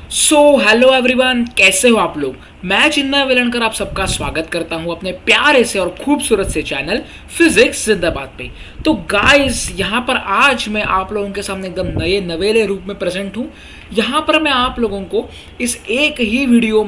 Hello everyone, कैसे हो आप लोग। मैं चिन्मय वेलणकर आप सबका स्वागत करता हूं अपने प्यारे से और खूबसूरत से चैनल फिजिक्स जिंदाबाद पे। तो गाइस, यहाँ पर आज मैं आप लोगों के सामने एकदम नए नवेले रूप में प्रेजेंट हूँ। यहाँ पर मैं आप लोगों को इस एक ही वीडियो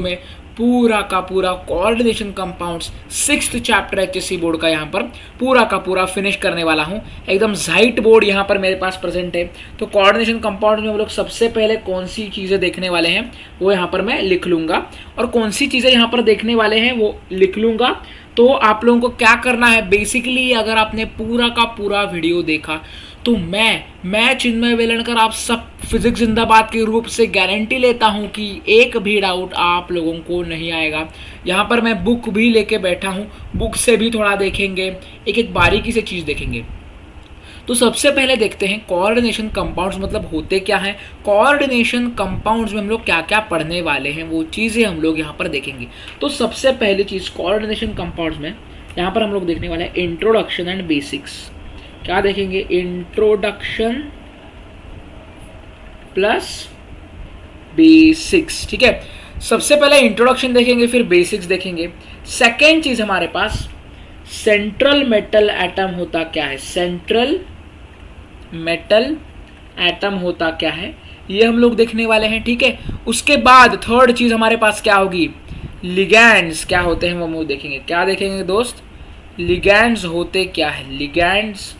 में पूरा का पूरा coordination compounds 6th chapter HSC board का यहाँ पर पूरा का पूरा फिनिश करने वाला हूँ। एकदम जाइट बोर्ड यहाँ पर मेरे पास प्रेजेंट है। तो कोऑर्डिनेशन कंपाउंड में हम लोग सबसे पहले कौन सी चीज़ें देखने वाले हैं वो यहाँ पर मैं लिख लूँगा, और कौन सी चीज़ें यहाँ पर देखने वाले हैं वो लिख लूँगा। तो आप लोगों को क्या करना है, बेसिकली अगर आपने पूरा का पूरा वीडियो देखा तो मैं चिन्मय वेलणकर आप सब फिजिक्स जिंदाबाद के रूप से गारंटी लेता हूं कि एक भी डाउट आप लोगों को नहीं आएगा। यहाँ पर मैं बुक भी लेके बैठा हूं, बुक से भी थोड़ा देखेंगे, एक एक बारीकी से चीज़ देखेंगे। तो सबसे पहले देखते हैं कोऑर्डिनेशन कंपाउंड्स मतलब होते क्या हैं। कोऑर्डिनेशन कंपाउंड्स में हम लोग क्या क्या पढ़ने वाले हैं वो चीज़ें हम लोग यहाँ पर देखेंगे। तो सबसे पहली चीज़ कोऑर्डिनेशन कंपाउंड्स में यहाँ पर हम लोग देखने वाले हैं इंट्रोडक्शन एंड बेसिक्स। क्या देखेंगे, इंट्रोडक्शन प्लस बेसिक्स। ठीक है, सबसे पहले इंट्रोडक्शन देखेंगे, फिर बेसिक्स देखेंगे। सेकेंड चीज हमारे पास सेंट्रल मेटल एटम होता क्या है, सेंट्रल मेटल एटम होता क्या है, ये हम लोग देखने वाले हैं। ठीक है, उसके बाद थर्ड चीज हमारे पास क्या होगी, लिगैंड्स क्या होते हैं वो हम लोग देखेंगे। क्या देखेंगे दोस्त, लिगैंड्स होते क्या है, लिगैंड्स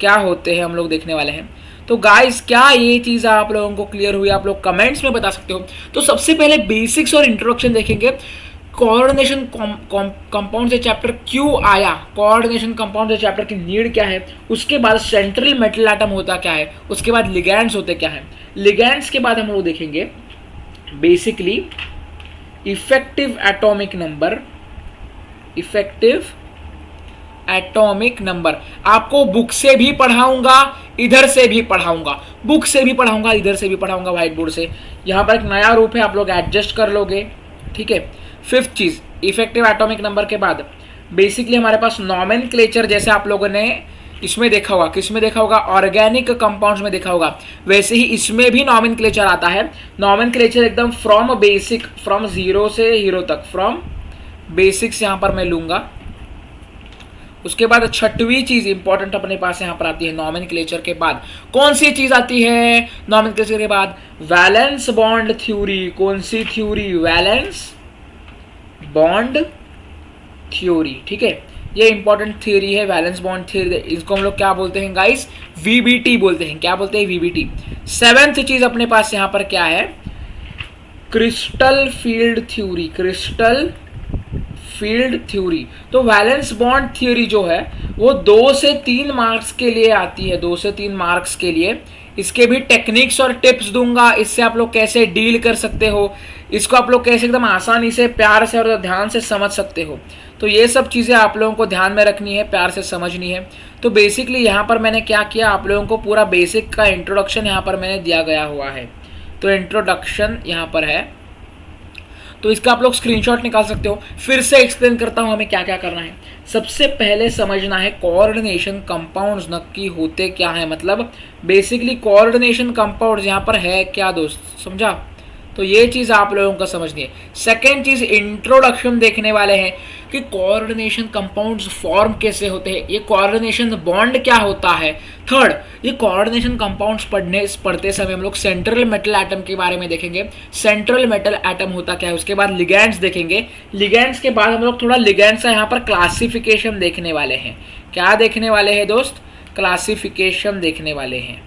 क्या होते हैं हम लोग देखने वाले हैं। तो गाइस, क्या ये चीज़ आप लोगों को क्लियर हुई, आप लोग कमेंट्स में बता सकते हो। तो सबसे पहले बेसिक्स और इंट्रोडक्शन देखेंगे। कोऑर्डिनेशन कंपाउंड से चैप्टर क्यों आया, कोऑर्डिनेशन कंपाउंड से चैप्टर की नीड क्या है, उसके बाद सेंट्रल मेटल एटम होता क्या है, उसके बाद लिगैंड्स होते क्या है। लिगैंड्स के बाद हम लोग देखेंगे basically effective atomic number, effective atomic number. आपको बुक से भी पढ़ाऊंगा, इधर से भी पढ़ाऊंगा, बुक से भी पढ़ाऊंगा, इधर से भी पढ़ाऊंगा, व्हाइट बोर्ड से। यहाँ पर एक नया रूप है, आप लोग एडजस्ट कर लोगे। ठीक है, फिफ्थ चीज इफेक्टिव एटॉमिक नंबर के बाद बेसिकली हमारे पास नॉमेनक्लेचर, जैसे आप लोगों ने इसमें देखा होगा, किसमें देखा होगा, ऑर्गेनिक कंपाउंड्स में देखा होगा, वैसे ही इसमें भी नॉमेनक्लेचर आता है। नॉमेनक्लेचर एकदम फ्रॉम बेसिक, फ्रॉम जीरो से हीरो तक, फ्रॉम बेसिक्स यहाँ पर मैं लूंगा। उसके बाद छठवीं चीज इंपॉर्टेंट अपने पास यहाँ पर आती है नॉमेनक्लेचर के बाद। कौन सी चीज आती है नॉमेनक्लेचर के बाद, वैलेंस बॉन्ड थ्योरी। कौन सी थ्योरी, वैलेंस बॉन्ड थ्योरी। ठीक है, ये इंपॉर्टेंट थ्योरी है, वैलेंस बॉन्ड थ्योरी। इसको हम लोग क्या बोलते हैं गाइस, वीबीटी बोलते हैं। क्या बोलते हैं, वीबीटी। सेवेंथ चीज अपने पास यहाँ पर क्या है, crystal field theory, crystal field theory. तो वैलेंस बॉन्ड थ्योरी जो है वो 2 से 3 मार्क्स के लिए आती है, 2 से 3 मार्क्स के लिए। इसके भी टेक्निक्स और टिप्स दूंगा, इससे आप लोग कैसे डील कर सकते हो, इसको आप लोग कैसे एकदम आसानी से, प्यार से और ध्यान से समझ सकते हो। तो ये सब चीज़ें आप लोगों को ध्यान में रखनी है, प्यार से समझनी है। तो बेसिकली यहाँ पर मैंने क्या किया, आप लोगों को पूरा बेसिक का इंट्रोडक्शन यहाँ पर मैंने दिया गया हुआ है। तो इंट्रोडक्शन यहाँ पर है, तो इसका आप लोग स्क्रीनशॉट निकाल सकते हो। फिर से एक्सप्लेन करता हूं हमें क्या क्या करना है। सबसे पहले समझना है कोऑर्डिनेशन कंपाउंड्स नक्की होते क्या है, मतलब बेसिकली कोऑर्डिनेशन कंपाउंड्स यहाँ पर है क्या दोस्त, समझा। तो ये चीज आप लोगों को समझनी है। सेकेंड चीज इंट्रोडक्शन देखने वाले हैं कि कोऑर्डिनेशन कंपाउंड्स फॉर्म कैसे होते हैं, ये कोऑर्डिनेशन बॉन्ड क्या होता है। थर्ड, ये कोऑर्डिनेशन कंपाउंड्स पढ़ते समय हम लोग सेंट्रल मेटल एटम के बारे में देखेंगे, सेंट्रल मेटल एटम होता क्या है। उसके बाद लिगैंड्स देखेंगे, लिगैंड्स के बाद हम लोग थोड़ा लिगैंड्स का यहाँ पर क्लासिफिकेशन देखने वाले हैं। क्या देखने वाले हैं दोस्त, क्लासिफिकेशन देखने वाले हैं,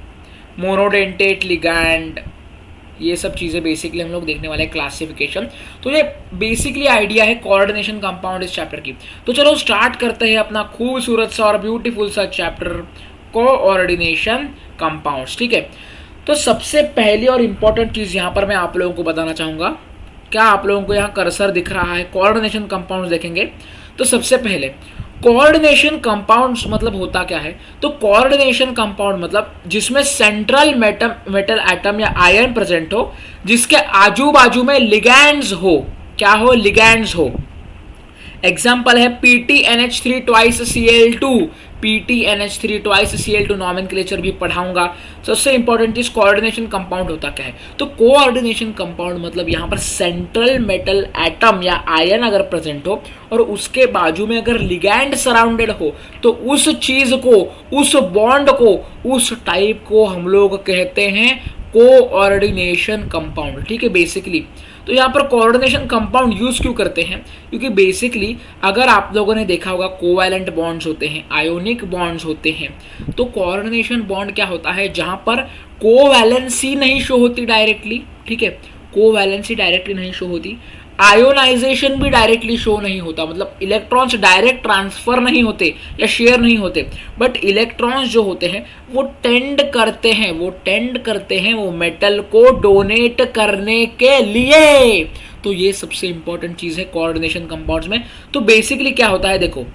मोनोडेंटेट लिगैंड, ये सब चीज़ें बेसिकली हम लोग देखने वाले हैं, क्लासिफिकेशन। तो ये बेसिकली आइडिया है कोऑर्डिनेशन कंपाउंड इस चैप्टर की। तो चलो स्टार्ट करते हैं अपना खूबसूरत सा और ब्यूटीफुल सा चैप्टर कोऑर्डिनेशन कंपाउंड्स। ठीक है, तो सबसे पहली और इंपॉर्टेंट चीज़ यहाँ पर मैं आप लोगों को बताना चाहूँगा, क्या आप लोगों को यहाँ कर्सर दिख रहा है, कोऑर्डिनेशन कंपाउंड्स देखेंगे। तो सबसे पहले कोऑर्डिनेशन कंपाउंड्स मतलब होता क्या है, तो कोऑर्डिनेशन कंपाउंड मतलब जिसमें सेंट्रल मेटल एटम या आयन प्रेजेंट हो, जिसके आजू बाजू में लिगैंड्स हो, क्या हो, लिगैंड्स हो। एग्जाम्पल है PTNH3 twice Cl2, PTNH3 twice Cl2 nomenclature भी पढ़ाऊंगा। सबसे इंपॉर्टेंट चीज कोऑर्डिनेशन कंपाउंड होता क्या है। तो कोऑर्डिनेशन कंपाउंड मतलब यहाँ पर सेंट्रल मेटल एटम या आयन अगर प्रेजेंट हो और उसके बाजू में अगर लिगैंड सराउंडेड हो तो उस चीज को, उस बॉन्ड को, उस टाइप को हम लोग कहते हैं कोऑर्डिनेशन कंपाउंड। ठीक है, बेसिकली तो यहाँ पर कोऑर्डिनेशन कंपाउंड यूज क्यों करते हैं, क्योंकि बेसिकली अगर आप लोगों ने देखा होगा कोवैलेंट बॉन्ड्स होते हैं, आयोनिक बॉन्ड्स होते हैं, तो कोऑर्डिनेशन बॉन्ड क्या होता है, जहां पर कोवैलेंसी नहीं शो होती डायरेक्टली। ठीक है, कोवैलेंसी डायरेक्टली नहीं शो होती, आयोनाइजेशन भी डायरेक्टली शो नहीं होता, मतलब इलेक्ट्रॉन्स डायरेक्ट ट्रांसफर नहीं होते या शेयर नहीं होते, बट इलेक्ट्रॉन्स जो होते हैं वो टेंड करते हैं वो मेटल को डोनेट करने के लिए। तो ये सबसे इंपॉर्टेंट चीज है कोऑर्डिनेशन कंपाउंड्स में। तो बेसिकली क्या होता है, देखो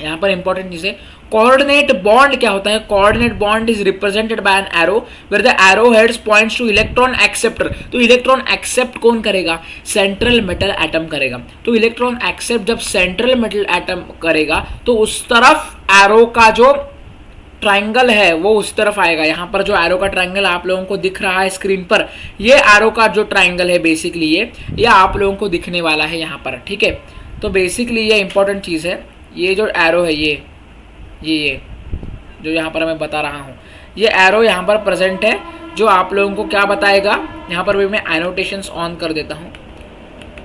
यहाँ पर इंपॉर्टेंट चीज है कोऑर्डिनेट बॉन्ड क्या होता है। Coordinate bond is represented by an arrow where the arrow heads points to electron acceptor. तो इलेक्ट्रॉन एक्सेप्ट कौन करेगा, सेंट्रल मेटल एटम करेगा। तो इलेक्ट्रॉन एक्सेप्ट जब सेंट्रल मेटल एटम करेगा तो उस तरफ एरो का जो ट्राइंगल है वो उस तरफ आएगा। यहाँ पर जो एरो का ट्राइंगल आप लोगों को दिख रहा है स्क्रीन पर, ये एरो का जो ट्राइंगल है बेसिकली ये आप लोगों को दिखने वाला है यहाँ पर। ठीक है, तो बेसिकली ये इंपॉर्टेंट चीज़ है, ये जो एरो है ये जो यहाँ पर मैं बता रहा हूँ, ये एरो यहाँ पर प्रेजेंट है जो आप लोगों को क्या बताएगा। यहाँ पर भी मैं एनोटेशंस ऑन कर देता हूँ।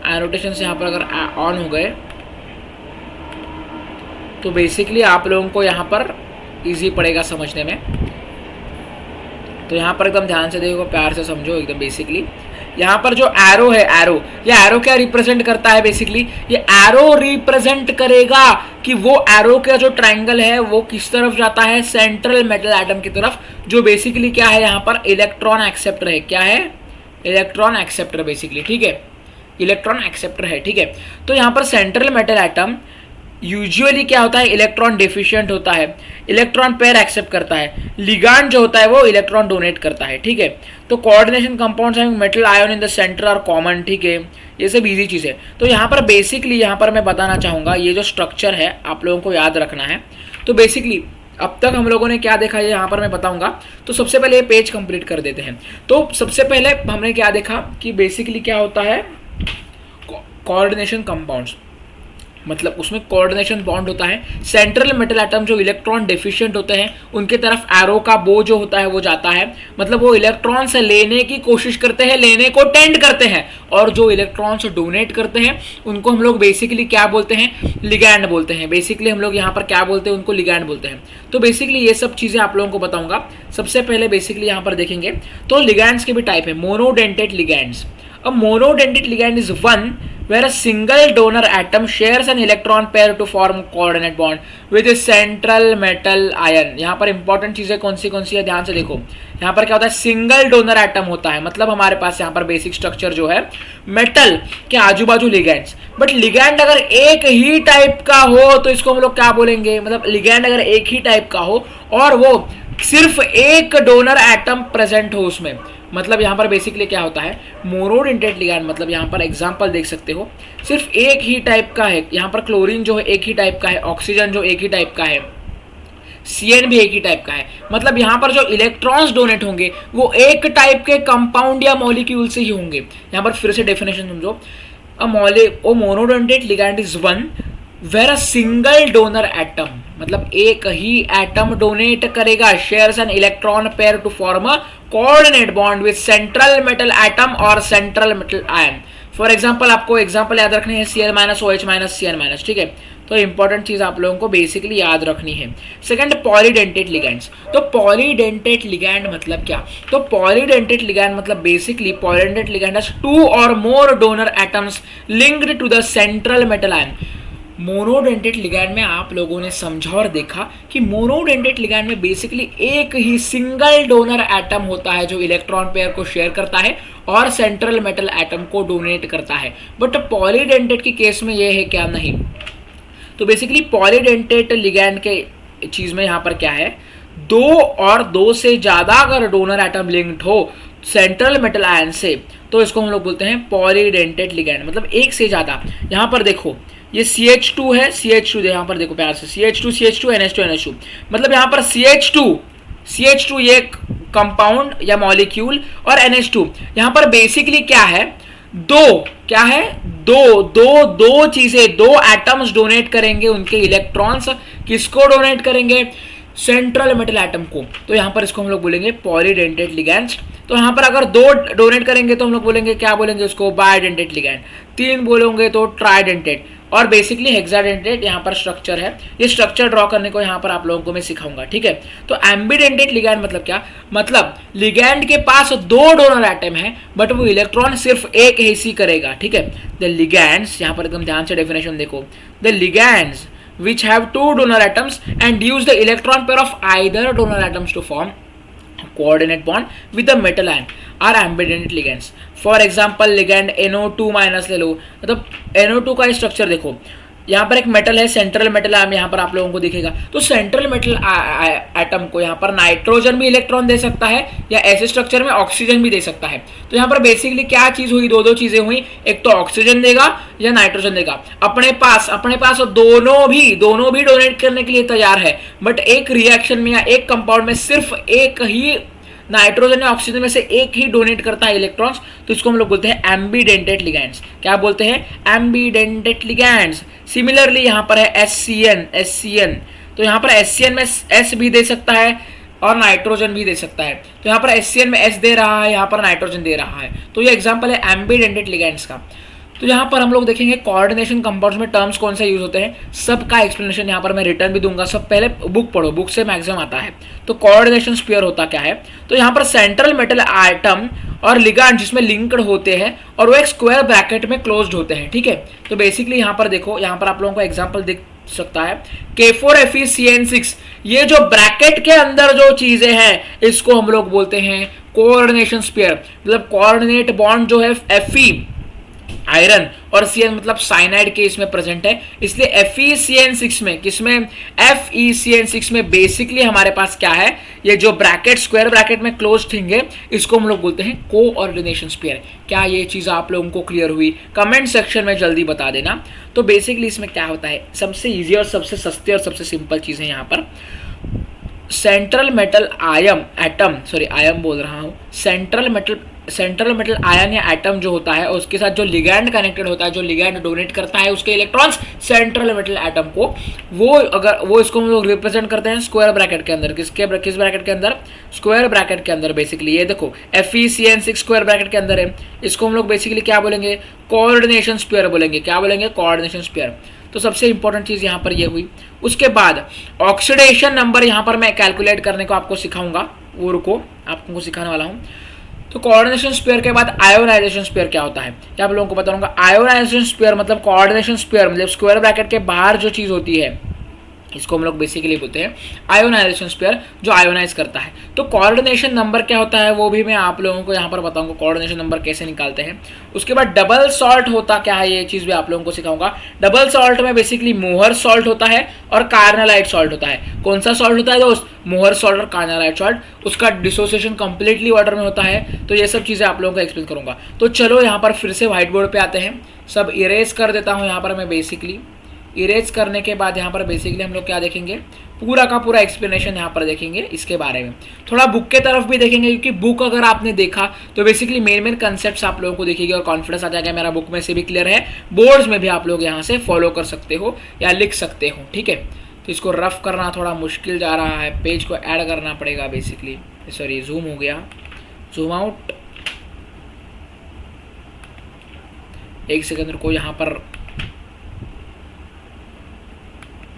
एनोटेशंस यहाँ पर अगर ऑन हो गए तो बेसिकली आप लोगों को यहाँ पर इजी पड़ेगा समझने में। तो यहाँ पर एकदम ध्यान से देखो, प्यार से समझो एकदम। बेसिकली यहाँ पर जो एरो है, ये एरो क्या रिप्रेजेंट करता है, बेसिकली ये एरो रिप्रेजेंट करेगा कि वो एरो का जो ट्रायंगल है वो किस तरफ जाता है, सेंट्रल मेटल एटम की तरफ, जो बेसिकली क्या है यहाँ पर इलेक्ट्रॉन एक्सेप्टर है। क्या है, इलेक्ट्रॉन एक्सेप्टर बेसिकली। ठीक है, इलेक्ट्रॉन एक्सेप्टर है। ठीक है, तो यहाँ पर सेंट्रल मेटल एटम यूजुअली क्या होता है, इलेक्ट्रॉन डेफिशिएंट होता है, इलेक्ट्रॉन पेयर एक्सेप्ट करता है, लिगांड जो होता है वो इलेक्ट्रॉन डोनेट करता है। ठीक है, तो coordination compounds having metal ion in the centre are common. ठीक है, ये सब इजी चीज़ है। तो यहाँ पर बेसिकली यहाँ पर मैं बताना चाहूँगा, ये जो स्ट्रक्चर है आप लोगों को याद रखना है। तो बेसिकली अब तक हम लोगों ने क्या देखा है यहाँ पर मैं बताऊंगा। तो सबसे पहले ये पेज कंप्लीट कर देते हैं। तो सबसे पहले हमने क्या देखा कि बेसिकली क्या होता है कोऑर्डिनेशन कंपाउंड्स, मतलब उसमें कोऑर्डिनेशन बॉन्ड होता है। सेंट्रल मेटल एटम जो इलेक्ट्रॉन डेफिशिएंट होते हैं उनके तरफ एरो का बो जो होता है वो जाता है, मतलब वो इलेक्ट्रॉन से लेने की कोशिश करते हैं, लेने को टेंड करते हैं, और जो इलेक्ट्रॉन से डोनेट करते हैं उनको हम लोग बेसिकली क्या बोलते हैं, लिगैंड बोलते हैं। बेसिकली हम लोग यहाँ पर क्या बोलते हैं, उनको लिगैंड बोलते हैं। तो बेसिकली ये सब चीज़ें आप लोगों को बताऊंगा। सबसे पहले बेसिकली यहाँ पर देखेंगे तो लिगैंड्स के भी टाइप है, monodentate ligands. A monodentate ligand is one where a single donor atom shares an electron pair to form coordinate bond with a central metal ion। यहाँ पर इंपॉर्टेंट चीजें कौन सी है, ध्यान से देखो। यहाँ पर क्या होता है, सिंगल डोनर एटम होता है, मतलब हमारे पास यहाँ पर बेसिक स्ट्रक्चर जो है मेटल के आजू बाजू लिगैंड्स। बट लिगैंड अगर एक ही टाइप का हो तो इसको हम लोग क्या बोलेंगे, मतलब लिगैंड अगर एक ही टाइप का हो और वो सिर्फ एक डोनर एटम प्रेजेंट हो उसमें, मतलब यहाँ पर बेसिकली क्या होता है मोनोडेंटेट लिगैंड, मतलब यहाँ पर एग्जांपल देख सकते हो सिर्फ एक ही टाइप का है। यहाँ पर क्लोरीन जो है एक ही टाइप का है, ऑक्सीजन जो एक ही टाइप का है, CN भी एक ही टाइप का है, मतलब यहाँ पर जो इलेक्ट्रॉन्स डोनेट होंगे वो एक टाइप के कंपाउंड या मॉलिक्यूल से ही होंगे। यहाँ पर फिर से डेफिनेशन समझो, a monodentate ligand is one where a single donor atom, मतलब एक ही एटम डोनेट करेगा, shares an electron pair to form a coordinate bond with central metal atom और central metal ion. For example आपको example याद रखने हैं Cl- OH- Cn-। ठीक है, तो इंपॉर्टेंट चीज आप लोगों को बेसिकली याद रखनी है। Second, polydentate ligands. तो पॉलीडेंटेट लिगैंड मतलब क्या, तो पॉलीडेंटेट लिगैंड मतलब basically polydentate ligand has two or more donor atoms linked to the central metal ion. Monodentate ligand में आप लोगों ने समझा और देखा कि मोनोडेंटेट लिगैंड में बेसिकली एक ही सिंगल डोनर एटम होता है जो इलेक्ट्रॉन पेयर को शेयर करता है और सेंट्रल मेटल एटम को डोनेट करता है। बट पॉलीडेंटेट की केस में ये है क्या, नहीं। तो बेसिकली पॉलीडेंटेट लिगैंड के चीज में यहाँ पर क्या है, दो और दो से ज्यादा अगर डोनर एटम लिंक्ड हो सेंट्रल मेटल आयन से तो इसको हम लोग बोलते हैं पॉलीडेंटेट लिगैंड, मतलब एक से ज्यादा। यहाँ पर देखो ये CH2 है, CH2 यहाँ पर देखो प्यार से, CH2 CH2 NH2 NH2, मतलब यहाँ पर CH2 ये कंपाउंड या मॉलिक्यूल और NH2, यहाँ पर बेसिकली क्या है, क्या है, दो चीजें, दो एटम्स डोनेट करेंगे उनके इलेक्ट्रॉन्स, किसको डोनेट करेंगे, सेंट्रल मेटल एटम को। तो यहाँ पर इसको हम लोग बोलेंगे पॉलीडेंटेट लिगैंड। तो यहाँ पर अगर दो डोनेट करेंगे तो हम लोग बोलेंगे, क्या बोलेंगे उसको, बाइडेंटेट लिगैंड। तीन बोलोगे तो ट्राइडेंटेट, और बेसिकली हेक्साडेंटेट यहाँ पर स्ट्रक्चर है। ये स्ट्रक्चर ड्रॉ करने को यहाँ पर आप लोगों को मैं सिखाऊंगा, ठीक है। तो एम्बिडेंटेट लिगैंड मतलब क्या, मतलब लिगैंड के पास दो डोनर एटम है बट वो इलेक्ट्रॉन सिर्फ एक ही करेगा, ठीक है। द लिगैंड्स, यहाँ पर एकदम ध्यान से डेफिनेशन देखो, the ligands which have two donor atoms and use the electron pair of either donor atoms to form coordinate bond with the metal ion are ambivalent ligands. For example ligand NO2 minus ले लो, मतलब NO2 का structure देखो, यहाँ पर एक metal है central metal ion, यहाँ पर आप लोगों को दिखेगा। तो सेंट्रल मेटल एटम को यहाँ पर नाइट्रोजन भी इलेक्ट्रॉन दे सकता है या ऐसे स्ट्रक्चर में ऑक्सीजन भी दे सकता है। तो यहाँ पर बेसिकली क्या चीज हुई, दो चीजें हुई, एक तो ऑक्सीजन देगा या नाइट्रोजन देगा। अपने पास दोनों भी डोनेट करने के लिए तैयार है, बट एक रिएक्शन में या एक कंपाउंड में सिर्फ एक ही नाइट्रोजन या ऑक्सीजन में से एक ही डोनेट करता है इलेक्ट्रॉन्स, तो इसको हम लोग बोलते हैं एम्बीडेंटेट लिगैंड्स। क्या बोलते हैं, एम्बीडेंटेट लिगैंड्स। सिमिलरली यहाँ पर है SCN, तो यहाँ पर SCN में S भी दे सकता है और नाइट्रोजन भी दे सकता है। तो यहाँ पर SCN में S दे रहा है, यहाँ पर नाइट्रोजन दे रहा है। तो ये एग्जाम्पल है एम्बीडेंटेट लिगैंड्स का। तो यहाँ पर हम लोग देखेंगे कोऑर्डिनेशन कंपाउंड्स में टर्म्स कौन से यूज होते हैं, सबका एक्सप्लेनेशन यहाँ पर मैं रिटर्न भी दूंगा। सब पहले बुक पढ़ो, बुक से मैक्सिमम आता है। तो कोऑर्डिनेशन स्फीयर होता क्या है, तो यहाँ पर सेंट्रल मेटल एटम और लिगैंड जिसमें लिंक्ड होते हैं और वो एक स्क्वायर ब्रैकेट में क्लोज्ड होते हैं, ठीक है। तो बेसिकली यहाँ पर देखो, यहाँ पर आप लोगों को एग्जाम्पल दिख सकता है K4FeCN6, ये जो ब्रैकेट के अंदर जो चीजें हैं इसको हम लोग बोलते हैं कोऑर्डिनेशन स्फीयर। मतलब कोऑर्डिनेट बॉन्ड जो है Fe आयरन और CN मतलब साइनाइड के इसमें प्रेजेंट है, इसलिए FeCN6 में, किसमें, FeCN6 में बेसिकली हमारे पास क्या है, ये जो ब्रैकेट स्क्वायर ब्रैकेट में क्लोज थिंग है इसको हम लोग बोलते हैं कोऑर्डिनेशन स्फीयर। क्या ये चीज आप लोगों को क्लियर हुई, कमेंट सेक्शन में जल्दी बता देना। तो बेसिकली इसमें क्या होता है, सबसे ईजी और सबसे सस्ती और सबसे सिंपल चीज है यहाँ पर, सेंट्रल मेटल आयन या एटम जो होता है उसके साथ जो लिगैंड कनेक्टेड होता है, जो लिगैंड डोनेट करता है उसके इलेक्ट्रॉन्स सेंट्रल मेटल एटम को, वो इसको हम लोग रिप्रेजेंट करते हैं स्क्वायर ब्रैकेट के अंदर। किस ब्रैकेट के अंदर, स्क्वायर ब्रैकेट के अंदर। बेसिकली ये देखो FeCN6 स्क्वायर ब्रैकेट के अंदर है, इसको हम लोग बेसिकली क्या बोलेंगे, कोऑर्डिनेशन स्फीयर बोलेंगे। क्या बोलेंगे, कोऑर्डिनेशन स्फीयर। तो सबसे इंपॉर्टेंट चीज यहाँ पर ये हुई। उसके बाद ऑक्सीडेशन नंबर यहाँ पर मैं कैलकुलेट करने को आपको सिखाऊंगा, वो रुको आपको सिखाने वाला हूँ। तो कोऑर्डिनेशन स्फीयर के बाद आयोनाइजेशन स्फीयर क्या होता है, क्या आप लोगों को बताऊंगा। आयोनाइजेशन स्फीयर मतलब कोऑर्डिनेशन स्फीयर मतलब स्क्वायर ब्रैकेट के बाहर जो चीज होती है इसको हम लोग बेसिकली बोलते हैं आयोनाइजेशन स्फीयर, जो आयोनाइज करता है। तो कोऑर्डिनेशन नंबर क्या होता है वो भी मैं आप लोगों को यहाँ पर बताऊंगा, कोऑर्डिनेशन नंबर कैसे निकालते हैं। उसके बाद डबल सॉल्ट होता क्या है, ये चीज भी आप लोगों को सिखाऊंगा। डबल सॉल्ट में बेसिकली मोहर सॉल्ट होता है और कार्नालाइट सॉल्ट होता है। कौन सा सॉल्ट होता है दोस्त, मोहर सॉल्ट और कार्नालाइट सॉल्ट। उसका डिसोसिएशन कंप्लीटली वाटर में होता है। तो ये सब चीजें आप लोगों को एक्सप्लेन करूंगा। तो चलो यहाँ पर फिर से व्हाइट बोर्ड पे आते हैं, सब इरेज कर देता हूँ यहाँ पर मैं। बेसिकली इरेज करने के बाद यहाँ पर बेसिकली हम लोग क्या देखेंगे, पूरा का पूरा एक्सप्लेनेशन यहाँ पर देखेंगे इसके बारे में। थोड़ा बुक के तरफ भी देखेंगे क्योंकि बुक अगर आपने देखा तो बेसिकली मेन कंसेप्ट्स आप लोगों को दिखेगी और कॉन्फिडेंस आ जाएगा मेरा बुक में से भी क्लियर है। बोर्ड्स में भी आप लोग यहाँ से फॉलो कर सकते हो या लिख सकते हो, ठीक है। तो इसको रफ करना थोड़ा मुश्किल जा रहा है, पेज को ऐड करना पड़ेगा बेसिकली। सॉरी जूम हो गया, जूम आउट, एक सेकंड रुको। यहाँ पर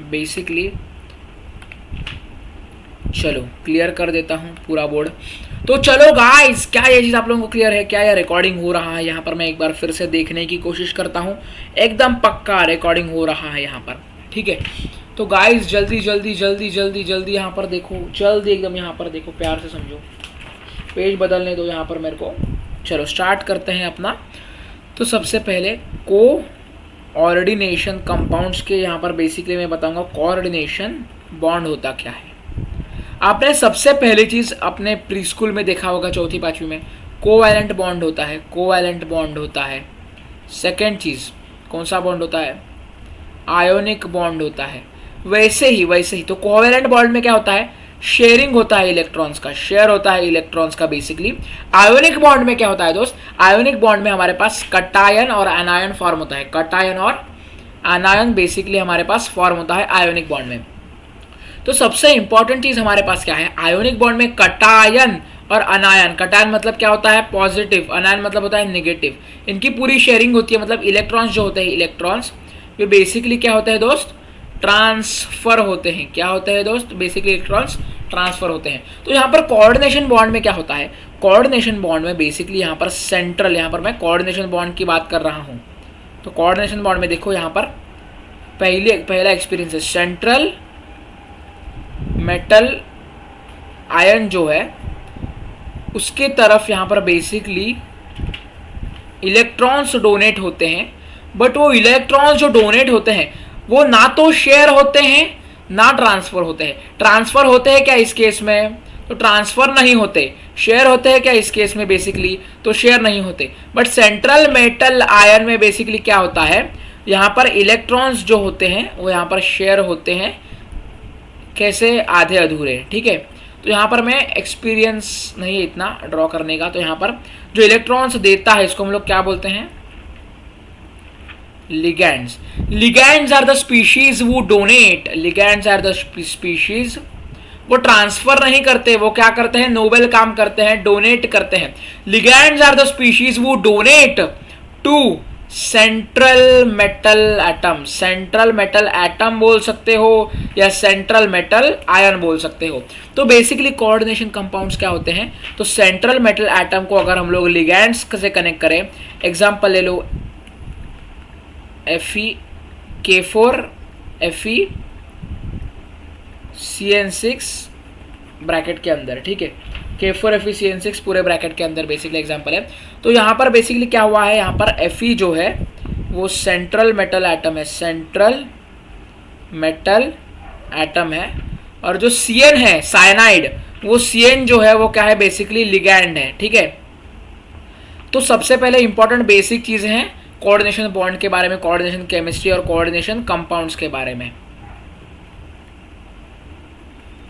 बेसिकली चलो क्लियर कर देता हूँ पूरा बोर्ड। तो चलो गाइस, क्या ये चीज़ आप लोगों को क्लियर है, क्या ये रिकॉर्डिंग हो रहा है। यहाँ पर मैं एक बार फिर से देखने की कोशिश करता हूँ, एकदम पक्का रिकॉर्डिंग हो रहा है यहाँ पर, ठीक है। तो गाइस जल्दी जल्दी जल्दी जल्दी जल्दी यहाँ पर देखो, जल्दी एकदम यहाँ पर देखो, प्यार से समझो, पेज बदलने दो यहाँ पर मेरे को। चलो स्टार्ट करते हैं अपना। तो सबसे पहले कोऑर्डिनेशन कंपाउंड्स के यहाँ पर बेसिकली मैं बताऊंगा कोऑर्डिनेशन बॉन्ड होता क्या है। आपने सबसे पहली चीज अपने प्री स्कूल में देखा होगा, चौथी पांचवी में, कोवैलेंट बॉन्ड होता है, कोवैलेंट बॉन्ड होता है। सेकेंड चीज कौन सा बॉन्ड होता है, आयोनिक बॉन्ड होता है। वैसे ही तो कोवेलेंट बॉन्ड में क्या होता है, शेयरिंग होता है इलेक्ट्रॉन्स का, शेयर होता है इलेक्ट्रॉन्स का बेसिकली। आयोनिक बॉन्ड में क्या होता है दोस्त, आयोनिक बॉन्ड में हमारे पास कटायन और एनायन फॉर्म होता है, कटायन और एनायन बेसिकली हमारे पास फॉर्म होता है आयोनिक बॉन्ड में। तो सबसे इंपॉर्टेंट चीज हमारे पास क्या है, आयोनिक बॉन्ड में कटायन और अनायन। कटायन मतलब क्या होता है, पॉजिटिव, अनायन मतलब होता है नेगेटिव। इनकी पूरी शेयरिंग होती है, मतलब इलेक्ट्रॉन्स जो होते हैं, इलेक्ट्रॉन्स वे बेसिकली क्या होते हैं दोस्त, ट्रांसफर होते हैं। क्या होते हैं दोस्त, बेसिकली इलेक्ट्रॉन्स ट्रांसफर होते हैं। तो यहाँ पर कोऑर्डिनेशन बॉन्ड में क्या होता है, कोऑर्डिनेशन बॉन्ड में बेसिकली यहाँ पर सेंट्रल, यहाँ पर मैं कोऑर्डिनेशन बॉन्ड की बात कर रहा हूँ। तो कोऑर्डिनेशन बॉन्ड में देखो यहाँ पर पहला एक्सपीरियंस है, सेंट्रल मेटल आयन जो है उसके तरफ यहाँ पर बेसिकली इलेक्ट्रॉन्स डोनेट होते हैं। बट वो इलेक्ट्रॉन्स जो डोनेट होते हैं वो ना तो शेयर होते हैं ना ट्रांसफर होते हैं। ट्रांसफर होते हैं क्या इस केस में, तो ट्रांसफर नहीं होते। शेयर होते हैं क्या इस केस में, बेसिकली तो शेयर नहीं होते। बट सेंट्रल मेटल आयन में बेसिकली क्या होता है, यहाँ पर इलेक्ट्रॉन्स जो होते हैं वो यहाँ पर शेयर होते हैं। कैसे, आधे अधूरे, ठीक है। तो यहाँ पर मैं एक्सपीरियंस नहीं है इतना ड्रॉ करने का। तो यहाँ पर जो इलेक्ट्रॉन्स देता है इसको हम लोग क्या बोलते हैं, ligands. Ligands are the species वो donate, ligands are the species, वो ट्रांसफर नहीं करते, वो क्या करते हैं, नोबेल काम करते हैं, डोनेट करते हैं। लिगैंड्स आर द स्पीशीज वो donate to central metal atom. Central metal atom बोल सकते हो या सेंट्रल मेटल आयन बोल सकते हो। तो बेसिकली कोऑर्डिनेशन कंपाउंड्स क्या होते हैं, तो सेंट्रल मेटल एटम को अगर हम लोग लिगैंड्स से कनेक्ट करें, एग्जांपल ले लो Fe, Fe, Cn6 ब्रैकेट के अंदर, ठीक है, K4 Fe Cn6 पूरे ब्रैकेट के अंदर बेसिकली एग्जांपल है। तो यहाँ पर बेसिकली क्या हुआ है, यहाँ पर Fe जो है वो सेंट्रल मेटल एटम है, सेंट्रल मेटल एटम है। और जो Cn है साइनाइड, वो Cn जो है वो क्या है, बेसिकली लिगैंड है, ठीक है। तो सबसे पहले इंपॉर्टेंट बेसिक चीजें हैं कोऑर्डिनेशन बॉन्ड के बारे में, कोऑर्डिनेशन केमिस्ट्री और कोऑर्डिनेशन कंपाउंड्स के बारे में,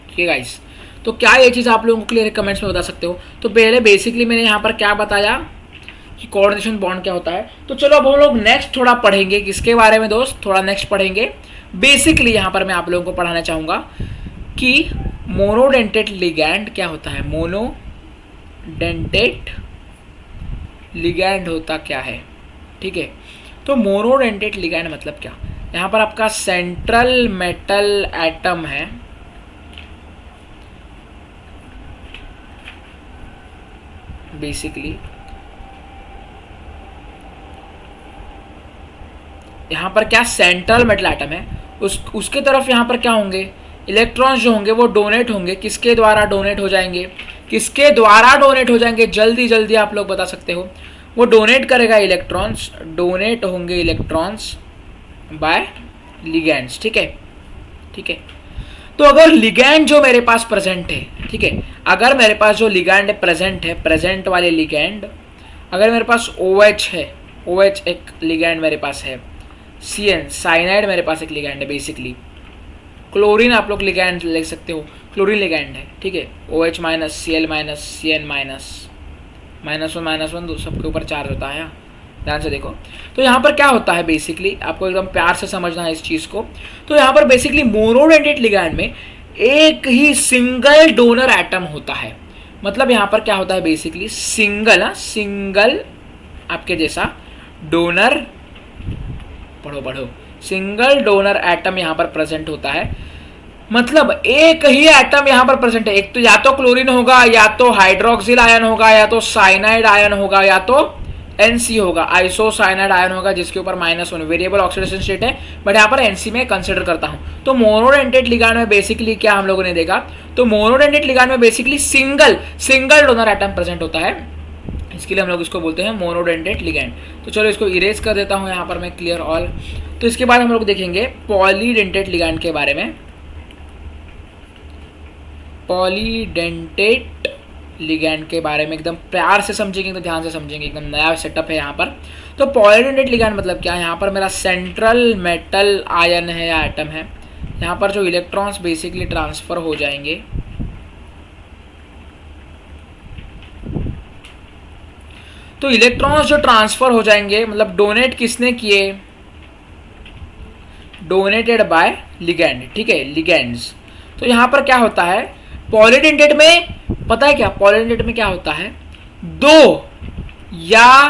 ठीक है गाइस। तो क्या ये चीज़ आप लोगों को क्लियर कमेंट्स में बता सकते हो। तो पहले बेसिकली मैंने यहाँ पर क्या बताया कि कोऑर्डिनेशन बॉन्ड क्या होता है। तो चलो अब हम लोग नेक्स्ट थोड़ा पढ़ेंगे किसके बारे में दोस्त, थोड़ा नेक्स्ट पढ़ेंगे। बेसिकली यहाँ पर मैं आप लोगों को पढ़ाना चाहूँगा कि मोनोडेंटेट लिगैंड क्या होता है, मोनोडेंटेट लिगैंड होता क्या है, ठीक है। तो मोनोडेंटेट लिगैंड मतलब क्या, यहाँ पर आपका सेंट्रल मेटल एटम है, बेसिकली यहाँ पर क्या सेंट्रल मेटल एटम है, उसके तरफ यहाँ पर क्या होंगे, इलेक्ट्रॉन्स जो होंगे वो डोनेट होंगे। किसके द्वारा डोनेट हो जाएंगे, किसके द्वारा डोनेट हो जाएंगे, जल्दी जल्दी आप लोग बता सकते हो। वो डोनेट करेगा इलेक्ट्रॉन्स, डोनेट होंगे इलेक्ट्रॉन्स बाय लिगैंड्स, ठीक है, ठीक है। तो अगर लिगैंड जो मेरे पास प्रेजेंट है, ठीक है, अगर मेरे पास जो लिगैंड प्रेजेंट है, प्रेजेंट वाले लिगैंड, अगर मेरे पास OH है, OH एक लिगैंड मेरे पास है, Cn साइनाइड मेरे पास एक लिगैंड है, बेसिकली क्लोरीन आप लोग लिगैंड ले सकते हो, क्लोरीन लिगैंड है, ठीक है, OH minus Cl minus Cn minus, -1 सबके ऊपर चार्ज होता है, ध्यान से देखो। तो यहाँ पर क्या होता है, बेसिकली आपको एकदम प्यार से समझना है इस चीज़ को। तो यहाँ पर बेसिकली मोनोडेंटेट लिगैंड में एक ही सिंगल डोनर एटम होता है। मतलब यहाँ पर क्या होता है, बेसिकली सिंगल आपके जैसा डोनर, पढ़ो, सिंगल डोनर एटम यहाँ पर प्रेजेंट होता है। मतलब एक ही एटम यहाँ पर प्रेजेंट है, एक तो या तो क्लोरीन होगा, या तो हाइड्रोक्सिल आयन होगा, या तो साइनाइड आयन होगा, या तो NC होगा, आइसोसाइनाइड आयन होगा, जिसके ऊपर -1 वेरिएबल ऑक्सीडेशन स्टेट है, बट यहाँ पर NC में कंसिडर करता हूँ। तो मोनोडेंटेट लिगैंड में बेसिकली क्या हम लोगों ने देखा, तो मोनोडेंटेट लिगैंड में basically single donor atom present होता है, इसके लिए हम लोग इसको बोलते हैं मोनोडेंटेट लिगैंड। तो चलो इसको इरेज कर देता हूँ यहाँ पर मैं, क्लियर ऑल। तो इसके बाद हम लोग देखेंगे पॉलीडेंटेट लिगैंड के बारे में। पॉलीडेंटेट लिगैंड के बारे में एकदम प्यार से समझेंगे, तो ध्यान से समझेंगे, एकदम नया सेटअप है यहाँ पर। तो पॉलीडेंटेट लिगैंड मतलब क्या है, यहाँ पर मेरा सेंट्रल मेटल आयन है या एटम है, यहाँ पर जो इलेक्ट्रॉन्स बेसिकली ट्रांसफर हो जाएंगे, तो इलेक्ट्रॉन्स जो ट्रांसफर हो जाएंगे मतलब डोनेट किसने किए, डोनेटेड बाय लिगैंड, ठीक है, लिगैंड्स। तो यहाँ पर क्या होता है पॉलीडेंटेट में, पता है क्या पॉलीडेंटेट में क्या होता है, दो या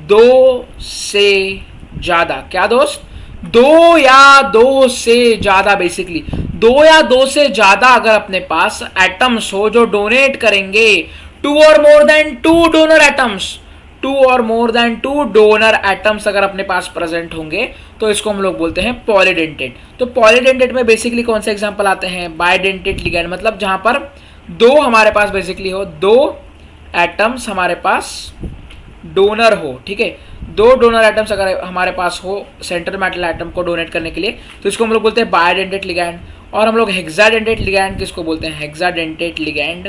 दो से ज्यादा, क्या दोस्त, दो या दो से ज्यादा, बेसिकली दो या दो से ज्यादा अगर अपने पास एटम्स हो जो डोनेट करेंगे, two or more than two donor atoms, two or more than two donor atoms अगर अपने पास प्रेजेंट होंगे, तो इसको हम लोग बोलते हैं पॉलीडेंटेट। तो पॉलीडेंटेट में बेसिकली कौन से एग्जांपल आते हैं, बाइडेंटेट लिगैंड, मतलब जहां पर दो हमारे पास बेसिकली हो, दो एटम्स हमारे पास डोनर हो, ठीक है, दो डोनर एटम्स अगर हमारे पास हो सेंट्रल मेटल एटम को डोनेट करने के लिए, तो इसको हम लोग बोलते हैं बाइडेंटेट लिगैंड। और हम लोग हेक्साडेंटेट लिगैंड किसको बोलते हैं, hexadentate ligand,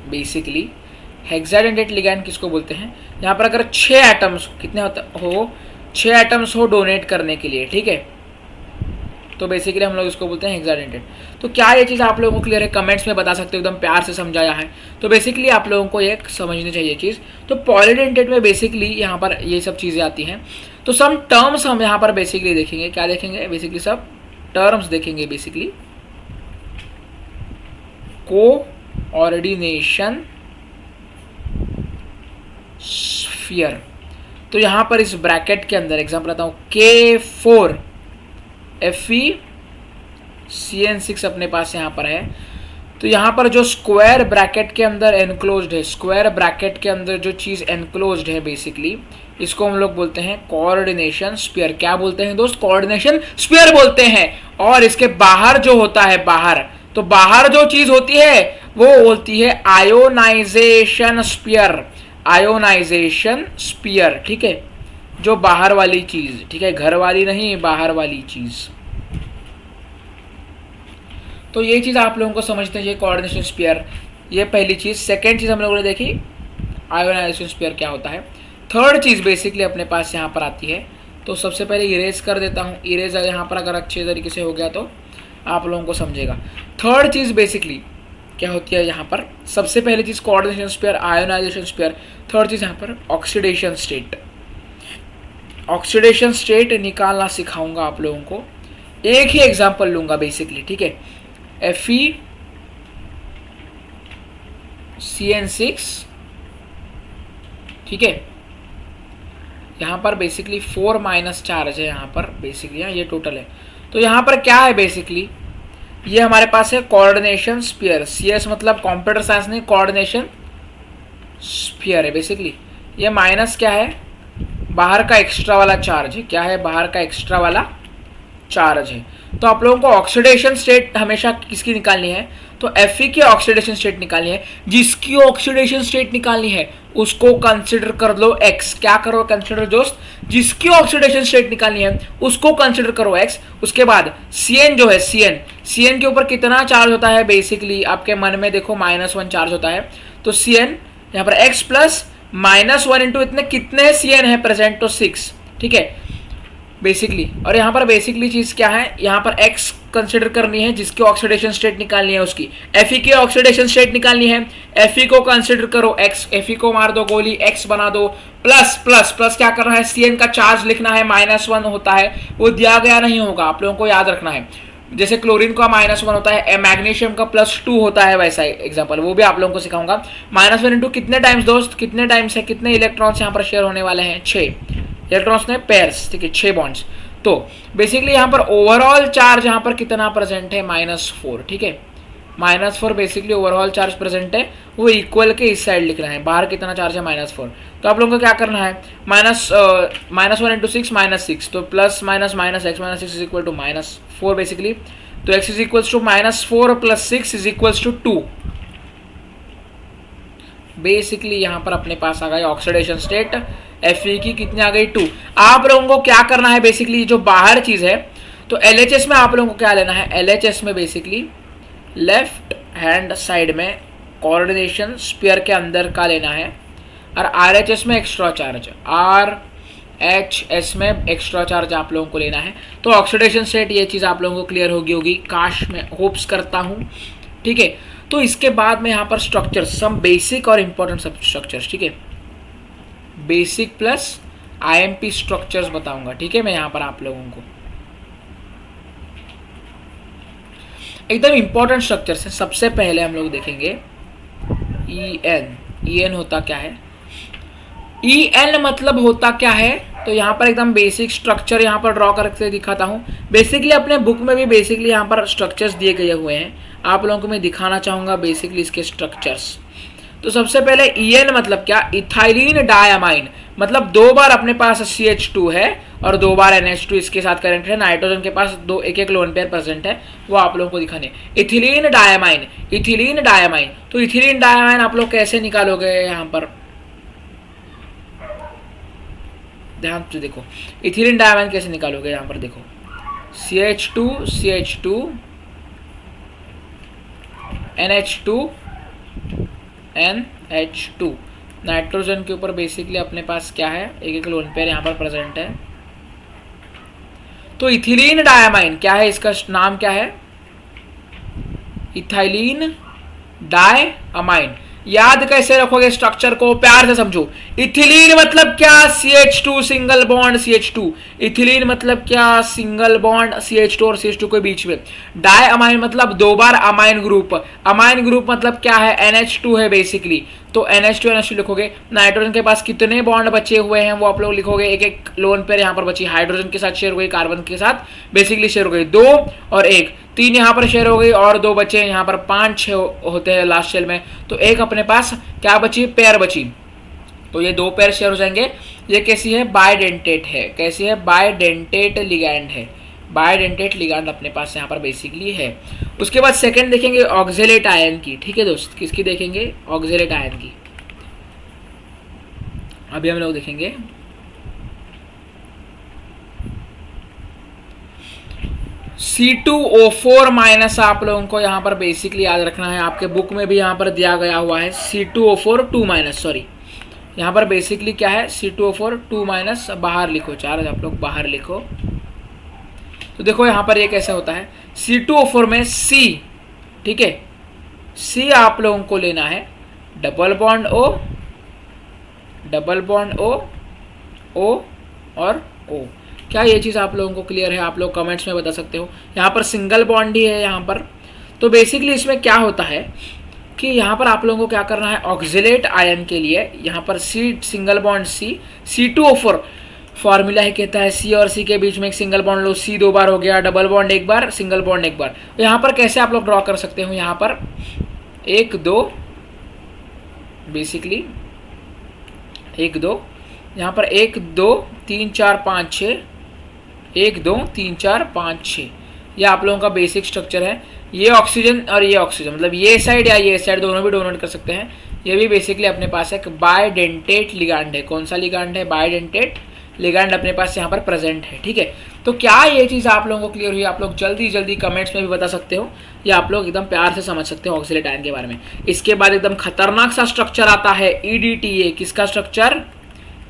basically hexadentate ligand किसको बोलते हैं, यहाँ पर अगर 6 एटम्स कितने हो, 6 एटम्स हो डोनेट करने के लिए, ठीक है, तो बेसिकली हम लोग इसको बोलते हैं हेक्साडेंटेट। तो क्या ये चीज़ आप लोगों को क्लियर है, कमेंट्स में बता सकते हो, एकदम प्यार से समझाया है। तो बेसिकली आप लोगों को ये समझनी चाहिए चीज़। तो पॉलीडेंटेट में बेसिकली यहाँ पर ये सब चीज़ें आती हैं। तो सम टर्म्स हम यहाँ पर बेसिकली देखेंगे, क्या देखेंगे, बेसिकली सब टर्म्स देखेंगे, बेसिकली कोऑर्डिनेशन स्फीयर। तो यहां पर इस ब्रैकेट के अंदर एग्जांपल आता हूं, K4 FeCN6 अपने पास यहां पर है। तो यहां पर जो स्क्वायर ब्रैकेट के अंदर एनक्लोज्ड है, स्क्वायर ब्रैकेट के अंदर जो चीज एनक्लोज्ड है बेसिकली, इसको हम लोग बोलते हैं कोऑर्डिनेशन स्फीयर। क्या बोलते हैं दोस्त, कोऑर्डिनेशन स्फीयर बोलते हैं। और इसके बाहर जो होता है, बाहर, तो बाहर जो चीज होती है वो होती है आयोनाइजेशन स्फीयर, आयोनाइजेशन स्फीयर, ठीक है, जो बाहर वाली चीज, ठीक है, घर वाली नहीं, बाहर वाली चीज। तो ये चीज आप लोगों को समझते हैं, कोऑर्डिनेशन स्फीयर, ये पहली चीज। सेकंड चीज हम लोगों ने देखी आयोनाइजेशन स्फीयर क्या होता है। थर्ड चीज बेसिकली अपने पास यहाँ पर आती है, तो सबसे पहले इरेज कर देता हूँ, इरेज यहाँ पर अगर अच्छे तरीके से हो गया तो आप लोगों को समझेगा। थर्ड चीज बेसिकली क्या होती है यहाँ पर, सबसे पहली चीज coordination sphere, ionization sphere. Third चीज यहाँ पर ऑक्सीडेशन स्टेट, ऑक्सीडेशन स्टेट निकालना सिखाऊंगा आप लोगों को। एक ही एग्जांपल लूंगा बेसिकली, ठीक है, FeCN6, ठीक है, यहाँ पर बेसिकली 4 चार्ज है, यहाँ पर बेसिकली ये टोटल है। तो यहाँ पर क्या है बेसिकली, ये हमारे पास है कोऑर्डिनेशन स्फीयर, CS मतलब कंप्यूटर साइंस नहीं, कोऑर्डिनेशन स्फीयर है बेसिकली। ये माइनस क्या है, बाहर का एक्स्ट्रा वाला चार्ज है, क्या है, बाहर का एक्स्ट्रा वाला चार्ज है। तो आप लोगों को ऑक्सीडेशन स्टेट हमेशा किसकी निकालनी है, तो Fe की ऑक्सीडेशन स्टेट निकालनी है। जिसकी ऑक्सीडेशन स्टेट निकालनी है उसको कंसिडर कर लो x, क्या करो कंसिडर दोस्त, जिसकी ऑक्सीडेशन स्टेट निकालनी है उसको कंसिडर करो x। उसके बाद Cn जो है, Cn के ऊपर कितना चार्ज होता है, बेसिकली आपके मन में देखो -1 चार्ज होता है। तो Cn यहाँ पर x प्लस -1 इंटू इतने कितने Cn है प्रेजेंट, तो 6, ठीक है बेसिकली। और यहाँ पर बेसिकली चीज क्या है, यहाँ पर x कंसिडर करनी है, जिसकी ऑक्सीडेशन स्टेट निकालनी है उसकी। Fe की ऑक्सीडेशन स्टेट निकालनी है, Fe को कंसिडर करो x, Fe को मार दो गोली, x बना दो, प्लस प्लस प्लस क्या करना है, Cn का चार्ज लिखना है, -1 होता है, वो दिया गया नहीं होगा, आप लोगों को याद रखना है। जैसे क्लोरीन का -1 होता है, मैग्नीशियम का +2 होता है, वैसा एग्जांपल वो भी आप लोगों को सिखाऊंगा। -1 इंटू कितने टाइम्स दोस्त, कितने टाइम्स है, कितने इलेक्ट्रॉन्स यहाँ पर शेयर होने वाले हैं, 6 इलेक्ट्रॉन्स ने पेयर्स, ठीक है, 6 बॉन्ड्स। तो बेसिकली यहाँ पर ओवरऑल चार्ज यहाँ पर कितना प्रेजेंट है, -4, ठीक है, -4 बेसिकली ओवरऑल चार्ज प्रेजेंट है, वो इक्वल के इस साइड लिखना है, बाहर कितना चार्ज है, -4। तो आप लोगों को क्या करना है, -1 इंटू 6 -6, तो plus minus minus x minus 6 is equal to -4 basically. तो x is equals to -4 plus 6 is equals to 2। Basically यहाँ पर अपने पास आ गई ऑक्सीडेशन स्टेट, Fe की कितनी आ गई, 2। आप लोगों को क्या करना है बेसिकली, जो बाहर चीज है, तो LHS में आप लोगों को क्या लेना है, LHS में बेसिकली लेफ्ट हैंड साइड में कोऑर्डिनेशन स्पीयर के अंदर का लेना है, और RHS में एक्स्ट्रा चार्ज, RHS में एक्स्ट्रा चार्ज आप लोगों को लेना है। तो ऑक्सीडेशन स्टेट ये चीज़ आप लोगों को क्लियर होगी काश, मैं होप्स करता हूँ, ठीक है। तो इसके बाद में यहाँ पर स्ट्रक्चर्स, सम बेसिक और इंपॉर्टेंट सब स्ट्रक्चर्स, ठीक है, बेसिक प्लस IMP स्ट्रक्चर्स बताऊंगा, ठीक है मैं यहाँ पर आप लोगों को। एकदम इंपॉर्टेंट स्ट्रक्चर्स है। सबसे पहले हम लोग देखेंगे EN होता क्या है। EN मतलब होता क्या है, तो यहाँ पर एकदम बेसिक स्ट्रक्चर यहाँ पर ड्रॉ करके दिखाता हूँ। बेसिकली अपने बुक में भी बेसिकली यहाँ पर स्ट्रक्चर्स दिए गए हुए हैं, आप लोगों को मैं दिखाना चाहूँगा बेसिकली इसके स्ट्रक्चर्स। तो सबसे पहले EN मतलब क्या, इथाइलिन डायमाइन, मतलब 2 बार अपने पास CH2 है और 2 बार NH2 इसके साथ करेंट है। नाइट्रोजन के पास एक एक लोन पेयर प्रेजेंट है, वो आप लोगों को दिखाने। इथिलीन डायमाइन, इथिलीन डायमाइन, तो इथिलीन डायमाइन आप लोग कैसे निकालोगे, यहाँ पर ध्यान से देखो, इथिलीन डायमाइन कैसे निकालोगे, यहाँ पर देखो CH2 NH2 नाइट्रोजन के ऊपर बेसिकली अपने पास क्या है, एक एक लोन पेयर यहाँ पर प्रेजेंट है। तो इथिलीन डायमाइन क्या है, इसका नाम क्या है, इथाइलिन डायमाइन। याद कैसे रखोगे स्ट्रक्चर को, प्यार से समझो। इथिलीन मतलब क्या, CH2 single bond CH2। Ethylene मतलब क्या, सिंगल बॉन्ड CH2 और CH2 के बीच में। डायमाइन मतलब 2 बार अमाइन ग्रुप। अमाइन ग्रुप मतलब क्या है, NH2 है बेसिकली, तो NH2 लिखोगे। नाइट्रोजन के पास कितने बॉन्ड बचे हुए हैं वो आप लोग लिखोगे, एक एक लोन पेयर यहाँ पर बची, हाइड्रोजन के साथ शेयर हो गई, कार्बन के साथ बेसिकली शेयर हो गई 2 और 1, 3 यहाँ पर शेयर हो गई और 2 बचे, यहाँ पर 5 होते हैं लास्ट शेल में। तो एक अपने पास क्या बची, पेयर बची, तो ये 2 पेयर शेयर हो जाएंगे। ये कैसी है, बायडेंटेट है। कैसी है, बायडेंटेट लिगैंड है। बायडेंटेट लिगैंड अपने पास यहाँ पर बेसिकली है। उसके बाद सेकंड देखेंगे ऑक्जेलेट आयन की, ठीक है दोस्त, किसकी देखेंगे, ऑक्जेलेट आयन की। अभी हम लोग देखेंगे C2O4 माइनस, आप लोगों को यहाँ पर बेसिकली याद रखना है, आपके बुक में भी यहाँ पर दिया गया हुआ है C2O4 2 माइनस, सॉरी यहाँ पर बेसिकली क्या है, C2O4 2 माइनस, बाहर लिखो, चार्ज आप लोग बाहर लिखो। तो देखो यहाँ पर ये कैसे होता है, C2O4 में C, ठीक है, C आप लोगों को लेना है, double bond O, double bond O, O और O। क्या ये चीज़ आप लोगों को क्लियर है, आप लोग कमेंट्स में बता सकते हो। यहाँ पर सिंगल बॉन्ड ही है यहाँ पर। तो बेसिकली इसमें क्या होता है कि यहाँ पर आप लोगों को क्या करना है, ऑक्जिलेट आयन के लिए यहाँ पर C single bond C, C2O4 formula ही कहता है C और C के बीच में एक सिंगल बॉन्ड लो, C 2 बार हो गया, डबल बॉन्ड 1 बार, सिंगल बॉन्ड 1 बार। तो यहाँ पर कैसे आप लोग ड्रॉ कर सकते हो, यहाँ पर 1 2 बेसिकली 1 2, यहाँ पर 1 2 3 4 5 6, 1 2 3 4 5 6, ये आप लोगों का बेसिक स्ट्रक्चर है। ये ऑक्सीजन और ये ऑक्सीजन, मतलब ये साइड या ये साइड दोनों भी डोनेट कर सकते हैं। ये भी बेसिकली अपने पास एक बायडेंटेट लिगांड है। कौन सा लिगांड है, बायडेंटेट लिगांड अपने पास यहाँ पर प्रेजेंट है, ठीक है। तो क्या ये चीज़ आप लोगों को क्लियर हुई, आप लोग जल्दी जल्दी कमेंट्स में भी बता सकते हो, या आप लोग एकदम प्यार से समझ सकते हो ऑक्सिलेट आयन के बारे में। इसके बाद एकदम खतरनाक सा स्ट्रक्चर आता है EDTA। किसका स्ट्रक्चर,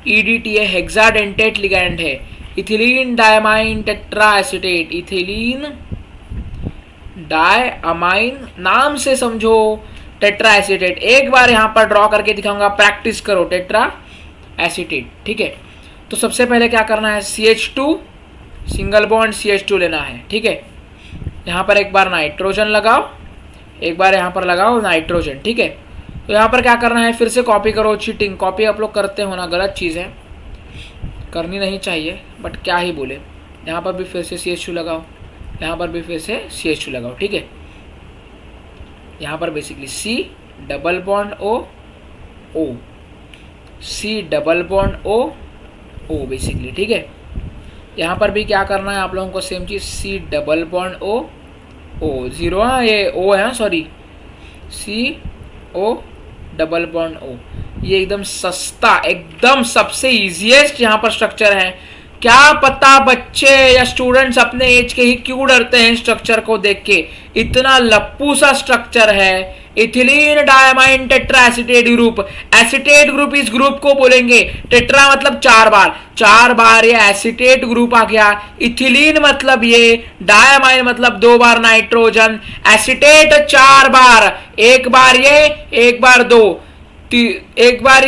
EDTA हेक्साडेंटेट लिगैंड है, ethylene diamine tetra acetate. Ethylene diamine नाम से समझो, टेट्रा एसीटेट। एक बार यहाँ पर ड्रॉ करके दिखाऊंगा, प्रैक्टिस करो, टेट्रा एसीटेट, ठीक है। तो सबसे पहले क्या करना है, CH2 सिंगल बॉन्ड CH2 लेना है, ठीक है। यहाँ पर एक बार नाइट्रोजन लगाओ, एक बार यहाँ पर लगाओ नाइट्रोजन, ठीक है। तो यहाँ पर क्या करना है, फिर से कॉपी करो। चीटिंग कॉपी आप लोग करते हो ना, गलत चीज़ है, करनी नहीं चाहिए, बट क्या ही बोले। यहाँ पर भी फिर से CH2 लगाओ, यहाँ पर भी फिर से CH2 लगाओ, ठीक है। यहाँ पर basically C double bond O, C double bond O basically, ठीक है। यहाँ पर भी क्या करना है आप लोगों को, सेम चीज़, C डबल बॉन्ड O 0, हाँ ये O है, sorry, CO double bond O। ये एकदम सस्ता, एकदम सबसे ईजीएस्ट यहाँ पर स्ट्रक्चर है। क्या पता बच्चे या स्टूडेंट्स अपने एज के ही क्यों डरते हैं स्ट्रक्चर को देख के, इतना लप्पू सा स्ट्रक्चर है। Ethylene diamine tetra acetate group, acetate group इस ग्रुप को बोलेंगे, टेट्रा मतलब चार बार ये एसिटेट ग्रुप आ गया। इथिलीन मतलब ये, डायमाइन मतलब 2 बार नाइट्रोजन, एसिटेट 4 बार, एक बार ये एक बार दो, एक बार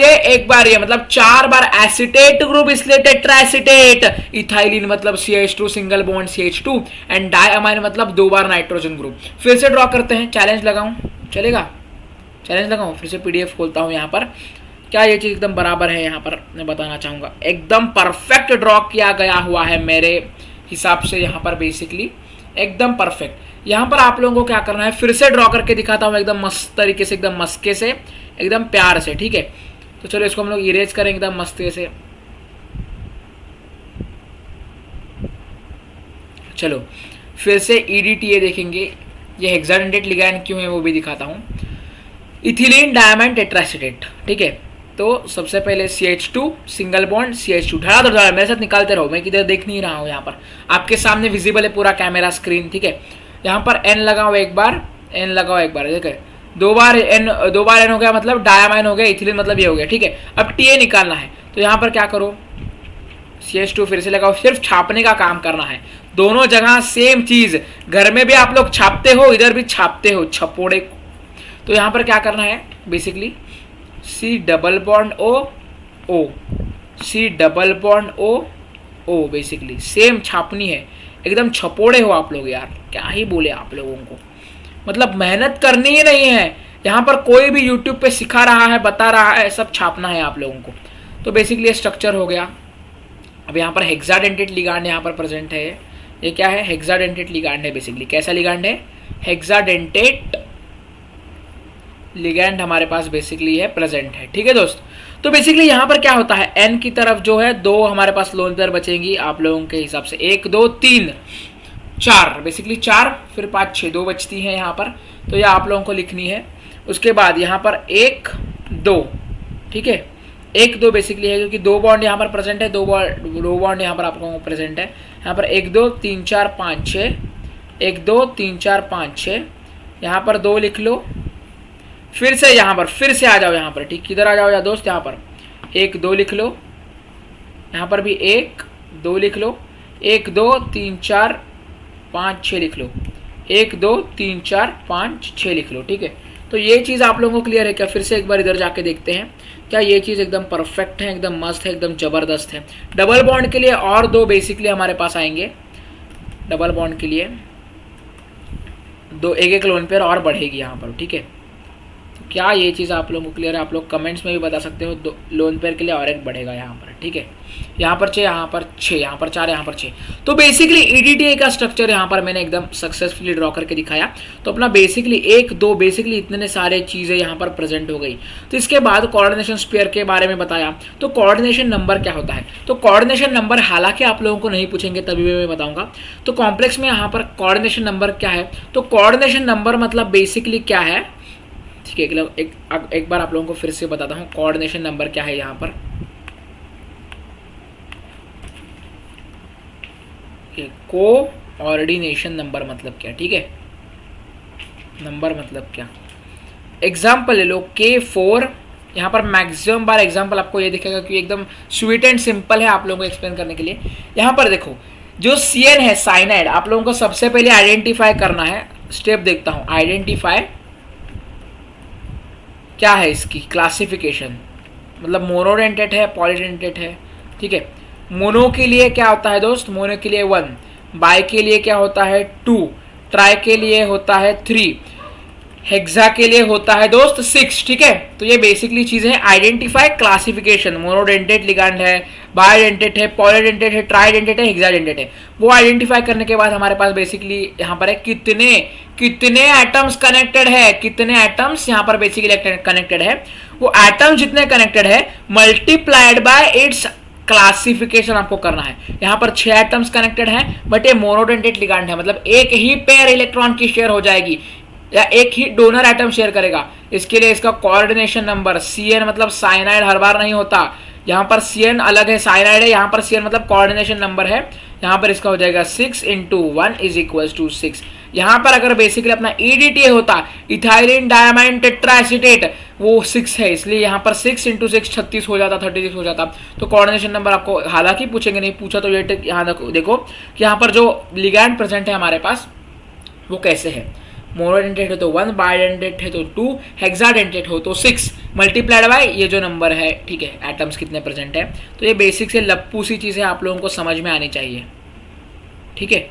ये मतलब 4 बार एसिटेट ग्रुप, इसलिए टेट्रा एसिटेट। इथाइलिन मतलब CH2 single bond CH2 and diamine मतलब 2 बार नाइट्रोजन ग्रुप। फिर से ड्रॉ करते हैं, चैलेंज लगाऊं, चलेगा? चैलेंज लगाऊं, फिर से PDF खोलता हूं यहाँ पर। क्या ये चीज एकदम बराबर है? यहाँ पर मैं बताना चाहूंगा एकदम परफेक्ट ड्रॉ किया गया हुआ है मेरे हिसाब से, यहाँ पर बेसिकली एकदम परफेक्ट। यहाँ पर आप लोगों को क्या करना है, फिर से ड्रॉ करके दिखाता हूँ एकदम मस्त तरीके से, एकदम मस्के से, एकदम प्यार से, ठीक है? तो चलो इसको हम लोग इरेज करेंगे एकदम मस्ती से। चलो फिर से EDTA देखेंगे, ये हेक्साडेंटेट लिगैंड क्यों है वो भी दिखाता हूँ। इथिलीन डायमाइन टेट्राएसिटेट, ठीक है? तो सबसे पहले CH2 सिंगल बॉन्ड CH2, धड़ा मेरे साथ निकालते रहो, मैं किधर देख नहीं रहा हूँ, यहाँ पर आपके सामने विजिबल है पूरा कैमरा स्क्रीन, ठीक है? यहाँ पर N लगाओ एक बार, N लगाओ एक बार, ठीक है? 2 बार N हो गया, मतलब डायमाइन हो गया, इथिलीन मतलब ये हो गया, ठीक है? अब TA निकालना है, तो यहाँ पर क्या करो, CH2 फिर से लगाओ, सिर्फ छापने का काम करना है, दोनों जगह सेम चीज। घर में भी आप लोग छापते हो, इधर भी छापते हो छपोड़े। तो यहाँ पर क्या करना है basically, C double bond O, C double bond O basically same छापनी है, एकदम छपोड़े हो आप लोग यार, क्या ही बोले आप लोगों को, मतलब मेहनत करनी ही नहीं है। यहाँ पर कोई भी YouTube पे सिखा रहा है, बता रहा है, सब छापना है आप लोगों को। तो बेसिकली ये स्ट्रक्चर हो गया। अब यहाँ पर हेक्साडेंटेट लिगांड यहाँ पर प्रेजेंट है, ये क्या है, हेक्साडेंटेट लिगांड है बेसिकली। कैसा लिगांड है? हेक्साडेंटेट लिगैंड हमारे पास बेसिकली है, प्रेजेंट है, ठीक है दोस्त? तो बेसिकली यहाँ पर क्या होता है, N की तरफ जो है 2 हमारे पास लोन पेयर बचेंगी आप लोगों के हिसाब से, 1 2 3 4, बेसिकली 4, फिर 5 6, 2 बचती हैं यहाँ पर, तो ये आप लोगों को लिखनी है। उसके बाद यहाँ पर 1 2, ठीक है? 1 2 बेसिकली है क्योंकि 2 बॉन्ड यहाँ पर प्रेजेंट है, 2 बॉन्ड यहाँ पर आप लोगों को प्रेजेंट है। यहाँ पर 1 2 3 4 5 6, 1 2 3 4 5 6, यहाँ पर 2 लिख लो। फिर से यहाँ पर फिर से आ जाओ यहाँ पर, ठीक? किधर आ जाओ या दोस्त, यहाँ पर 1 2 लिख लो, यहाँ पर भी 1 2 लिख लो, 1 2 3 4 5 6 लिख लो, 1 2 3 4 5 6 लिख लो, ठीक है? तो ये चीज़ आप लोगों को क्लियर है क्या? फिर से एक बार इधर जाके देखते हैं, क्या ये चीज़ एकदम परफेक्ट है, एकदम मस्त है, एकदम ज़बरदस्त है। डबल बॉन्ड के लिए और 2 बेसिकली हमारे पास आएंगे, डबल बॉन्ड के लिए 2 एक लोन पेयर और बढ़ेगी यहाँ पर, ठीक है? क्या ये चीज़ आप लोगों को क्लियर है? आप लोग कमेंट्स में भी बता सकते हो, 2 लोन पेयर के लिए और एक बढ़ेगा यहाँ पर, ठीक है? यहाँ पर 6, यहाँ पर 6, यहाँ पर 4, यहाँ पर 6। तो बेसिकली EDTA का स्ट्रक्चर यहाँ पर मैंने एकदम सक्सेसफुली ड्रॉ करके दिखाया। तो अपना बेसिकली 1 2 बेसिकली इतने सारे चीज़ें यहाँ पर प्रेजेंट हो गई। तो इसके बाद कोऑर्डिनेशन स्पेयर के बारे में बताया। तो कोऑर्डिनेशन नंबर क्या होता है? तो कोऑर्डिनेशन नंबर हालांकि आप लोगों को नहीं पूछेंगे, तभी भी मैं बताऊंगा। तो कॉम्प्लेक्स में यहाँ पर कोऑर्डिनेशन नंबर क्या है? तो कोऑर्डिनेशन नंबर मतलब बेसिकली क्या है, ठीक है? एक बार आप लोगों को फिर से बताता हूँ कोऑर्डिनेशन नंबर क्या है। यहाँ पर कोऑर्डिनेशन नंबर मतलब क्या, ठीक है? नंबर मतलब क्या, एग्जाम्पल ले लो K4। यहाँ पर मैक्सिमम बार एग्जाम्पल आपको ये दिखेगा कि एकदम स्वीट एंड सिंपल है आप लोगों को एक्सप्लेन करने के लिए। यहाँ पर देखो जो CN है साइनाइड, आप लोगों को सबसे पहले आइडेंटिफाई करना है। स्टेप देखता हूँ, आइडेंटिफाई क्या है इसकी क्लासिफिकेशन, मतलब मोनोडेंटेट है, पॉलीडेंटेट है, ठीक है? मोनो के लिए क्या होता है दोस्त, मोनो के लिए 1, बाई के लिए क्या होता है 2, ट्राई के लिए होता है 3, हेक्सा के लिए होता है दोस्त 6, ठीक है? तो ये बेसिकली चीज़ है आइडेंटिफाई क्लासिफिकेशन। मोनोडेंटेट लिगैंड है, बायोडेंटेट है, पॉलीडेंटेट है, ट्राइडेंटेट है, हेक्साडेंटेट है। वो आइडेंटिफाई करने के बाद हमारे पास बेसिकली यहाँ पर है कितने एटम्स कनेक्टेड है, कितने एटम्स यहाँ पर बेसिकली कनेक्टेड है। वो एटम्स जितने कनेक्टेड है मल्टीप्लाइड बाय इट्स क्लासिफिकेशन आपको करना है। यहाँ पर 6 एटम्स कनेक्टेड है, बट ये मोनोडेंटेट लिगैंड है, मतलब एक ही पेयर इलेक्ट्रॉन की शेयर हो जाएगी या एक ही डोनर एटम शेयर करेगा। इसके लिए इसका कोऑर्डिनेशन नंबर CN मतलब साइनाइड हर बार नहीं होता, यहाँ पर CN अलग है, साइनाइड है, यहाँ पर CN मतलब कोऑर्डिनेशन नंबर है, यहाँ पर इसका हो जाएगा 6 × 1 = 6। यहाँ पर अगर बेसिकली अपना EDTA होता, इथाइलिन डायमाइन टेट्राएसीटेट, वो 6 है, इसलिए यहाँ पर 6 × 6 36 हो जाता, 36 हो जाता। तो कोऑर्डिनेशन नंबर आपको हालांकि पूछेंगे, नहीं पूछा तो ये यहाँ देखो कि यहाँ पर जो लिगैंड प्रेजेंट है हमारे पास वो कैसे है। मोनोडेंटेट है तो 1, बाइडेंटेट है तो 2, हेक्साडेंटेट हो तो 6 मल्टीप्लाइड बाय ये जो नंबर है, ठीक है, एटम्स कितने प्रेजेंट है। तो ये बेसिक से लप्पू सी चीज़ें आप लोगों को समझ में आनी चाहिए, ठीक है।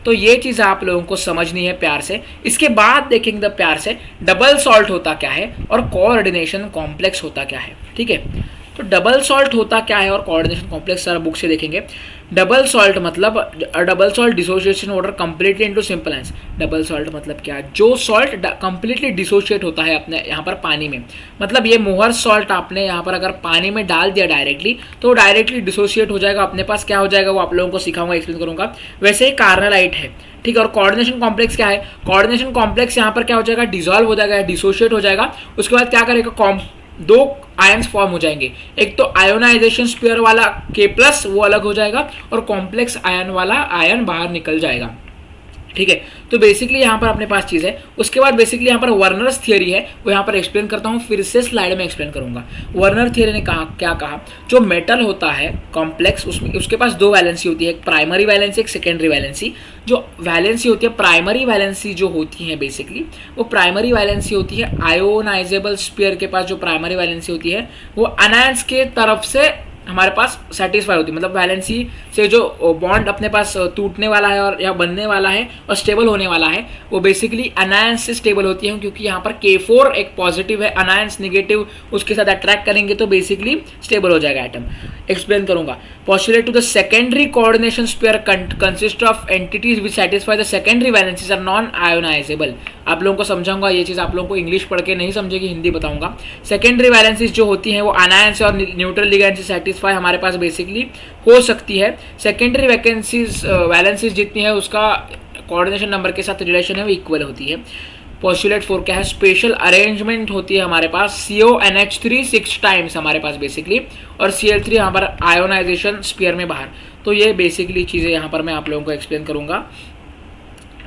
तो ये चीज़ आप लोगों को समझनी है प्यार से। इसके बाद देखेंगे प्यार से डबल सॉल्ट होता क्या है और कोऑर्डिनेशन कॉम्प्लेक्स होता क्या है, ठीक है। तो डबल सॉल्ट होता क्या है और कोऑर्डिनेशन कॉम्प्लेक्स सारा बुक से देखेंगे। डबल सॉल्ट मतलब double salt dissociation water completely into simple ions. Double salt मतलब क्या, जो सॉल्ट कंप्लीटली डिसोशिएट होता है अपने यहाँ पर पानी में, मतलब ये मोहर सॉल्ट आपने यहाँ पर अगर पानी में डाल दिया डायरेक्टली तो डायरेक्टली डिसोशिएट हो जाएगा, अपने पास क्या हो जाएगा वो आप लोगों को सिखाऊंगा, एक्सप्लेन करूंगा। वैसे ही कार्नलाइट है, ठीक है। और कोऑर्डिनेशन कॉम्प्लेक्स क्या है, कोऑर्डिनेशन कॉम्प्लेक्स यहाँ पर क्या हो जाएगा, डिसॉल्व हो जाएगा, डिसोशिएट हो जाएगा। उसके बाद क्या करेगा, दो आयंस फॉर्म हो जाएंगे, एक तो आयोनाइजेशन स्पीयर वाला K+ वो अलग हो जाएगा और कॉम्प्लेक्स आयन वाला आयन बाहर निकल जाएगा, ठीक है। तो बेसिकली यहाँ पर अपने पास चीज़ है। उसके बाद बेसिकली यहाँ पर वर्नर्स थियरी है, वो यहाँ पर एक्सप्लेन करता हूँ, फिर से स्लाइड में एक्सप्लेन करूँगा। वर्नर थियरी ने कहा क्या कहा, जो मेटल होता है कॉम्प्लेक्स उसमें उसके पास दो वैलेंसी होती है, एक प्राइमरी वैलेंसी, एक सेकेंडरी वैलेंसी। जो वैलेंसी होती है, प्राइमरी वैलेंसी जो होती है बेसिकली वो प्राइमरी वैलेंसी होती है आयोनाइजेबल स्पीयर के पास जो प्राइमरी वैलेंसी होती है वो अनायंस के तरफ से हमारे पास सेटिस्फाई होती है, मतलब वैलेंसी से जो बॉन्ड अपने पास टूटने वाला है और या बनने वाला है और स्टेबल होने वाला है वो बेसिकली अनायंस से स्टेबल होती है, क्योंकि यहाँ पर K4 एक पॉजिटिव है, अनायंस नेगेटिव उसके साथ अट्रैक्ट करेंगे तो बेसिकली स्टेबल हो जाएगा एटम। एक्सप्लेन करूंगा। Postulate two the secondary coordination sphere consist of entities which satisfy the secondary valencies are non ionizable. आप लोगों को समझाऊंगा, ये चीज़ आप लोगों को इंग्लिश पढ़ के नहीं समझेगी, हिंदी बताऊंगा। सेकेंडरी वैलेंसीज जो होती हैं वो अनायंस और न्यूट्रल लिगैंड से सेटिस्फाई हमारे पास बेसिकली हो सकती है। सेकेंडरी वैलेंसीज जितनी है उसका कोऑर्डिनेशन नंबर के साथ रिलेशन है वो इक्वल होती है। पोस्टुलेट 4 क्या है, स्पेशल अरेंजमेंट होती है हमारे पास, CONH3 6 टाइम्स हमारे पास बेसिकली, और Cl3 यहाँ पर आयोनाइजेशन स्पीयर में बाहर। तो ये बेसिकली चीज़ें यहाँ पर मैं आप लोगों को एक्सप्लेन करूँगा।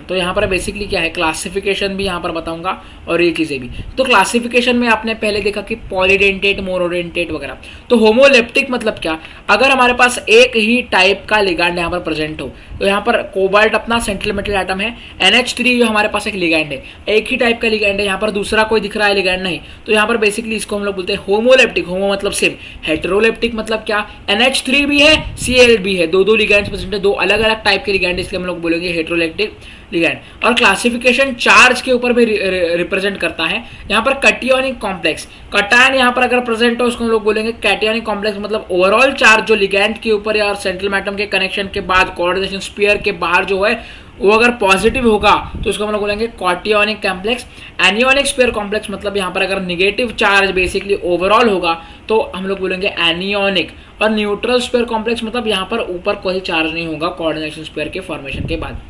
तो यहाँ पर बेसिकली क्या है, क्लासिफिकेशन भी यहाँ पर बताऊंगा और ये चीज़ें भी। तो क्लासिफिकेशन में आपने पहले देखा कि पॉलीडेंटेट, मोनोडेंटेट वगैरह। तो होमोलेप्टिक मतलब क्या, अगर हमारे पास एक ही टाइप का लिगैंड यहाँ पर प्रेजेंट हो, तो यहाँ पर कोबाल्ट अपना सेंट्रल मेटल एटम है, NH3 जो हमारे पास एक लिगैंड है, एक ही टाइप का लिगैंड है, यहाँ पर दूसरा कोई दिख रहा है लिगैंड नहीं, तो यहाँ पर बेसिकली इसको हम लोग बोलते हैं होमोलेप्टिक। होमो मतलब सेम, हेटेरोलेप्टिक मतलब क्या, NH3 भी है, Cl भी है, दो लिगैंड्स प्रेजेंट है, दो अलग अलग टाइप के लिगैंड, इसलिए हम लोग बोलेंगे हेटेरोलेप्टिक लिगैंड। और क्लासिफिकेशन चार्ज के ऊपर भी रिप्रेजेंट करता है। यहाँ पर कटियोनिक कॉम्प्लेक्स, कटायन यहाँ पर अगर प्रेजेंट हो उसको हम लोग बोलेंगे कैटियोनिक कॉम्प्लेक्स, मतलब ओवरऑल चार्ज जो लिगैंड के ऊपर या सेंट्रल एटम के कनेक्शन के बाद कोऑर्डिनेशन स्पीयर के बाहर जो है वो अगर पॉजिटिव होगा तो उसको हम लोग बोलेंगे कॉटियोनिक कॉम्प्लेक्स। एनियोनिक स्पीयर कॉम्प्लेक्स मतलब यहाँ पर अगर निगेटिव चार्ज बेसिकली ओवरऑल होगा तो हम लोग बोलेंगे एनियोनिक। और न्यूट्रल स्पीयर कॉम्प्लेक्स मतलब यहाँ पर ऊपर कोई चार्ज नहीं होगा कोऑर्डिनेशन स्पीयर के फॉर्मेशन के बाद।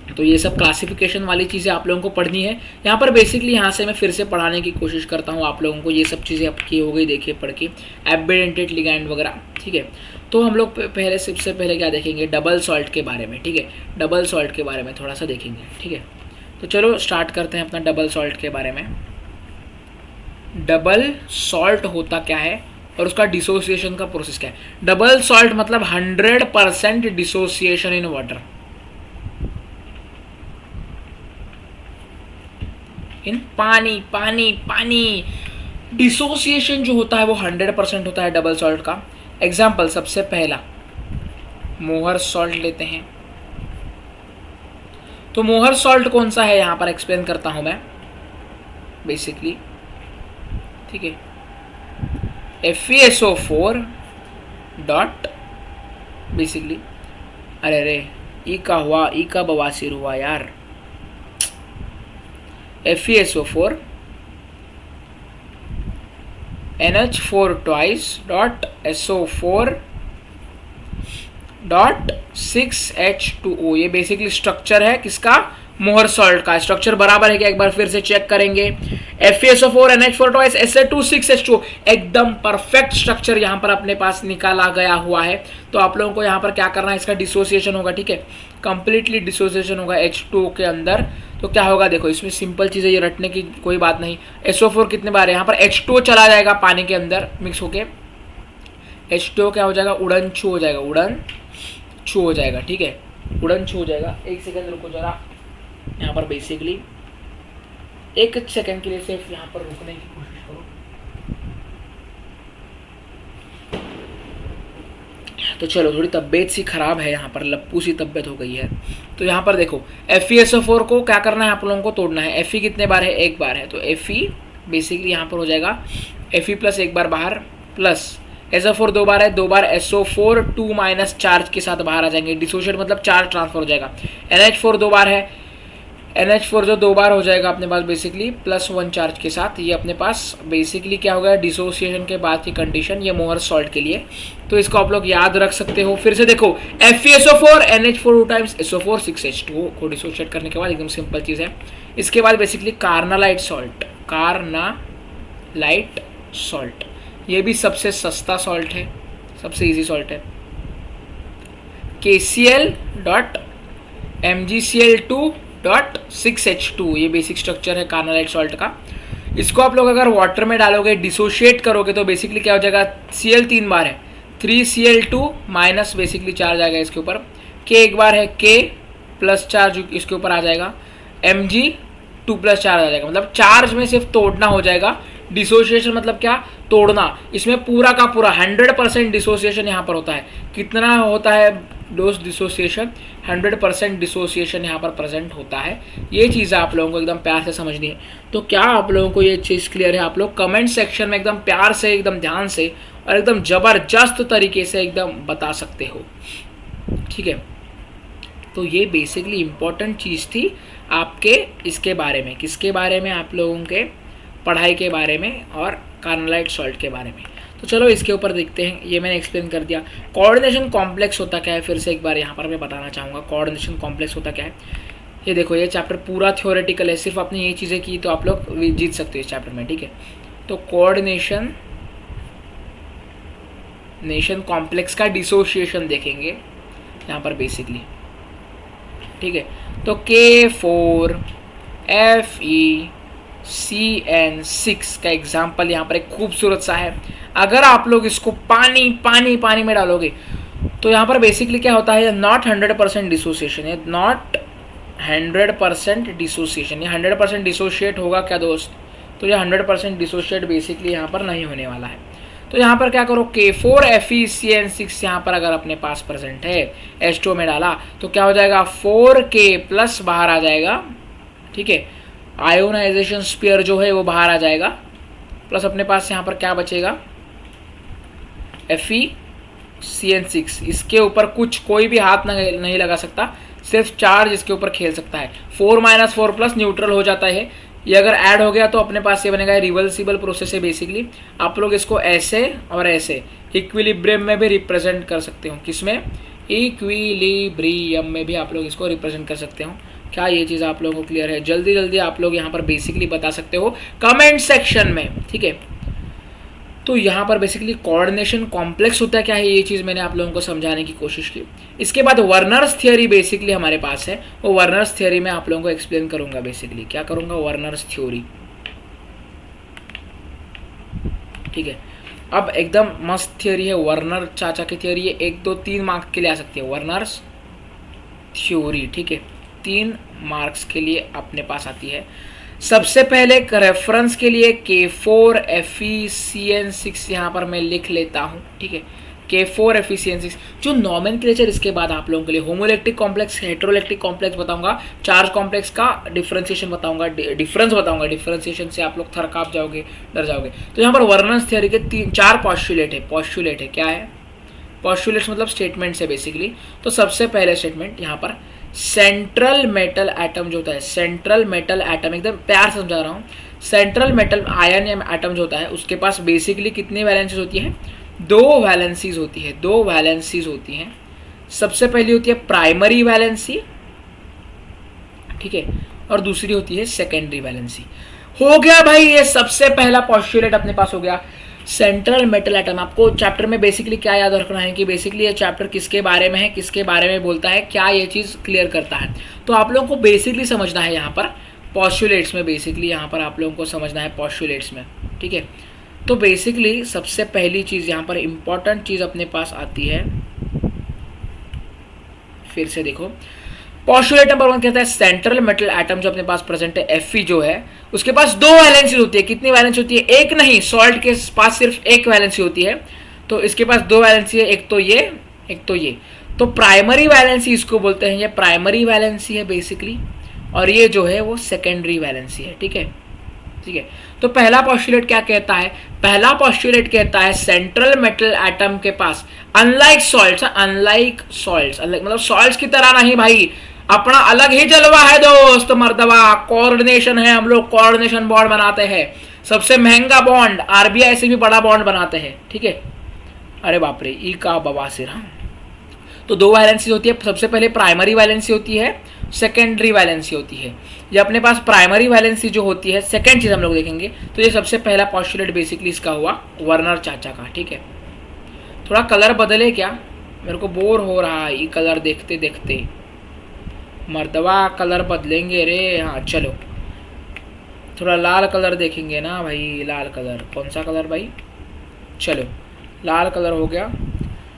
तो ये सब क्लासिफिकेशन वाली चीज़ें आप लोगों को पढ़नी है। यहाँ पर बेसिकली यहाँ से मैं फिर से पढ़ाने की कोशिश करता हूँ आप लोगों को, ये सब चीज़ें आपकी हो गई देखिए पढ़ के, एबिडेंटेट लिगैंड वगैरह, ठीक है। तो हम लोग पहले सबसे पहले क्या देखेंगे, डबल सॉल्ट के बारे में, ठीक है। डबल सॉल्ट के बारे में थोड़ा सा देखेंगे, ठीक है। तो चलो स्टार्ट करते हैं अपना डबल सॉल्ट के बारे में। डबल सॉल्ट होता क्या है और उसका डिसोसिएशन का प्रोसेस क्या है। डबल सॉल्ट मतलब 100% डिसोसिएशन इन वाटर, इन पानी पानी पानी। डिसोसिएशन जो होता है वो 100% होता है डबल सॉल्ट का। एग्जाम्पल सबसे पहला मोहर सॉल्ट लेते हैं। तो मोहर सॉल्ट कौन सा है यहाँ पर एक्सप्लेन करता हूँ मैं बेसिकली, ठीक है। FeSO4 डॉट बेसिकली, अरे ई का हुआ, ई का बवासीर हुआ यार, FeSO4 NH4 twice dot SO4 dot 6H2O। ये बेसिकली स्ट्रक्चर है किसका, मोहर सॉल्ट का स्ट्रक्चर बराबर है क्या, एक बार फिर से चेक करेंगे। FeSO4 NH4 2 SA2 6H2 एकदम परफेक्ट स्ट्रक्चर यहाँ पर अपने पास निकाला गया हुआ है। तो आप लोगों को यहाँ पर क्या करना है, इसका डिसोसिएशन होगा, ठीक है, कंप्लीटली डिसोसिएशन होगा H2O के अंदर। तो क्या होगा देखो, इसमें सिंपल चीज़ है, ये रटने की कोई बात नहीं। SO4 कितने बार है, यहाँ पर H2O चला जाएगा पानी के अंदर मिक्स होके, H2O क्या हो जाएगा, उड़न छू हो जाएगा, उड़न छू हो जाएगा, ठीक है, उड़न छू हो जाएगा। एक सेकंड रुको जरा, यहाँ पर बेसिकली एक सेकंड के लिए सिर्फ यहाँ पर रुकने की कोशिश करो। तो चलो, थोड़ी तबीयत सी खराब है, यहाँ पर लप्पू सी तबीयत हो गई है। तो यहाँ पर देखो FeSO4 को क्या करना है, आप लोगों को तोड़ना है। Fe कितने बार है, एक बार है, तो Fe बेसिकली यहाँ पर हो जाएगा Fe प्लस एक बार बाहर, प्लस SO4 दो बार है, दो बार SO4 2 माइनस चार्ज के साथ बाहर आ जाएंगे, डिसोशिएट मतलब चार्ज ट्रांसफर हो जाएगा। NH4 दो बार है, NH4 जो दो बार हो जाएगा अपने पास बेसिकली +1 चार्ज के साथ। ये अपने पास बेसिकली क्या हो गया, डिसोसिएशन के बाद की कंडीशन, ये मोहर सॉल्ट के लिए। तो इसको आप लोग याद रख सकते हो। फिर से देखो FeSO4 NH4 2 times SO4 6H2O को डिसोशिएट करने के बाद एकदम सिंपल चीज़ है। इसके बाद basically carnallite salt, carnallite salt, ये भी सबसे सस्ता सॉल्ट है, सबसे इजी सॉल्ट है। KCl.MgCl2.6H2 ये बेसिक स्ट्रक्चर है कार्नालाइट सॉल्ट का। इसको आप लोग अगर वाटर में डालोगे, डिसोशिएट करोगे, तो बेसिकली क्या हो जाएगा, Cl 3 बार है, 3Cl2 माइनस बेसिकली चार्ज आएगा इसके ऊपर, K एक बार है, K प्लस चार्ज इसके ऊपर आ जाएगा, Mg 2 प्लस चार्ज आ जाएगा। मतलब चार्ज में सिर्फ तोड़ना हो जाएगा, डिसोसिएशन मतलब क्या, तोड़ना। इसमें पूरा का पूरा 100% डिसोसिएशन यहाँ पर होता है। कितना होता है डोज डिसोसिएशन, 100% डिसोसिएशन यहाँ पर प्रेजेंट होता है। ये चीज़ आप लोगों को एकदम प्यार से समझनी है। तो क्या आप लोगों को ये चीज़ क्लियर है, आप लोग कमेंट सेक्शन में एकदम प्यार से, एकदम ध्यान से और एकदम ज़बरदस्त तरीके से एकदम बता सकते हो, ठीक है। तो ये बेसिकली इम्पॉर्टेंट चीज़ थी आपके इसके बारे में, किसके बारे में, आप लोगों के पढ़ाई के बारे में और कार्नालाइट सॉल्ट के बारे में। तो चलो इसके ऊपर देखते हैं, ये मैंने एक्सप्लेन कर दिया। कोऑर्डिनेशन कॉम्प्लेक्स होता क्या है, फिर से एक बार यहाँ पर मैं बताना चाहूँगा कोऑर्डिनेशन कॉम्प्लेक्स होता क्या है। ये देखो, ये चैप्टर पूरा थ्योरेटिकल है, सिर्फ आपने ये चीज़ें की तो आप लोग जीत सकते हो इस चैप्टर में, ठीक है। तो कोऑर्डिनेशन कॉम्प्लेक्स का डिसोशिएशन देखेंगे यहाँ पर बेसिकली, ठीक है। तो K4FeCN6 का एग्जाम्पल यहाँ पर एक खूबसूरत सा है। अगर आप लोग इसको पानी में डालोगे तो यहाँ पर बेसिकली क्या होता है, नॉट 100% डिसोसिएशन है, नॉट 100% डिसोसिएशन। ये 100% डिसोशिएट होगा क्या दोस्त, तो ये 100% डिसोशिएट बेसिकली यहाँ पर नहीं होने वाला है। तो यहाँ पर क्या करो, K4FeCN6 यहाँ पर अगर अपने पास प्रेजेंट है, H2O में डाला तो क्या हो जाएगा, 4K प्लस बाहर आ जाएगा, ठीक है। आयोनाइजेशन स्पीयर जो है वो बाहर आ जाएगा, प्लस अपने पास यहाँ पर क्या बचेगा, FeCN6। इसके ऊपर कोई भी हाथ नहीं लगा सकता, सिर्फ चार्ज इसके ऊपर खेल सकता है। 4 - 4 प्लस न्यूट्रल हो जाता है। ये अगर ऐड हो गया तो अपने पास ये बनेगा, रिवर्सिबल प्रोसेस है बेसिकली। आप लोग इसको ऐसे और ऐसे इक्विलिब्रियम में भी रिप्रेजेंट कर सकते हो। किसमें, इक्विलिब्रियम में भी आप लोग इसको रिप्रेजेंट कर सकते हो। क्या ये चीज़ आप लोगों को क्लियर है? जल्दी जल्दी आप लोग यहाँ पर बेसिकली बता सकते हो कमेंट सेक्शन में, ठीक है। तो यहाँ पर बेसिकली कोऑर्डिनेशन कॉम्प्लेक्स होता है क्या है, ये चीज़ मैंने आप लोगों को समझाने की कोशिश की। इसके बाद वर्नर्स थियोरी बेसिकली हमारे पास है, वो वर्नर्स थियोरी में आप लोगों को एक्सप्लेन करूँगा। बेसिकली क्या करूँगा, वर्नर्स थ्योरी, ठीक है। अब एकदम मस्त थियोरी है, वर्नर चाचा की थियोरी है, 1, 2, 3 मार्क्स के लिए आ सकती है वर्नर्स थ्योरी, ठीक है। 3 मार्क्स के लिए अपने पास आती है। सबसे पहले रेफरेंस के लिए K4FeCN6 यहाँ पर मैं लिख लेता हूँ, ठीक है। K4FeCN6 जो नॉमेनक्लेचर, इसके बाद आप लोगों के लिए होमोइलेक्ट्रिक कॉम्प्लेक्स, हेटेरोइलेक्ट्रिक कॉम्प्लेक्स बताऊंगा, चार्ज कॉम्प्लेक्स का डिफरेंशिएशन बताऊंगा, डिफरेंस बताऊंगा। डिफरेंशिएशन से आप लोग थरकाप जाओगे, डर जाओगे। तो यहाँ पर वर्नर्स थ्योरी के 4 पॉस्टुलेट है। क्या है पॉस्टुलेट्स, मतलब स्टेटमेंट्स है बेसिकली। तो सबसे पहले स्टेटमेंट यहाँ पर, सेंट्रल मेटल एटम जो होता है, सेंट्रल मेटल एटम, एकदम प्यार से समझा रहा हूँ। सेंट्रल मेटल आयन या एटम जो होता है उसके पास बेसिकली कितनी वैलेंसीज होती है, 2 वैलेंसीज होती है, 2 वैलेंसीज होती हैं। सबसे पहली होती है प्राइमरी वैलेंसी, ठीक है, और दूसरी होती है सेकेंडरी वैलेंसी। हो गया भाई, ये सबसे पहला पॉस्टुलेट अपने पास हो गया, सेंट्रल मेटल एटम। आपको चैप्टर में बेसिकली क्या याद रखना है कि बेसिकली ये चैप्टर किसके बारे में है, किसके बारे में बोलता है, क्या ये चीज़ क्लियर करता है। तो आप लोगों को बेसिकली समझना है यहाँ पर पॉस्टुलेट्स में, बेसिकली यहाँ पर आप लोगों को समझना है पॉस्टुलेट्स में, ठीक है। तो बेसिकली सबसे पहली चीज़ यहाँ पर इम्पॉर्टेंट चीज़ अपने पास आती है, फिर से देखो, पॉस्टुलेट नंबर 1 कहता है सेंट्रल मेटल एटम जो अपने पास प्रेजेंट है Fe जो है उसके पास 2 वैलेंसी होती है। कितनी वैलेंसी होती है? एक नहीं, सॉल्ट के पास सिर्फ एक वैलेंसी होती है, तो इसके पास 2 वैलेंसी है, एक तो ये, एक तो ये। तो प्राइमरी वैलेंसी इसको बोलते हैं, ये प्राइमरी वैलेंसी है बेसिकली, और ये जो है वो सेकेंडरी वैलेंसी है, ठीक है, ठीक है। तो पहला पॉस्टुलेट क्या कहता है? पहला पॉस्टुलेट कहता है सेंट्रल मेटल एटम के पास अनलाइक सॉल्ट्स, अनलाइक सॉल्ट्स, मतलब सॉल्ट्स की तरह नहीं भाई, अपना अलग ही जलवा है दोस्त मर्दवा, कोऑर्डिनेशन है, हम लोग कोऑर्डिनेशन बॉन्ड बनाते हैं, सबसे महंगा बॉन्ड, आरबीआई से भी बड़ा बॉन्ड बनाते हैं, ठीक है। अरे बाप रे, ई का बवासीर। तो 2 वैलेंसी होती है, सबसे पहले प्राइमरी वैलेंसी होती है, सेकेंडरी वैलेंसी होती है। ये अपने पास प्राइमरी वैलेंसी जो होती है, सेकेंड चीज़ हम लोग देखेंगे, तो ये सबसे पहला पॉस्टुलेट बेसिकली इसका हुआ वर्नर चाचा का, ठीक है। थोड़ा कलर बदले क्या, मेरे को बोर हो रहा है ये कलर देखते देखते, मर्दवा कलर बदलेंगे रे। हाँ चलो, थोड़ा लाल कलर देखेंगे ना भाई, लाल कलर, कौन सा कलर भाई, चलो लाल कलर हो गया।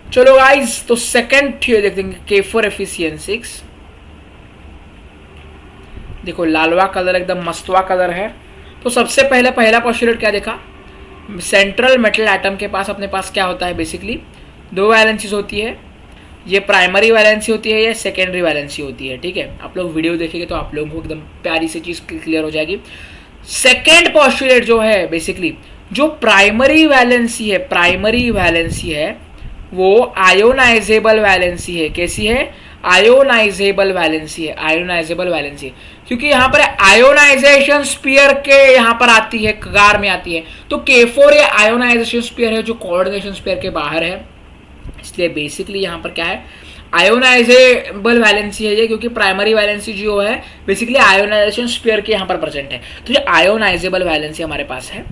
चलो गाइस, तो सेकंड देखते हैं K4Fe6, देखो लालवा कलर एकदम मस्तवा कलर है। तो सबसे पहले पहला पॉस्टुलेट क्या देखा, सेंट्रल मेटल एटम के पास अपने पास क्या होता है, बेसिकली 2 वैलेंसीज होती है, ये प्राइमरी वैलेंसी होती है, ये सेकेंडरी वैलेंसी होती है, ठीक है। आप लोग वीडियो देखेंगे तो आप लोगों को एकदम प्यारी सी चीज़ क्लियर हो जाएगी। सेकेंड पॉस्टुलेट जो है बेसिकली, जो प्राइमरी वैलेंसी है, प्राइमरी वैलेंसी है वो आयोनाइजेबल वैलेंसी है। कैसी है? आयोनाइजेबल वैलेंसी है, आयोनाइजेबल वैलेंसी है, क्योंकि यहाँ पर आयोनाइजेशन स्पीयर के यहाँ पर आती है, कगार में आती है। तो K4 ये आयोनाइजेशन स्पीयर है जो कोऑर्डिनेशन स्पीयर के बाहर है, इसलिए बेसिकली यहाँ पर क्या है, आयोनाइजेबल वैलेंसी है ये, क्योंकि प्राइमरी वैलेंसी जो है बेसिकली आयोनाइजेशन स्पीयर के यहाँ पर प्रेजेंट है। तो ये आयोनाइजेबल वैलेंसी हमारे पास है।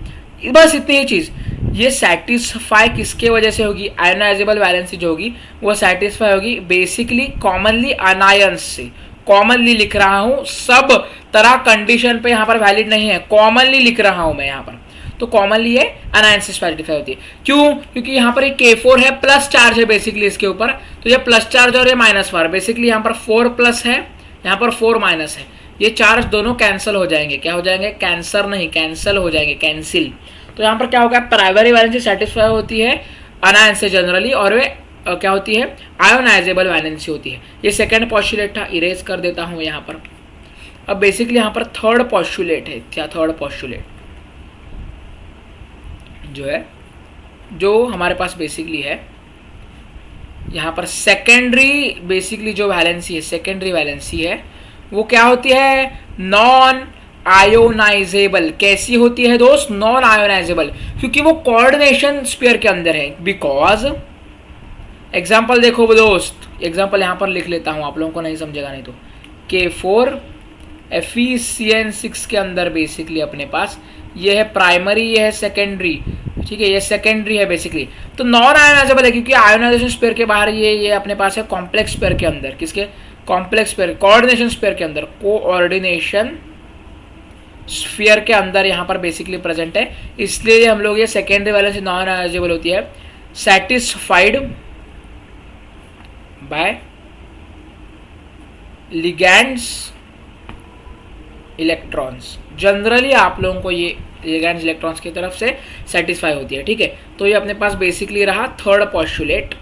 बस इतनी ही चीज़, ये सेटिस्फाई किसके वजह से होगी? आयोनाइजेबल वैलेंसी जो होगी वो सेटिस्फाई होगी बेसिकली कॉमनली अनायंस से। कॉमनली लिख रहा हूँ, सब तरह कंडीशन पे यहाँ पर वैलिड नहीं है, कॉमनली लिख रहा हूँ मैं यहाँ पर। तो कॉमनली ये अनायंस से सेटिस्फाई होती है। क्यों? क्योंकि यहाँ पर ये K4 है, प्लस चार्ज है बेसिकली इसके ऊपर, तो ये प्लस चार्ज और ये -4, बेसिकली यहाँ पर 4 प्लस है, यहाँ पर 4 माइनस है, ये चार्ज दोनों कैंसिल हो जाएंगे। क्या हो जाएंगे? कैंसर नहीं, कैंसिल हो जाएंगे, कैंसिल। तो यहाँ पर क्या होगा, प्राइमरी वैलेंसी सेटिस्फाई होती है अनायंस से जनरली, और वे क्या होती है? आयोनाइजेबल वैलेंसी होती है। ये सेकेंड पॉस्टुलेट था, इरेज कर देता हूँ यहाँ पर। अब बेसिकली यहाँ पर थर्ड पॉस्टुलेट है। क्या थर्ड पॉस्टुलेट जो है, जो हमारे पास बेसिकली है यहाँ पर सेकेंडरी, बेसिकली जो वैलेंसी है, सेकेंडरी वैलेंसी है, वो क्या होती है? Non ionisable. कैसी होती है दोस्त? नॉन आयोनाइजेबल, क्योंकि वो कोऑर्डिनेशन स्फीयर के अंदर है। बिकॉज एग्जाम्पल देखो दोस्त, एग्जाम्पल यहाँ पर लिख लेता हूँ, आप लोगों को नहीं समझेगा नहीं तो। K4Fe6 के अंदर बेसिकली अपने पास ये है प्राइमरी, ये है सेकेंडरी, ठीक है, ये सेकेंडरी है बेसिकली। तो नॉन आयोनाइजेबल है क्योंकि आयोनाइजेशन स्फीयर के बाहर ये अपने पास है कॉम्प्लेक्स स्फीयर के अंदर। किसके? कॉम्प्लेक्स स्फीयर, कोऑर्डिनेशन स्फीयर के अंदर, कोऑर्डिनेशन स्फीयर के अंदर यहाँ पर बेसिकली प्रेजेंट है। इसलिए हम लोग ये सेकेंडरी वैलेंसी नॉन आयोनाइजेबल होती है, satisfied by ligands electrons. Generally आप लोगों को ये लिगैंड्स इलेक्ट्रॉन्स की तरफ से सेटिस्फाई होती है, ठीक है। तो ये अपने पास बेसिकली रहा थर्ड पॉस्टुलेट।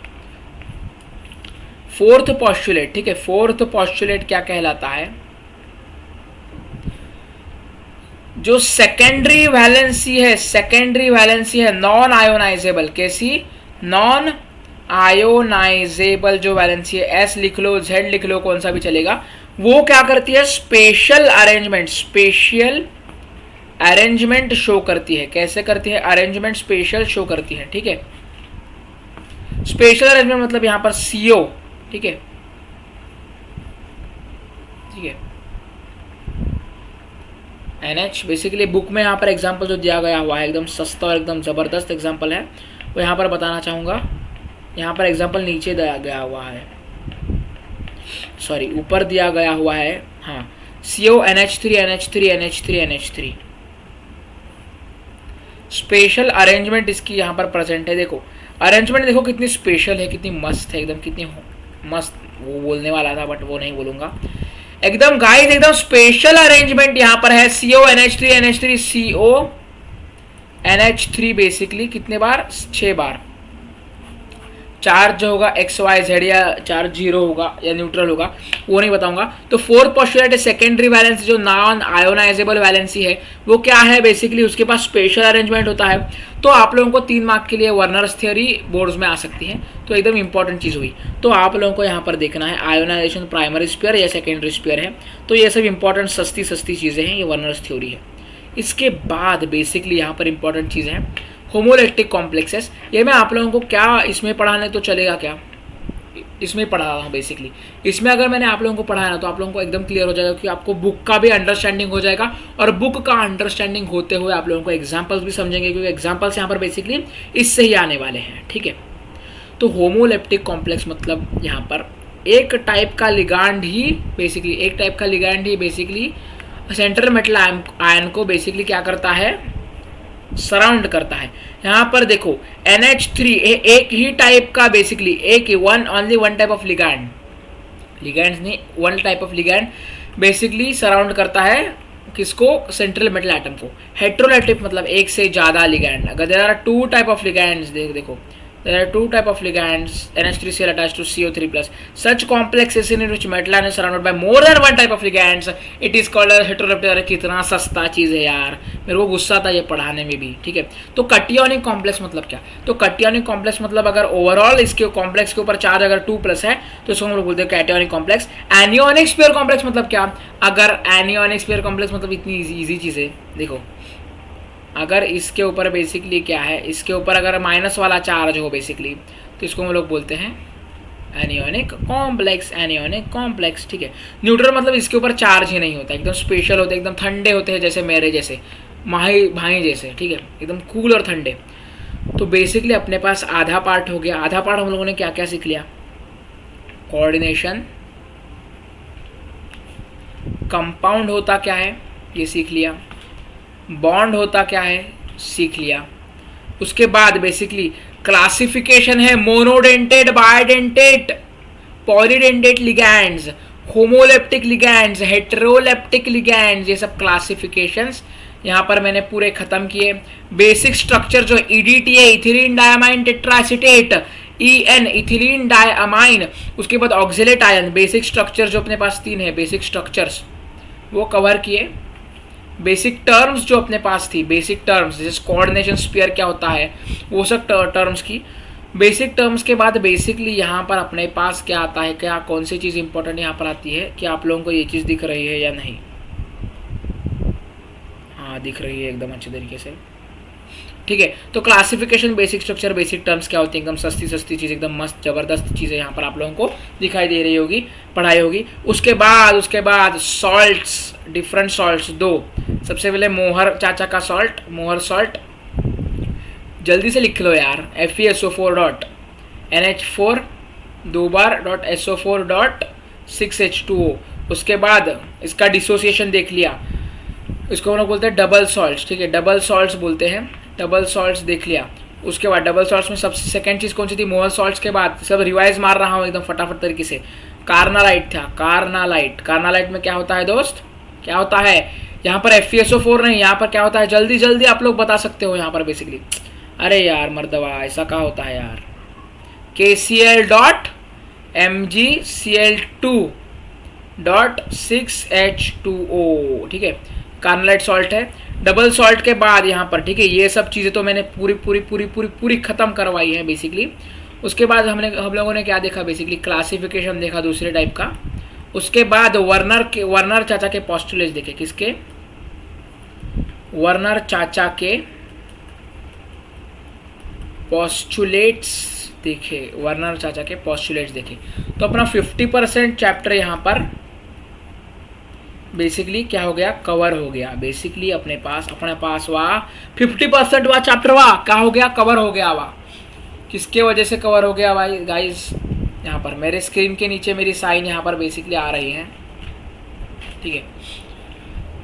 फोर्थ पॉस्टुलेट, ठीक है, फोर्थ पॉस्टुलेट क्या कहलाता है? जो सेकेंडरी वैलेंसी है, सेकेंडरी वैलेंसी है नॉन आयोनाइजेबल। कैसी? नॉन आयोनाइजेबल जो वैलेंसी है, एस लिख लो, जेड लिख लो, कौन सा भी चलेगा। वो क्या करती है? Special arrangement, special arrangement show करती है। कैसे करती है? अरेंजमेंट स्पेशल शो करती है, ठीक है। स्पेशल अरेंजमेंट मतलब यहां पर CO, ठीक है, ठीक है। NH बेसिकली बुक में यहाँ पर एग्जाम्पल जो दिया गया हुआ है एकदम सस्ता और एकदम ज़बरदस्त एग्जाम्पल है, वो यहाँ पर बताना चाहूँगा। यहाँ पर एग्जाम्पल नीचे दिया गया हुआ है, सॉरी ऊपर दिया गया हुआ है, हाँ CO NH3 NH3 NH3 NH3। Special arrangement इसकी यहाँ पर प्रेजेंट है। देखो अरेंजमेंट देखो कितनी स्पेशल है, कितनी मस्त है एकदम, कितनी मस्त, वो बोलने वाला था बट वो नहीं बोलूँगा। एकदम गाइस एकदम स्पेशल अरेंजमेंट यहाँ पर है। CO NH3 NH3 CO NH3 basically कितने बार, 6 बार। चार्ज जो होगा XYZ या चार्ज 0 होगा या न्यूट्रल होगा वो नहीं बताऊंगा। तो फोर्थ पोस्टुलेट है सेकेंडरी वैलेंसी, जो नॉन आयोनाइजेबल वैलेंसी है वो क्या है बेसिकली, उसके पास स्पेशल अरेंजमेंट होता है। तो आप लोगों को 3 मार्क के लिए वर्नर्स थ्योरी बोर्ड्स में आ सकती है, तो एकदम इंपॉर्टेंट चीज़ हुई। तो आप लोगों को यहाँ पर देखना है आयोनाइजेशन प्राइमरी स्पेयर या सेकेंडरी स्पेयर है, तो ये सब इंपॉर्टेंट सस्ती सस्ती चीज़ें हैं, ये वर्नर्स थ्योरी है। इसके बाद बेसिकली यहाँ पर इंपॉर्टेंट चीज़ है होमोलैक्टिक कॉम्प्लेक्सेस। ये मैं आप लोगों को क्या इसमें पढ़ाने तो चलेगा क्या, इसमें पढ़ा रहा हूँ बेसिकली। इसमें अगर मैंने आप लोगों को पढ़ाया ना तो आप लोगों को एकदम क्लियर हो जाएगा कि आपको बुक का भी अंडरस्टैंडिंग हो जाएगा, और बुक का अंडरस्टैंडिंग होते हुए आप लोगों को एग्जाम्पल्स भी समझेंगे, क्योंकि एग्जाम्पल्स यहाँ पर बेसिकली इससे ही आने वाले हैं, ठीक है। तो होमोलैप्टिक कॉम्प्लेक्स मतलब यहाँ पर एक टाइप का लिगांड ही बेसिकली, एक टाइप का लिगांड ही बेसिकली सेंट्रल मेटल आयन को बेसिकली क्या करता है, सराउंड करता है। यहाँ पर देखो NH3 एक ही टाइप का बेसिकली, एक ही only one type of ligand, ligands नहीं, one type of ligand basically surround करता है किसको, सेंट्रल मेटल एटम को। हेट्रोलैटिक मतलब एक से ज़्यादा लिगैंड। अगर there are 2 type of ligands, देखो there are 2 type of ligands NH3Cl attached to CO3+, such complexes in which metal ion is surrounded by more than one type of ligands, it is called as heterolaptic। अरे कितना सस्ता चीज़ है यार, मेरे को गुस्सा था ये पढ़ाने में भी, ठीक है। तो कटियोनिक कॉम्प्लेक्स मतलब क्या, तो कटियोनिक कॉम्प्लेक्स मतलब अगर ओवरऑल इसके कॉम्प्लेक्स के ऊपर चार्ज अगर 2+ है तो इसको हम लोग बोलते हैं कैटियोनिक कॉम्प्लेक्स। एनियोनिक स्फीयर कॉम्प्लेक्स मतलब क्या, अगर एनियोनिक स्फीयर कॉम्प्लेक्स मतलब इतनी ईजी चीज़ है, देखो अगर इसके ऊपर बेसिकली क्या है, इसके ऊपर अगर माइनस वाला चार्ज हो बेसिकली तो इसको हम लोग बोलते हैं एनियोनिक कॉम्प्लेक्स, एनियोनिक कॉम्प्लेक्स, ठीक है। न्यूट्रल मतलब इसके ऊपर चार्ज ही नहीं होता, एकदम स्पेशल होते हैं, एकदम ठंडे होते हैं, जैसे मेरे जैसे भाई जैसे, ठीक है, एकदम कूल और ठंडे। तो बेसिकली अपने पास आधा पार्ट हो गया। आधा पार्ट हम लोगों ने क्या क्या सीख लिया, कोऑर्डिनेशन, कंपाउंड होता क्या है ये सीख लिया, बॉन्ड होता क्या है सीख लिया। उसके बाद बेसिकली क्लासिफिकेशन है monodentate, bidentate, polydentate ligands, homoleptic ligands, heteroleptic ligands, ये सब क्लासिफिकेशंस यहाँ पर मैंने पूरे खत्म किए। बेसिक स्ट्रक्चर जो EDTA ethylene diamine tetraacetate, EN ethylene diamine, उसके बाद ऑक्सिलेट आयन, बेसिक स्ट्रक्चर जो अपने पास 3 है बेसिक स्ट्रक्चर्स वो कवर किए। बेसिक टर्म्स जो अपने पास थी, बेसिक टर्म्स जैसे कोऑर्डिनेशन स्फीयर क्या होता है वो सब टर्म्स की। बेसिक टर्म्स के बाद बेसिकली यहाँ पर अपने पास क्या आता है, क्या कौन सी चीज़ इंपॉर्टेंट यहाँ पर आती है, कि आप लोगों को ये चीज़ दिख रही है या नहीं, हाँ दिख रही है एकदम अच्छे तरीके से, ठीक है। तो classification, basic structure, basic terms क्या होती है, एकदम सस्ती सस्ती चीज़, एकदम मस्त ज़बरदस्त चीज़ें यहाँ पर आप लोगों को दिखाई दे रही होगी, पढ़ाई होगी। उसके बाद सॉल्ट्स, डिफरेंट सॉल्ट्स 2। सबसे पहले मोहर चाचा का सॉल्ट, मोहर सॉल्ट, जल्दी से लिख लो यार, FeSO4 डॉट NH4 2 बार डॉट SO4 डॉट 6H2O। उसके बाद इसका डिसोसिएशन देख लिया, इसको हम लोग बोलते हैं डबल सॉल्ट्स, ठीक है, डबल सॉल्ट्स बोलते हैं, डबल सॉल्ट्स देख लिया। उसके बाद डबल सॉल्ट्स में सबसे सेकंड चीज़ कौन सी थी, मोहर सॉल्ट्स के बाद सब रिवाइज मार रहा हूँ एकदम फटाफट तरीके से। कार्नालाइट था, कार्नालाइट, कार्नालाइट में क्या होता है दोस्त, क्या होता है यहाँ पर FeSO4 नहीं, यहाँ पर क्या होता है, जल्दी जल्दी आप लोग बता सकते हो यहाँ पर बेसिकली, अरे यार मर्दवा ऐसा क्या होता है यार, KCl dot MgCl2 dot 6H2O, ठीक है, कार्नालाइट सॉल्ट है। डबल सॉल्ट के बाद यहाँ पर, ठीक है, ये सब चीज़ें तो मैंने पूरी ख़त्म करवाई है बेसिकली। उसके बाद हम लोगों ने क्या देखा बेसिकली, क्लासिफिकेशन देखा दूसरे टाइप का। उसके बाद वर्नर चाचा के पोस्टुलेट्स देखे, किसके, वर्नर चाचा के पोस्टुलेट्स देखे, वर्नर चाचा के पोस्टुलेट्स देखे। तो अपना 50% चैप्टर यहाँ पर बेसिकली क्या हो गया, कवर हो गया। बेसिकली अपने पास वाह 50% वाह चैप्टर वाह क्या हो गया, कवर हो गया वाह। किसके वजह से कवर हो गया भाई गाइस, यहाँ पर मेरे स्क्रीन के नीचे मेरी साइन यहाँ पर बेसिकली आ रही है, ठीक है।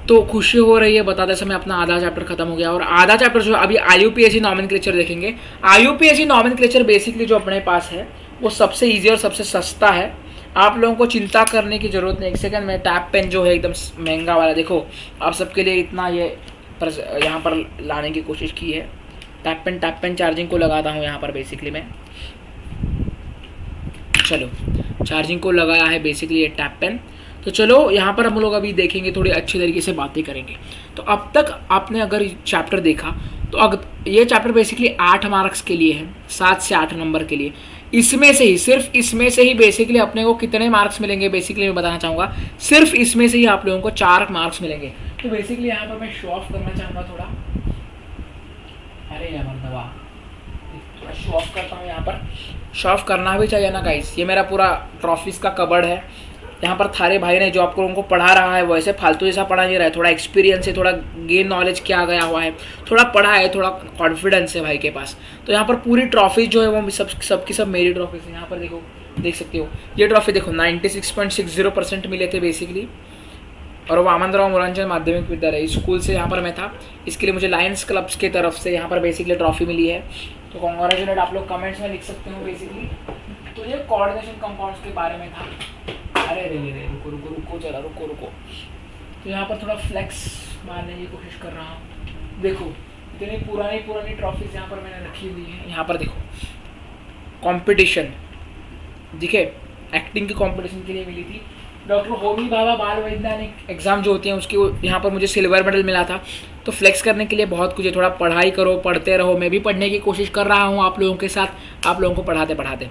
तो खुशी हो रही है बताते समय अपना आधा चैप्टर खत्म हो गया। और आधा चैप्टर जो अभी IUPAC नॉमेनक्लेचर देखेंगे। IUPAC नॉमेनक्लेचर बेसिकली जो अपने पास है वो सबसे ईजी और सबसे सस्ता है, आप लोगों को चिंता करने की ज़रूरत नहीं। एक सेकंड में टैप पेन जो है एकदम महंगा वाला, देखो आप सबके लिए इतना ये यहाँ पर लाने की कोशिश की है। टैप पेन चार्जिंग को लगाता हूँ यहाँ पर बेसिकली मैं, चलो चार्जिंग को लगाया है बेसिकली ये टैप पेन। तो चलो यहाँ पर हम लोग अभी देखेंगे, थोड़ी अच्छी तरीके से बातें करेंगे। तो अब तक आपने अगर चैप्टर देखा तो अगर ये चैप्टर बेसिकली 8 मार्क्स के लिए है, 7 से 8 नंबर के लिए। इसमें से ही सिर्फ इसमें से ही बेसिकली अपने को कितने मार्क्स मिलेंगे बेसिकली मैं बताना चाहूँगा। सिर्फ इसमें से ही आप लोगों को 4 मार्क्स मिलेंगे। तो बेसिकली यहाँ पर मैं शो ऑफ करना चाहूँगा थोड़ा, अरे यार दवा थोड़ा शो ऑफ करता हूँ यहाँ पर। शो ऑफ करना भी चाहिए ना गाइस, ये मेरा पूरा ट्रॉफीज़ का कबर्ड है। यहाँ पर थारे भाई ने जो आपको उनको पढ़ा रहा है वैसे फालतू जैसा पढ़ा नहीं रहा है, थोड़ा एक्सपीरियंस है, थोड़ा गेन नॉलेज किया गया हुआ है, थोड़ा पढ़ा है, थोड़ा कॉन्फिडेंस है भाई के पास। तो यहाँ पर पूरी ट्रॉफी जो है वो सब की सब मेरी ट्रॉफीज है। यहाँ पर देखो, देख सकते हो ये ट्रॉफी देखो 96.60% मिले थे बेसिकली। और वो आमंदराव मोरांचल माध्यमिक विद्यालय स्कूल से यहाँ पर मैं था, इसके लिए मुझे लायंस क्लब्स की तरफ से यहाँ पर बेसिकली ट्रॉफी मिली है। तो कॉन्ग्रेचुलेट आप लोग कमेंट्स में लिख सकते हो बेसिकली। तो ये कोऑर्डिनेशन कंपाउंड्स के बारे में था। अरे रे रुको जरा रुको। तो यहाँ पर थोड़ा फ्लेक्स मारने की कोशिश कर रहा हूँ। देखो इतनी पुरानी ट्रॉफीज यहाँ पर मैंने रखी हुई है। यहाँ पर देखो कंपटीशन दिखे, एक्टिंग की कंपटीशन के लिए मिली थी। डॉक्टर होमी भाभा बाल वैज्ञानिक एग्जाम जो होती हैं उसकी यहाँ पर मुझे सिल्वर मेडल मिला था। तो फ्लेक्स करने के लिए बहुत कुछ है, थोड़ा पढ़ाई करो, पढ़ते रहो। मैं भी पढ़ने की कोशिश कर रहा हूँ आप लोगों के साथ, आप लोगों को पढ़ाते।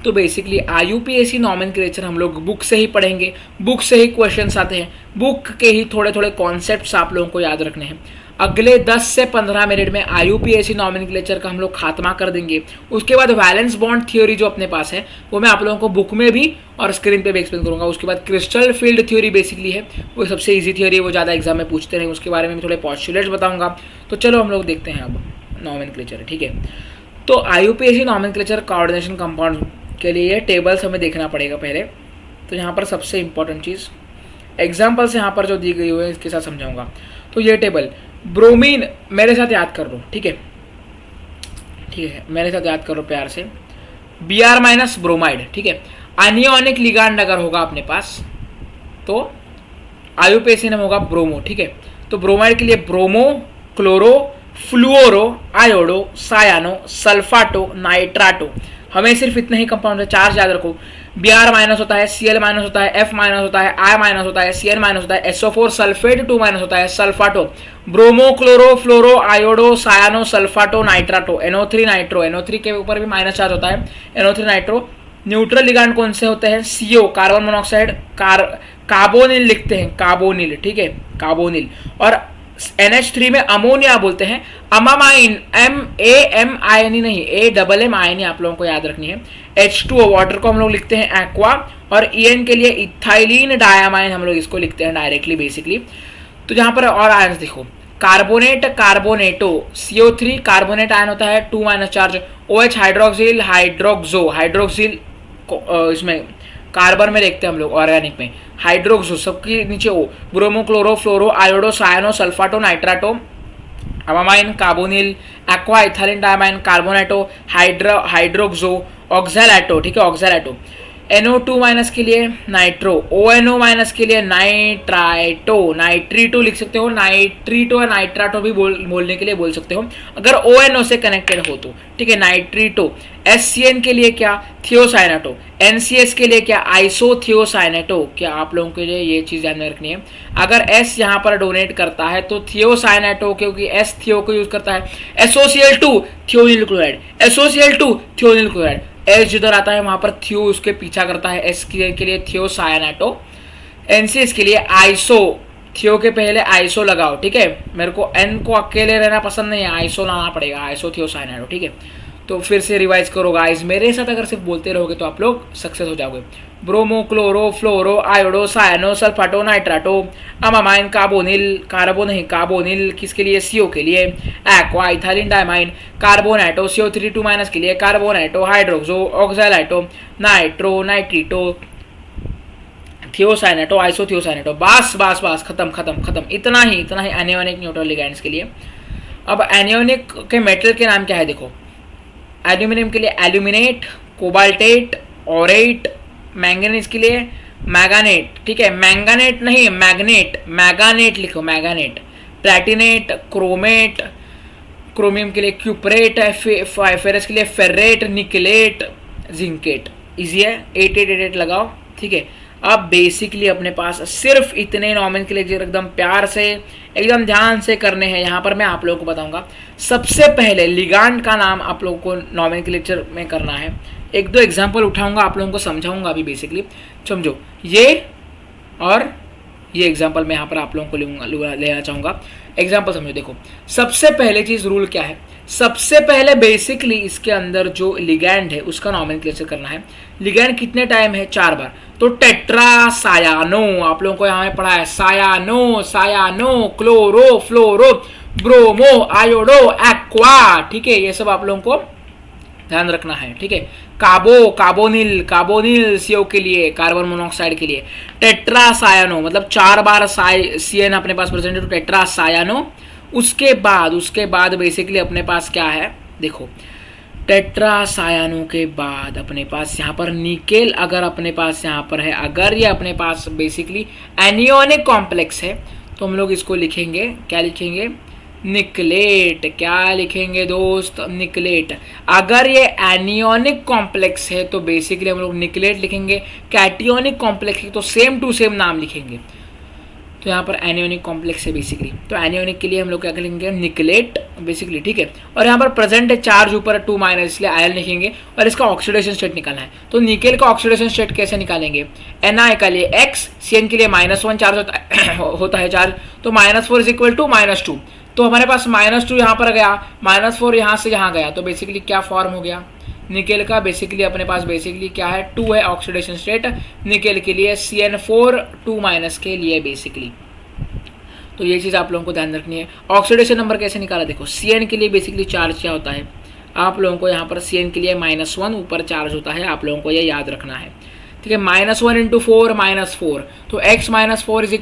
तो बेसिकली IUPAC नॉमेनक्लेचर हम लोग बुक से ही पढ़ेंगे, बुक से ही क्वेश्चंस आते हैं, बुक के ही थोड़े कॉन्सेप्ट्स आप लोगों को याद रखने हैं। अगले 10 से 15 मिनट में IUPAC नॉमेनक्लेचर का हम लोग खात्मा कर देंगे। उसके बाद वैलेंस बॉन्ड थ्योरी जो अपने पास है वो मैं आप लोगों को बुक में भी और स्क्रीन पे भी एक्सप्लेन करूँगा। उसके बाद क्रिस्टल फील्ड थ्योरी बेसिकली है, वो सबसे ईजी थ्योरी है, वो ज़्यादा एग्जाम में पूछते नहीं, उसके बारे में भी थोड़े पॉस्टुलेट्स बताऊँगा। तो चलो हम लोग देखते हैं अब नॉमेनक्लेचर, ठीक है। तो IUPAC नॉमेनक्लेचर कोऑर्डिनेशन कंपाउंड के लिए टेबल्स हमें देखना पड़ेगा पहले। तो यहाँ पर सबसे इंपॉर्टेंट चीज़ एग्जाम्पल्स यहाँ पर जो दी गई हुई है इसके साथ समझाऊंगा। तो ये टेबल ब्रोमीन मेरे साथ याद कर लो, ठीक है, मेरे साथ याद करो प्यार से। Br- ब्रोमाइड, ठीक है। अनियोनिक लिगांड अगर होगा अपने पास तो IUPAC नाम होगा ब्रोमो, ठीक है। तो ब्रोमाइड के लिए bromo, chloro, फ्लूओरो, iodo, cyano, sulphato, नाइट्राटो। हमें सिर्फ इतने ही कंपाउंड है, चार्ज याद रखो। Br- होता है, Cl- होता है, F- होता है, I- होता है, Cn- होता है, SO4 सल्फेट 2- होता है, sulphato, bromo, chloro, fluoro, iodo, cyano, sulphato, nitrato, NO3 nitro, NO3 के ऊपर भी माइनस चार्ज होता है, NO3 नाइट्रो। न्यूट्रल लिगांड कौन से होते हैं? CO कार्बन मोनोऑक्साइड, कार्बोनिल लिखते हैं, कार्बोनिल, ठीक है, कार्बोनिल। और NH3 में अमोनिया बोलते हैं, अमामाइन, AMIN नहीं, AMMIN आप लोगों को याद रखनी है। H2O वाटर को हम लोग लिखते हैं एक्वा, और EN के लिए इथाइलिन डायामाइन हम लोग इसको लिखते हैं डायरेक्टली बेसिकली। तो यहाँ पर और आयन देखो, कार्बोनेट, कार्बोनेटो, CO3 कार्बोनेट आयन होता है 2- चार्ज, OH हाइड्रोक्सिल, हाइड्रोक्सिल इसमें कार्बन में देखते हैं हम लोग ऑर्गेनिक में, हाइड्रोक्सो सबके नीचे ओ, bromo, chloro, fluoro, iodo, cyano, sulphato, nitrato, ammine, carbonyl, aqua, ethylene diamine, carbonato, hydroxo, oxalato, ठीक है, ऑक्सैलेटो। NO2- के लिए नाइट्रो, ONO- के लिए नाइट्राइटो, नाइट्रीटो लिख सकते हो, नाइट्रीटो या नाइट्राटो भी बोलने के लिए बोल सकते हो अगर ONO से कनेक्टेड हो तो, ठीक है, नाइट्रीटो। SCN के लिए क्या? थियोसाइनेटो। NCS के लिए क्या? आइसोथियोसाइनेटो। क्या आप लोगों के लिए ये चीज़ ध्यान में रखनी है, अगर S यहाँ पर डोनेट करता है तो थियोसाइनेटो, क्योंकि S थियो को यूज करता है। SOCl2 thionyl chloride, SOCl2 thionyl chloride. S जिधर आता है वहां पर थियो उसके पीछा करता है, S के लिए थियोसाइनेटो। NCS के लिए आइसो, थियो के पहले आइसो लगाओ, ठीक है, मेरे को N को अकेले रहना पसंद नहीं है, आइसो लाना पड़ेगा, आइसो थियोसाइनेटो, ठीक है। तो फिर से रिवाइज करो गाइस, मेरे साथ अगर सिर्फ बोलते रहोगे तो आप लोग सक्सेस हो जाओगे। Bromo, chloro, fluoro, iodo, सायनो, सल्फाटो, nitrato, ammine, carbonyl, कार्बो नहीं कार्बोनिल किसके लिए, सीओ के लिए, एक्वा, इथाइलिन डायमाइन, कार्बोनेटो, CO3 2- के लिए, कार्बोनेटो, हाइड्रोक्सो, ऑक्साइलाइटो, नाइट्रो, नाइट्रीटो, थियोसाइनेटो, आइसोथियोसाइनेटो। बस बस बस, खत्म खत्म खत्म, इतना ही एनियोनिक न्यूट्रल लिगैंड्स के लिए। अब एनियोनिक के मेटल के नाम क्या है देखो, एल्यूमिनियम के लिए एल्यूमिनेट, कोबाल्टेट, ऑरेट, मैंगनीज के लिए मैंगानेट, ठीक है, मैंगानेट नहीं मैग्नेट, मैगानेट लिखो, मैगानेट, प्लैटिनेट, क्रोमेट, क्रोमियम के लिए क्यूपरेट है, फेरस के लिए फेरेट, निकलेट, जिंकेट। इजी है, 8 लगाओ, ठीक है। अब बेसिकली अपने पास सिर्फ इतने नॉमेनक्लेचर एकदम प्यार से एकदम ध्यान से करने हैं। यहाँ पर मैं आप लोगों को बताऊंगा, सबसे पहले लिगांड का नाम आप लोगों को नॉमेनक्लेचर में करना है। एक दो एग्जांपल उठाऊंगा, आप लोगों को समझाऊंगा अभी। बेसिकली समझो, ये और ये एग्जांपल मैं यहाँ पर आप लोगों को लेना चाहूँगा। एग्जांपल समझो, देखो सबसे पहले चीज़ रूल क्या है, सबसे पहले बेसिकली इसके अंदर जो लिगैंड है उसका नॉमेनक्लेचर करना है। लिगैंड कितने टाइम है, 4 बार। तो टेट्रा सायानो आप लोगों को यहाँ में पढ़ा है, सायानो, सायानो, क्लोरो, फ्लोरो, ब्रोमो, आयोडो, एक्वा, ठीक है, ये सब आप लोगों को ध्यान रखना है, ठीक है। काबो, कार्बोनिल, कार्बोनिल सीओ के लिए, कार्बन मोनोऑक्साइड के लिए। टेट्रा सायानो मतलब 4 बार CN अपने पास प्रेजेंट है, तो टेट्रा सायानो। उसके बाद बेसिकली अपने पास क्या है देखो, टेट्रा सायानो के बाद अपने पास यहाँ पर निकेल अगर अपने पास यहाँ पर है, अगर ये अपने पास बेसिकली एनियोनिक कॉम्प्लेक्स है तो हम लोग इसको लिखेंगे, क्या लिखेंगे, निकलेट। क्या लिखेंगे दोस्त, निकलेट। अगर ये एनियोनिक कॉम्प्लेक्स है तो बेसिकली हम लोग निकलेट लिखेंगे। कैटियोनिक कॉम्प्लेक्स है तो सेम टू सेम नाम लिखेंगे। तो यहाँ पर एनियोनिक कॉम्प्लेक्स है बेसिकली, तो एनियोनिक के लिए हम लोग क्या लिखेंगे, निकलेट बेसिकली, ठीक है। और यहाँ पर प्रेजेंट है चार्ज ऊपर 2- इसलिए आयन लिखेंगे। और इसका ऑक्सीडेशन स्टेट निकालना है, तो निकेल का ऑक्सीडेशन स्टेट कैसे निकालेंगे, Na का लिए X, CN के लिए -1 चार्ज होता है चार्ज, तो -4 = -2। तो हमारे पास -2 यहाँ पर गया, -4 यहाँ से यहाँ गया, तो बेसिकली क्या फॉर्म हो गया निकेल का, बेसिकली अपने पास बेसिकली क्या है, 2 है ऑक्सीडेशन स्टेट निकेल के लिए, CN4 2- के लिए बेसिकली। तो ये चीज़ आप लोगों को ध्यान रखनी है। ऑक्सीडेशन नंबर कैसे निकाला देखो, CN के लिए बेसिकली चार्ज क्या होता है, आप लोगों को यहाँ पर CN के लिए -1 ऊपर चार्ज होता है, आप लोगों को ये याद रखना है, ठीक है। -1 × 4 -4, तो x - 4 =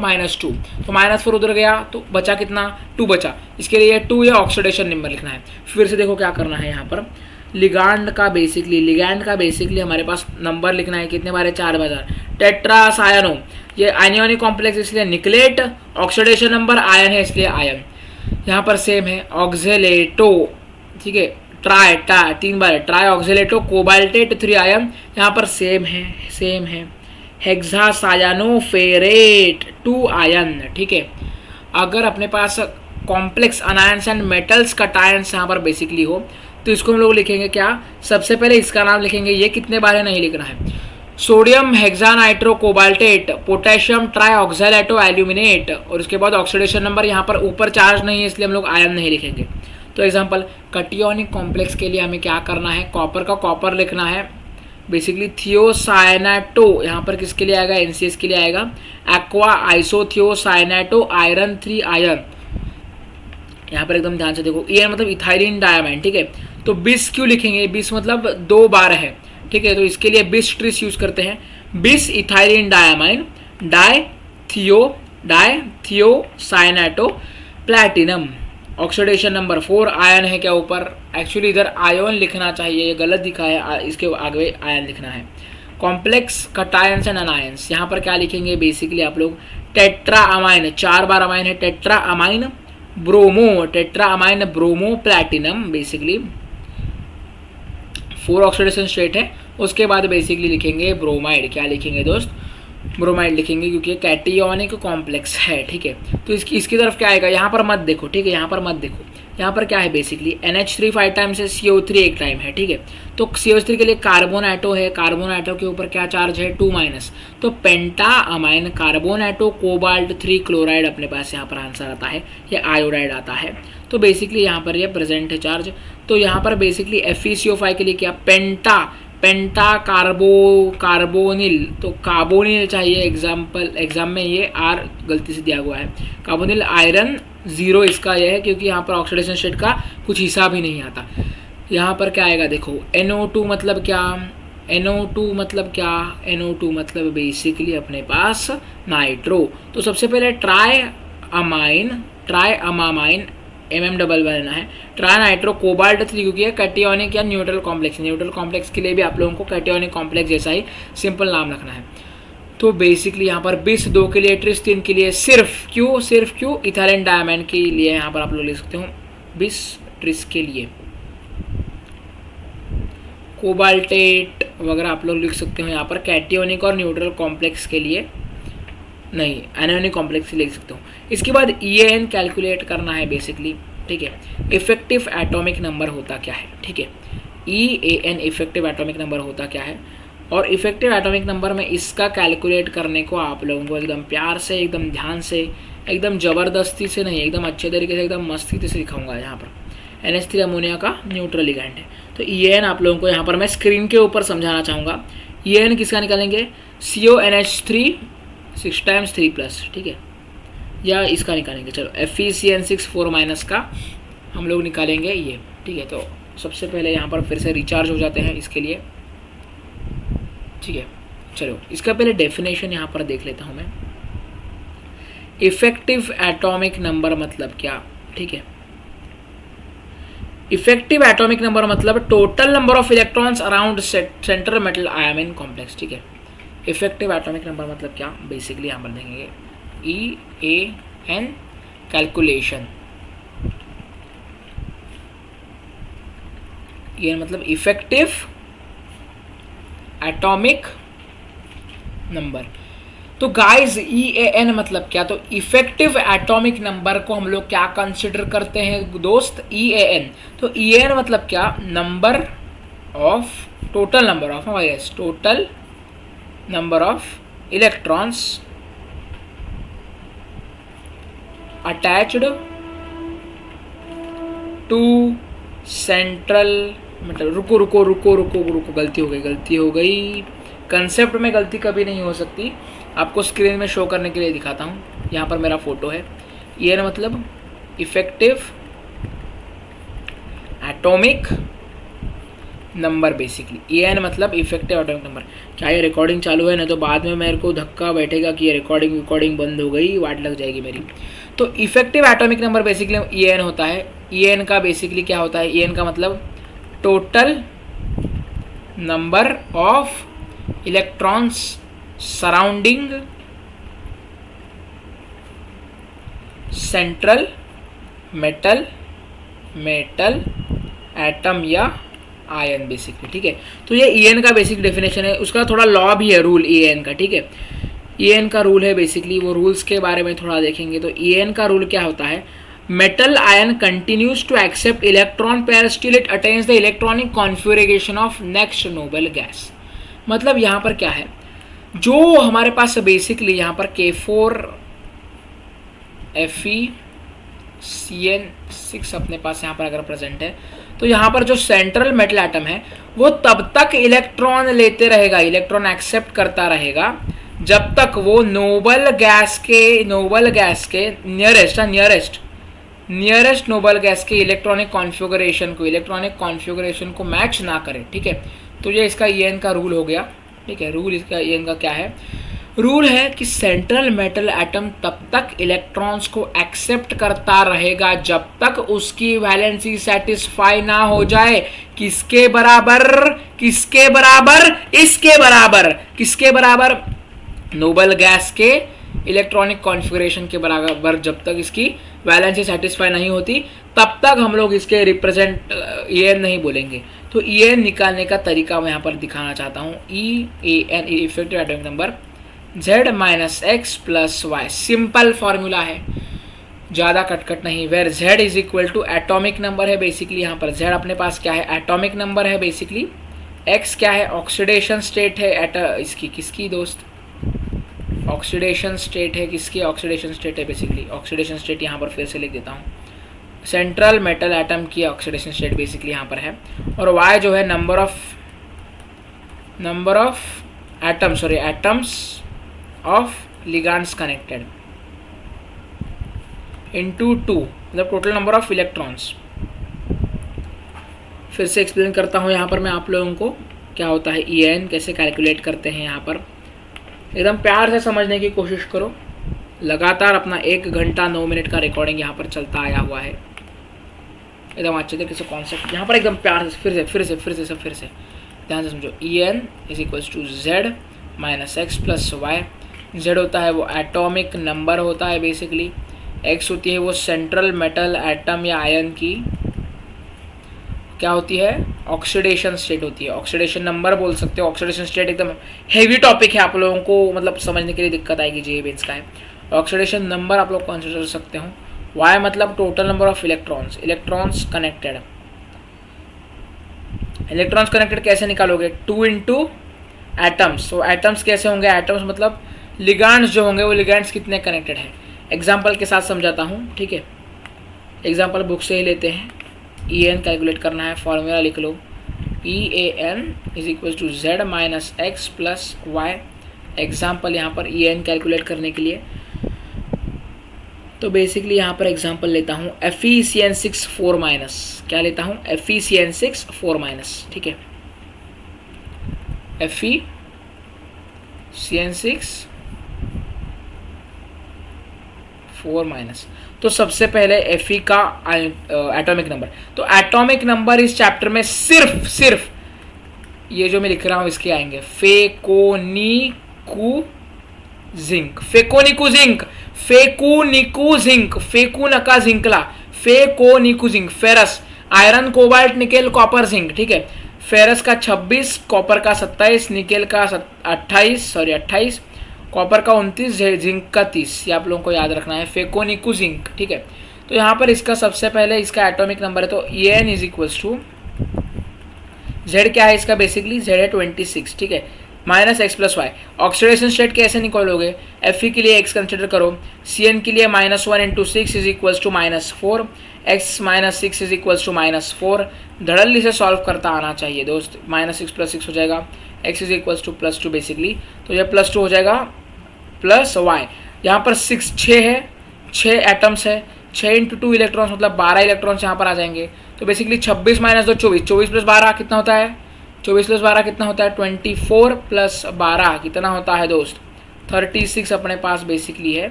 -2, तो -4 उधर गया तो बचा कितना, 2 बचा, इसके लिए 2 ये ऑक्सीडेशन नंबर लिखना है। फिर से देखो क्या करना है, यहाँ पर लिगैंड का बेसिकली हमारे पास नंबर लिखना है, कितने बार है, 4 बार। टेट्रा सायानो, ये आयनियोनिक कॉम्प्लेक्स इसलिए निकलेट, ऑक्सीडेशन नंबर आयन है इसलिए आयन। यहाँ पर सेम है ऑक्जेलेटो, ठीक है, ट्राई 3 बार, ट्राई ऑक्जेलेटो, कोबाल्टेट 3 आयन, यहाँ पर सेम है हेक्सा सायानो फेरेट 2 आयन, ठीक है। अगर अपने पास complex anions and metals cations यहाँ पर बेसिकली हो तो इसको हम लोग लिखेंगे क्या, सबसे पहले इसका नाम लिखेंगे, ये कितने बार है नहीं लिखना है, सोडियम हेक्सानाइट्रो कोबाल्टेट, पोटेशियम ट्राईऑक्सैलेटो एल्यूमिनेट, और उसके बाद ऑक्सीडेशन नंबर, यहाँ पर ऊपर चार्ज नहीं है इसलिए हम लोग आयन नहीं लिखेंगे। तो एग्जांपल कटियोनिक कॉम्प्लेक्स के लिए हमें क्या करना है, कॉपर का कॉपर लिखना है बेसिकली, थियोसाइनेटो यहाँ पर किसके लिए आएगा, NCS के लिए आएगा, एक्वा आइसोथियोसाइनेटो आयरन 3 आयन, यहाँ पर एकदम ध्यान से देखो, EN मतलब इथाइलिन डायमाइन, ठीक है। तो 20 क्यों लिखेंगे, 20 मतलब 2 बार है, ठीक है, तो इसके लिए 20 ट्रिस यूज करते हैं, 20 ethylene diamine dithiocyanato platinum, oxidation number 4 ion है क्या ऊपर, एक्चुअली इधर आयोन लिखना चाहिए, ये गलत दिखा है, इसके आगे आयन लिखना है। कॉम्प्लेक्स कटायंस एंड अनायंस, यहाँ पर क्या लिखेंगे बेसिकली आप लोग, टेट्रा अमाइन, 4 बार अमाइन है, tetra amine bromo, tetra amine bromo platinum, basically 4 oxidation state है। उसके बाद बेसिकली लिखेंगे ब्रोमाइड, क्या लिखेंगे दोस्त, ब्रोमाइड लिखेंगे क्योंकि कैटियोनिक कॉम्प्लेक्स है, ठीक है। तो इसकी तरफ क्या आएगा, यहाँ पर मत देखो, ठीक है, यहाँ पर मत देखो, यहाँ पर क्या है बेसिकली NH3 5 टाइम्स है, CO3 1 टाइम है, ठीक है। तो CO3 के लिए कार्बन एटो है, कार्बन एटो के ऊपर क्या चार्ज है 2-, तो पेंटा अमाइन कार्बन एटो कोबाल्ट 3 क्लोराइड अपने पास यहाँ पर आंसर आता है, ये आयोडाइड आता है। तो बेसिकली यहाँ पर ये प्रेजेंट है चार्ज। तो यहाँ पर बेसिकली FeCO5 के लिए क्या, पेंटा कार्बोनिल, तो कार्बोनिल चाहिए। एग्जाम में ये R गलती से दिया हुआ है, कार्बोनिल आयरन 0 इसका ये है, क्योंकि यहाँ पर ऑक्सीडेशन स्टेट का कुछ हिसाब ही नहीं आता। यहाँ पर क्या आएगा देखो, NO2 मतलब क्या, NO2 मतलब क्या, NO2 मतलब बेसिकली अपने पास नाइट्रो। तो सबसे पहले ट्राई अमामाइन MM बनना है, ट्राई नाइट्रो कोबाल्ट 3, क्योंकि ये कैटियोनिक या न्यूट्रल कॉम्प्लेक्स के लिए भी आप लोगों को कैटियोनिक कॉम्प्लेक्स जैसा ही सिंपल नाम रखना है। तो बेसिकली यहाँ पर बिस 2 के लिए, ट्रिस 3 के लिए, सिर्फ क्यू इथाइलिन डायमंड के लिए यहाँ पर आप लोग लिख सकते हो बिस ट्रिस के लिए, कोबाल्टेट वगैरह आप लोग लिख सकते हो यहाँ पर कैटियोनिक और न्यूट्रल कॉम्प्लेक्स के लिए, नहीं एनायोनिक कॉम्प्लेक्स लिख सकते हो। इसके बाद EAN कैलकुलेट करना है बेसिकली, ठीक है। इफेक्टिव एटॉमिक नंबर होता क्या है, ठीक है, EAN इफेक्टिव एटॉमिक नंबर होता क्या है। और इफेक्टिव एटॉमिक नंबर में इसका कैलकुलेट करने को आप लोगों को एकदम प्यार से, एकदम ध्यान से, एकदम ज़बरदस्ती से नहीं, एकदम अच्छे तरीके से, एकदम मस्ती से सिखाऊंगा। यहाँ पर NH3 अमोनिया का न्यूट्रल लिगैंड है। तो EAN आप लोगों को यहाँ पर मैं स्क्रीन के ऊपर समझाना चाहूँगा। EAN किसका निकालेंगे, CONH3 6 टाइम्स 3+, ठीक है, या इसका निकालेंगे, चलो FeCN6 4- का हम लोग निकालेंगे ये, ठीक है। तो सबसे पहले यहाँ पर फिर से रिचार्ज हो जाते हैं इसके लिए, ठीक है। चलो इसका पहले डेफिनेशन यहाँ पर देख लेता हूँ मैं। इफेक्टिव एटॉमिक नंबर मतलब क्या, ठीक है। इफेक्टिव एटॉमिक नंबर मतलब total number of electrons around central metal ion complex, ठीक है। इफेक्टिव एटॉमिक नंबर मतलब क्या, बेसिकली यहाँ पर देखेंगे EAN कैलकुलेशन, ये मतलब इफेक्टिव एटॉमिक नंबर। तो गाइस EAN मतलब क्या, तो इफेक्टिव एटॉमिक नंबर को हम लोग क्या कंसिडर करते हैं दोस्त, EAN। तो EAN मतलब क्या, number of, total number of, yes, total number of electrons attached to central मतलब, रुको, गलती हो गई। कंसेप्ट में गलती कभी नहीं हो सकती, आपको स्क्रीन में शो करने के लिए दिखाता हूँ। यहाँ पर मेरा फोटो है। EAN मतलब effective atomic number, basically EAN मतलब इफेक्टिव एटॉमिक नंबर। क्या ये रिकॉर्डिंग चालू है, ना तो बाद में मेरे को धक्का बैठेगा कि ये रिकॉर्डिंग बंद हो गई, वाट लग जाएगी मेरी। तो effective atomic number basically EAN होता है। EAN का बेसिकली क्या होता है, EAN का मतलब total number of electrons surrounding central metal atom या आयन, बेसिकली, ठीक है। तो ये EAN का बेसिक डेफिनेशन है। उसका थोड़ा लॉ भी है, रूल EAN का, ठीक है। EAN का रूल है बेसिकली, वो रूल्स के बारे में थोड़ा देखेंगे। तो EAN का रूल क्या होता है, metal ion continues to accept electron pair still it attains the electronic configuration of next noble gas. मतलब यहाँ पर क्या है, जो हमारे पास बेसिकली यहाँ पर K4 FeCN6 अपने पास यहाँ पर अगर प्रेजेंट है, तो यहाँ पर जो सेंट्रल मेटल एटम है वो तब तक इलेक्ट्रॉन लेते रहेगा, इलेक्ट्रॉन एक्सेप्ट करता रहेगा, जब तक वो नोबल गैस के नियरेस्ट नोबल गैस के इलेक्ट्रॉनिक कॉन्फ़िगरेशन को मैच ना करे, ठीक है। तो ये इसका EAN का रूल हो गया, ठीक है। रूल इसका EAN का क्या है, रूल है कि सेंट्रल मेटल एटम तब तक इलेक्ट्रॉन्स को एक्सेप्ट करता रहेगा जब तक उसकी वैलेंसी सेटिस्फाई ना हो जाए। किसके बराबर, नोबल गैस के इलेक्ट्रॉनिक कॉन्फ़िगरेशन के बराबर। जब तक इसकी वैलेंसी सेटिस्फाई नहीं होती तब तक हम लोग इसके रिप्रेजेंट EAN नहीं बोलेंगे। तो EAN निकालने का तरीका मैं यहाँ पर दिखाना चाहता हूँ। EAN effective atomic number Z - X + Y, simple formula है, ज़्यादा कटकट नहीं। Where Z is equal to atomic number है बेसिकली, यहाँ पर Z अपने पास क्या है, एटॉमिक नंबर है बेसिकली। X क्या है, ऑक्सीडेशन स्टेट है किसकी दोस्त, ऑक्सीडेशन स्टेट है किसकी, ऑक्सीडेशन स्टेट है बेसिकली। ऑक्सीडेशन स्टेट यहाँ पर फिर से लिख देता हूँ, सेंट्रल मेटल एटम की ऑक्सीडेशन स्टेट बेसिकली यहाँ पर है, और y जो है number of atoms of ligands connected into 2, मतलब टोटल नंबर ऑफ इलेक्ट्रॉन्स। फिर से एक्सप्लेन करता हूँ यहाँ पर मैं आप लोगों को क्या होता है En, कैसे कैलकुलेट करते हैं। यहाँ पर एकदम प्यार से समझने की कोशिश करो। लगातार अपना 1 घंटा 9 मिनट का रिकॉर्डिंग यहाँ पर चलता आया हुआ है, एकदम अच्छे तरीके से कॉन्सेप्ट यहाँ पर एकदम प्यार से फिर से ध्यान से समझो। En is equals to Z minus x plus y. Z होता है वो एटॉमिक नंबर होता है बेसिकली, X होती है वो सेंट्रल मेटल एटम या आयन की क्या होती है, ऑक्सीडेशन स्टेट होती है। ऑक्सीडेशन नंबर बोल सकते हो। ऑक्सीडेशन स्टेट एकदम हेवी टॉपिक है, आप लोगों को मतलब समझने के लिए दिक्कत आएगी, जे बेंस का है। ऑक्सीडेशन नंबर आप लोग कंसिडर कर सकते हो। वाई मतलब total number of electrons connected. Electrons connected कैसे निकालोगे, 2 इंटू एटम्स। तो एटम्स कैसे होंगे, एटम्स मतलब लिगैंड्स जो होंगे वो लिगैंड्स कितने कनेक्टेड हैं। एग्जाम्पल के साथ समझाता हूँ, ठीक है। एग्जाम्पल बुक से ही लेते हैं। En कैलकुलेट करना है, फॉर्मूला लिख लो, EAN is equal to Z minus x plus y. Example यहाँ पर En कैलकुलेट करने के लिए तो बेसिकली यहाँ पर एग्जाम्पल लेता हूँ FeCN6 4 माइनस, क्या लेता हूँ FeCN6 4 माइनस, ठीक है। FeCN6 4 minus. तो सबसे पहले Fe का एटॉमिक नंबर, तो एटॉमिक नंबर इस चैप्टर में सिर्फ ये जो मैं लिख रहा हूँ इसके आएंगे, फेकोनिकुजिंक, फेकोनिकुजिंक, ferrous, iron, cobalt, nickel, copper, zinc, ठीक है। फेरस का 26, कॉपर का 27, निकेल का 28, कॉपर का 29, जिंक का 30। ये आप लोगों को याद रखना है, फेकोनिकुजिंक, ठीक है। तो यहाँ पर इसका सबसे पहले इसका एटॉमिक नंबर है, तो En is equals to Z क्या है इसका, बेसिकली Z है 26, ठीक है, minus x plus y. Oxidation state कैसे निकालोगे, Fe के लिए x कंसिडर करो, Cn के लिए -1 into 6 is equals to -4, x minus 6 is equals to -4। धड़ल्ली से सॉल्व करता आना चाहिए दोस्त। -6 + 6 हो जाएगा, x is equals to +2 basically, तो ये +2 हो जाएगा प्लस वाई। यहाँ पर 6 है, 6 एटम्स है, 6 इंटू 2 इलेक्ट्रॉन्स मतलब 12 इलेक्ट्रॉन्स यहाँ पर आ जाएंगे। तो बेसिकली 26 माइनस 2 24, 24 + 12 कितना होता है, 24 + 12 कितना होता है 24 + 12 कितना होता है दोस्त 36 अपने पास बेसिकली है।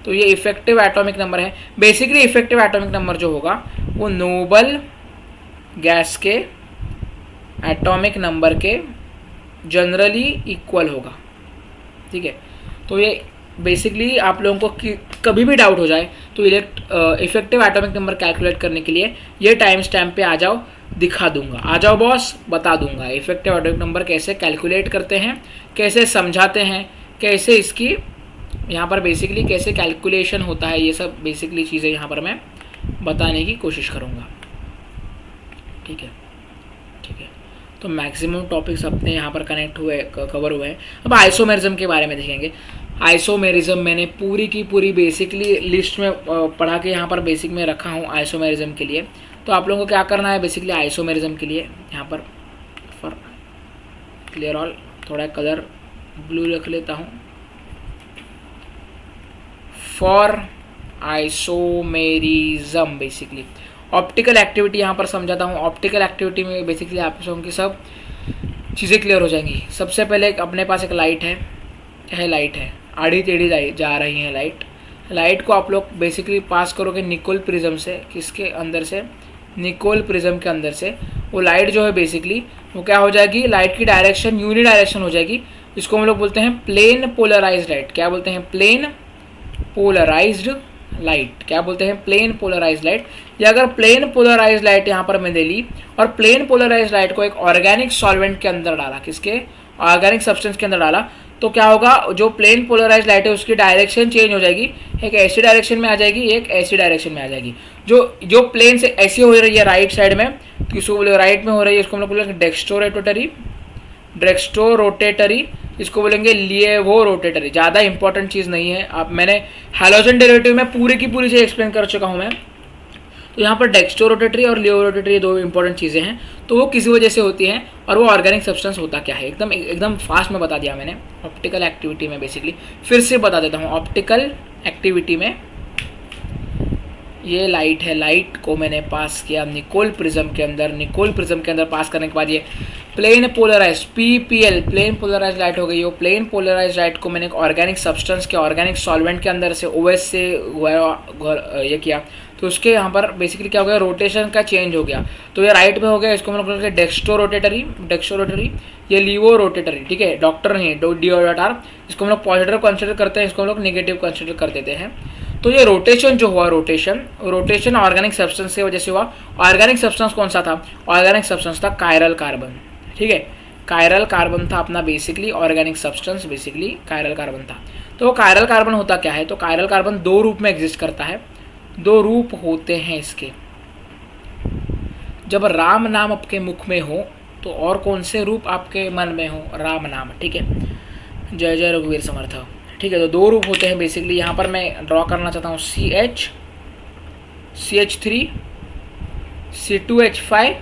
तो ये इफेक्टिव एटॉमिक नंबर है। बेसिकली इफेक्टिव एटॉमिक नंबर जो होगा वो नोबल गैस के एटॉमिक नंबर के जनरली इक्वल होगा, ठीक है। तो ये बेसिकली आप लोगों को कभी भी डाउट हो जाए तो इफेक्टिव एटॉमिक नंबर कैलकुलेट करने के लिए ये टाइम स्टैम्प पे आ जाओ, दिखा दूंगा। आ जाओ बॉस, बता दूंगा इफेक्टिव एटॉमिक नंबर कैसे कैलकुलेट करते हैं, कैसे समझाते हैं, कैसे इसकी यहाँ पर बेसिकली कैसे कैलकुलेशन होता है, ये सब बेसिकली चीज़ें यहाँ पर मैं बताने की कोशिश करूँगा, ठीक है, ठीक है। तो मैक्सिमम टॉपिक्स अपने यहाँ पर कवर हुए हैं। अब आइसोमेरिज्म के बारे में देखेंगे। आइसोमेरिज्म मैंने पूरी की पूरी बेसिकली लिस्ट में पढ़ा के यहाँ पर बेसिक में रखा हूँ आइसोमेरिज्म के लिए। तो आप लोगों को क्या करना है बेसिकली आइसोमेरिज्म के लिए, यहाँ पर फॉर क्लियर ऑल थोड़ा कलर ब्लू रख लेता हूँ। For isomerism basically optical activity यहाँ पर समझाता हूँ। ऑप्टिकल एक्टिविटी में बेसिकली आप लोगों की सब चीज़ें क्लियर हो जाएंगी। सबसे पहले अपने पास एक लाइट है, लाइट है, आड़ी टेढ़ी जा रही है लाइट को आप लोग बेसिकली पास करोगे निकोल प्रिज्म से, किसके अंदर से, निकोल प्रिज्म के अंदर से। वो लाइट जो है बेसिकली वो क्या हो जाएगी, लाइट की डायरेक्शन यूनि डायरेक्शन हो जाएगी। इसको हम लोग बोलते हैं प्लेन पोलराइज्ड लाइट। क्या बोलते हैं, प्लेन पोलराइज्ड लाइट। क्या बोलते हैं, प्लेन पोलराइज्ड लाइट। या अगर प्लेन पोलराइज्ड लाइट यहाँ पर मैंने ली और प्लेन पोलराइज्ड लाइट को एक ऑर्गेनिक सॉल्वेंट के अंदर डाला, किसके, ऑर्गेनिक सब्सटेंस के अंदर डाला, तो क्या होगा, जो प्लेन पोलराइज्ड लाइट है उसकी डायरेक्शन चेंज हो जाएगी, एक ऐसी डायरेक्शन में आ जाएगी, एक ऐसी डायरेक्शन में आ जाएगी। जो प्लेन से ऐसी हो रही है राइट साइड में, तो इसको बोले राइट में हो रही है, इसको हम लोग बोलेंगे डेक्स्ट्रो रोटेटरी, इसको बोलेंगे लिएवो रोटेटरी। ज़्यादा इंपॉर्टेंट चीज़ नहीं है। आप मैंने हैलोजन डेरिवेटिव में पूरी की पूरी चीज़ एक्सप्लेन कर चुका हूँ मैं। तो यहाँ पर डेक्स्ट्रो रोटेटरी और लियो रोटेटरी दो इंपॉर्टेंट चीज़ें हैं, तो वो किसी वजह से होती हैं। और वो ऑर्गेनिक सब्सटेंस होता क्या है, एकदम एकदम फास्ट में बता दिया मैंने। ऑप्टिकल एक्टिविटी में बेसिकली फिर से बता देता हूँ, ऑप्टिकल एक्टिविटी में ये लाइट है, लाइट को मैंने पास किया निकोल प्रिज्म के अंदर, निकोल प्रिज्म के अंदर पास करने के बाद ये plane polarise PPL plane polarise light हो गई। वो प्लेन पोलराइज लाइट को मैंने एक ऑर्गेनिक सब्सटेंस के ऑर्गेनिक सॉल्वेंट के अंदर से OS से ये किया, तो उसके यहाँ पर बेसिकली क्या हो गया, रोटेशन का चेंज हो गया। तो ये राइट में हो गया, इसको हम लोग डेक्स्ट्रो रोटेटरी, ये लीवो रोटेटरी, ठीक है, डॉक्टर नहीं DOR, इसको हम लोग पॉजिटिव कंसिडर करते हैं, इसको हम लोग नेगेटिव कंसिडर कर देते हैं। तो ये रोटेशन जो हुआ, रोटेशन ऑर्गेनिक सब्सटेंस की वजह से हुआ। ऑर्गेनिक सब्सटेंस कौन सा था, ऑर्गेनिक सब्सटेंस था कायरल कार्बन, ठीक है, कायरल कार्बन था अपना basically organic substance, basically chiral carbon था। तो कायरल कार्बन होता क्या है, तो कायरल कार्बन दो रूप में एग्जिस्ट करता है, दो रूप होते हैं इसके। जब राम नाम आपके मुख में हो तो और कौन से रूप आपके मन में हो, राम नाम, ठीक है, जय जय रघुवीर समर्थ, ठीक है। तो दो रूप होते हैं बेसिकली, यहाँ पर मैं ड्रॉ करना चाहता हूँ CH3 C2H5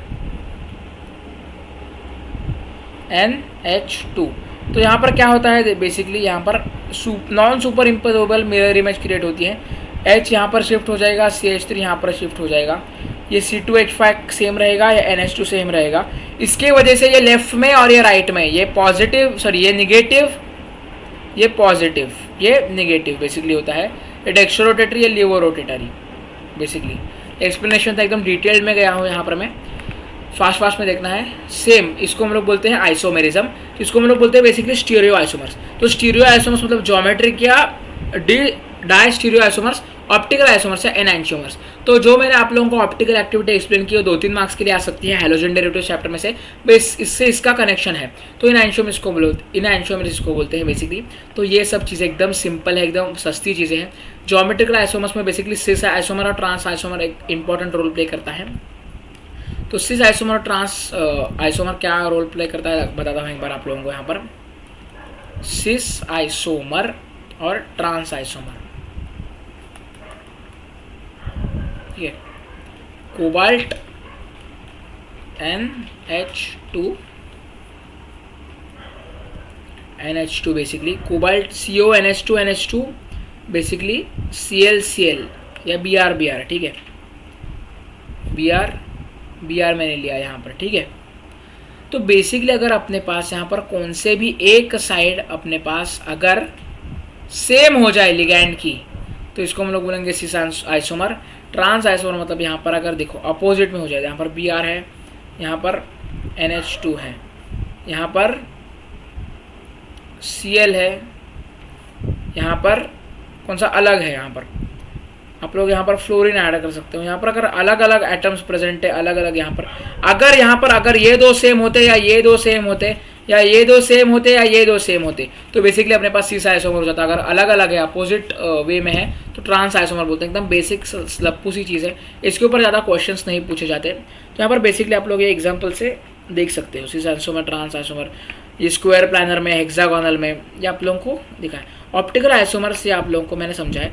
NH2। तो यहाँ पर क्या होता है बेसिकली, यहाँ पर non super imposable mirror image create होती है। H यहाँ पर शिफ्ट हो जाएगा, CH3 यहाँ पर शिफ्ट हो जाएगा, ये C2H5 सेम रहेगा या NH2 सेम रहेगा। इसके वजह से ये लेफ्ट में और ये राइट में, ये पॉजिटिव सॉरी ये निगेटिव, ये पॉजिटिव, ये निगेटिव बेसिकली होता है। ये डेक्स्ट्रो रोटेटरी, ये लीवो रोटेटरी बेसिकली। एक्सप्लेनेशन था, एकदम डिटेल में गया हूँ, यहाँ पर मैं फास्ट में देखना है। सेम इसको हम लोग बोलते हैं आइसोमेरिज्म, इसको हम लोग बोलते हैं बेसिकली स्टीरियो आइसोमर्स। तो स्टीरियो आइसोमर्स मतलब ज्योमेट्रिक या diastereoisomers, optical isomers या एनांशियोमर्स। तो जो मैंने आप लोगों को ऑप्टिकल एक्टिविटी एक्सप्लेन की, वो 2-3 मार्क्स के लिए आ सकती है हैलोजन डेरिवेटिव चैप्टर में से, बस इससे इसका कनेक्शन है। तो एनांशियोमर्स इसको बोलते हैं बेसिकली। तो ये सब चीज़ें एकदम सिंपल है, एकदम सस्ती चीज़ें हैं। ज्योमेट्रिकल आइसोमर्स में बेसिकली सिस आइसोमर और ट्रांस आइसोमर एक इंपॉर्टेंट रोल प्ले करता है। तो सिस आइसोमर और ट्रांस आइसोमर क्या रोल प्ले करता है बताता हूँ एक बार आप लोगों को। यहाँ पर सिस आइसोमर और ट्रांस आइसोमर, ठीक है, cobalt NH2 basically, cobalt CONH2 basically ClCl या Br, ठीक है, Br मैंने लिया यहाँ पर, ठीक है। तो बेसिकली अगर अपने पास यहाँ पर कौन से भी एक साइड अपने पास अगर सेम हो जाए लिगैंड की, तो इसको हम लोग बोलेंगे सिस आइसोमर। ट्रांस आइसोमर मतलब यहाँ पर अगर देखो अपोजिट में हो जाए, यहाँ पर Br है, यहाँ पर NH2 है, यहाँ पर Cl है, यहाँ पर कौन सा अलग है, यहाँ पर आप लोग यहाँ पर फ्लोरीन ऐड कर सकते हो। यहाँ पर अगर अलग अलग एटम्स प्रेजेंट है, अलग अलग यहाँ पर अगर ये दो सेम होते या ये दो सेम होते या ये दो सेम होते या ये दो सेम होते, तो बेसिकली अपने पास सिस आइसोमर हो जाता। अगर अलग अलग है, अपोजिट वे में है, तो ट्रांस आइसोमर बोलते हैं। एकदम बेसिक लप्पू सी चीज़ है, इसके ऊपर ज़्यादा क्वेश्चंस नहीं पूछे जाते। तो यहाँ पर बेसिकली आप लोग ये एग्जाम्पल से देख सकते हो, सिस आइसोमर, ट्रांस आइसोमर, ये स्क्वायर प्लानर में, हेक्सागोनल में, ये आप लोगों को दिखा है। ऑप्टिकल आइसोमर से आप लोगों को मैंने समझाया।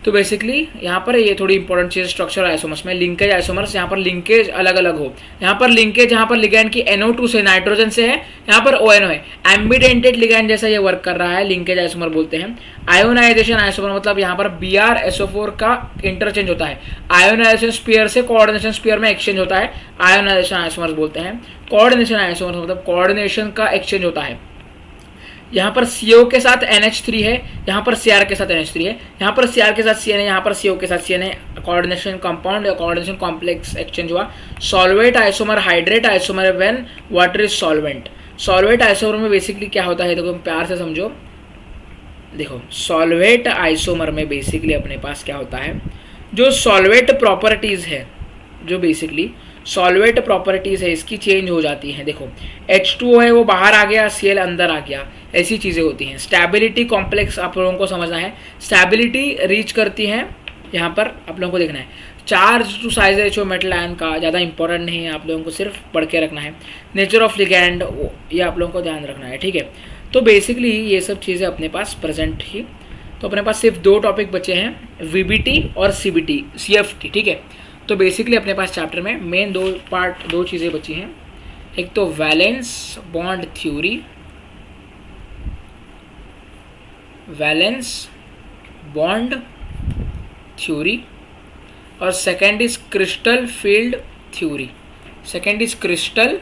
तो बेसिकली यहाँ पर ये थोड़ी इंपॉर्टेंट चीज़ स्ट्रक्चर आइसोमर्स में, लिंकेज आइसोमर्स, यहाँ पर लिंकेज अलग अलग हो। यहाँ पर लिंकेज, यहाँ पर लिगैंड की NO2 से, नाइट्रोजन से है, यहाँ पर ONO है, एम्बिडेंटेड लिगैंड जैसा ये वर्क कर रहा है, लिंकेज आइसोमर बोलते हैं। आयोनाइजेशन आइसोमर मतलब यहाँ पर BrSO4 का इंटरचेंज होता है, आयोनाइजेशन स्पीयर से कोऑर्डिनेशन स्पीयर में एक्सचेंज होता है, आयोनाइजेशन आइसोमर्स बोलते हैं। कोऑर्डिनेशन आइसोमर मतलब कोऑर्डिनेशन का एक्सचेंज होता है। यहाँ पर CO के साथ NH3 है, यहाँ पर Cr के साथ NH3 है, यहाँ पर Cr के साथ Cn है, यहाँ पर CO के साथ Cn है। कोऑर्डिनेशन कंपाउंड या कोऑर्डिनेशन कॉम्प्लेक्स एक्सचेंज हुआ। Solvate isomer, hydrate isomer when water is solvent. Solvate isomer में बेसिकली क्या होता है, देखो प्यार से समझो। देखो सॉल्वेट आइसोमर में बेसिकली अपने पास क्या होता है, जो सॉल्वेट प्रॉपर्टीज है, जो बेसिकली सॉल्वेट प्रॉपर्टीज है, इसकी चेंज हो जाती हैं। देखो H2O है, वो बाहर आ गया, Cl अंदर आ गया, ऐसी चीज़ें होती हैं। स्टेबिलिटी कॉम्प्लेक्स आप लोगों को समझना है, स्टेबिलिटी रीच करती है, यहाँ पर आप लोगों को देखना है। Charge to size ratio metal ion का ज़्यादा इंपॉर्टेंट नहीं है, आप लोगों को सिर्फ पढ़ के रखना है। नेचर ऑफ लिगैंड, ये आप लोगों को ध्यान रखना है, ठीक है। तो बेसिकली ये सब चीज़ें अपने पास प्रेजेंट ही। तो अपने पास सिर्फ 2 टॉपिक बचे हैं, VBT और CBT, CFT, ठीक है। तो बेसिकली अपने पास चैप्टर में मेन दो चीज़ें बची हैं, एक तो valence bond theory, valence bond theory, और second is crystal field theory. Second is crystal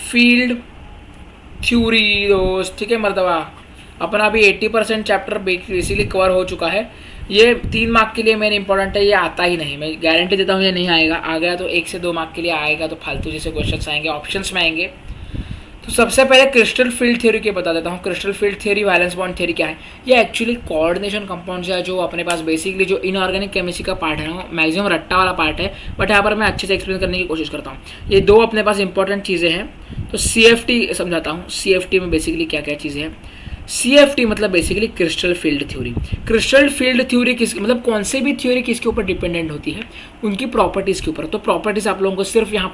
field theory दोस्त, ठीक है मर्दबा। अपना अभी 80% चैप्टर बेसिकली कवर हो चुका है। ये 3 मार्क के लिए मेन इंपॉर्टेंट है, ये आता ही नहीं, मैं गारंटी देता हूँ ये नहीं आएगा। आ गया तो 1 से 2 मार्क के लिए आएगा, तो फालतू जैसे क्वेश्चंस आएंगे, ऑप्शंस में आएंगे। तो सबसे पहले क्रिस्टल फील्ड थ्योरी के बता देता हूँ। Crystal field theory, valence bond theory क्या है? ये एक्चुअली कोऑर्डिनेशन कंपाउंड्स है जो अपने पास बेसिकली जो इनऑर्गेनिक केमिस्ट्री का पार्ट है ना, मैक्सिमम रट्टा वाला पार्ट है, बट यहाँ पर मैं अच्छे से एक्सप्लेन करने की कोशिश करता हूँ। ये 2 अपने पास इंपॉर्टेंट चीज़ें हैं। तो CFT समझाता हूँ, CFT में बेसिकली क्या क्या चीज़ें हैं। CFT मतलब basically crystal field theory. Crystal field theory किस मतलब कौन से भी थ्योरी किसके ऊपर डिपेंडेंट होती है? उनकी प्रॉपर्टीज़ के ऊपर। तो प्रॉपर्टीज़ आप लोगों को सिर्फ यहाँ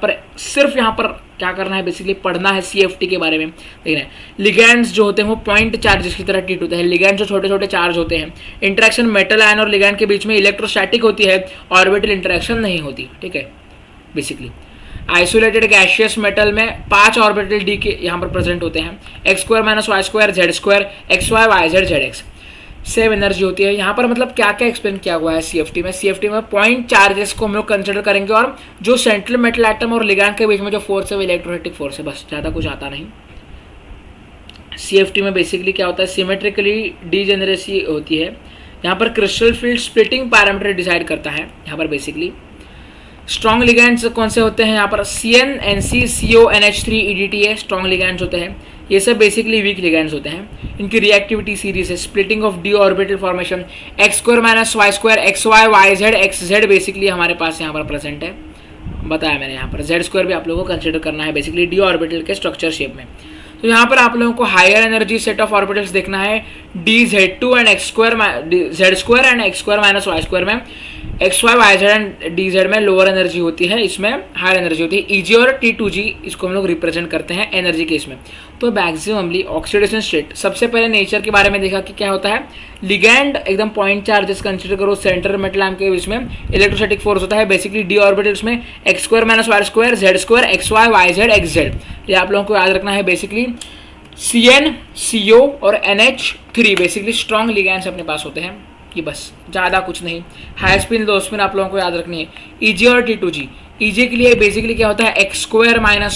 पर क्या करना है, बेसिकली पढ़ना है CFT के बारे में। देखना है लिगैंड्स जो होते हैं वो पॉइंट चार्जेस की तरह ट्रीट होते हैं। लिगैंड जो छोटे छोटे चार्ज होते हैं, इंटरेक्शन मेटल आयन और लिगैंड के बीच में इलेक्ट्रोस्टैटिक होती है, ऑर्बिटल इंटरेक्शन नहीं होती, ठीक है। बेसिकली आइसोलेटेड गैशियस मेटल में 5 ऑर्बिटल डी के यहाँ पर प्रेजेंट होते हैं। x² - y² z² xy yz zx same energy होती है। यहाँ पर मतलब क्या क्या एक्सप्लेन किया हुआ है CFT में। CFT में पॉइंट चार्जेस को हम लोग कंसिडर करेंगे, और जो सेंट्रल मेटल एटम और लिगैंड के बीच में जो फोर्स है वो इलेक्ट्रोस्टैटिक फोर्स है, बस ज़्यादा कुछ आता नहीं। CFT में बेसिकली क्या होता है, सिमेट्रिकली डीजेनरेसी होती है। यहाँ पर crystal field splitting parameter decide करता है। यहाँ पर बेसिकली स्ट्रॉन्ग लिगैंड्स कौन से होते हैं, यहाँ पर CN NC CO NH3 EDTA strong ligands होते हैं। ये सब बेसिकली वीक लिगैंड्स होते हैं। इनकी रिएक्टिविटी सीरीज है, splitting of D orbital formation, x² - y² xy yz xz basically हमारे पास यहाँ पर प्रेजेंट है, बताया मैंने। यहाँ पर z² भी आप लोगों को कंसिडर करना है बेसिकली डी ऑर्बिटल के स्ट्रक्चर शेप में। तो यहाँ पर आप लोगों को higher energy set of orbitals देखना है, dz2 and z² and x² - y² में, xy yz एंड dz में लोअर एनर्जी होती है, इसमें हायर एनर्जी होती है। Eg और T2G इसको हम लोग रिप्रेजेंट करते हैं एनर्जी के इसमें। तो मैक्सिममली ऑक्सीडेशन स्टेट, सबसे पहले नेचर के बारे में देखा कि क्या होता है, लिगैंड एकदम पॉइंट चार्जेस कंसिडर करो, सेंटर मेटल आयन के बीच में इलेक्ट्रोस्टैटिक फोर्स होता है बेसिकली डी ऑर्बिटल्स में, x² - y² z² xy yz xz। ये आप लोगों को याद रखना है। बेसिकली CN CO और NH3 बेसिकली स्ट्रॉन्ग लिगैंड्स अपने पास होते हैं, ये बस, ज़्यादा कुछ नहीं। हाई स्पिन लो स्पिन आप लोगों को याद रखनी है। Eg और T2G, Eg के लिए बेसिकली क्या होता है, x² -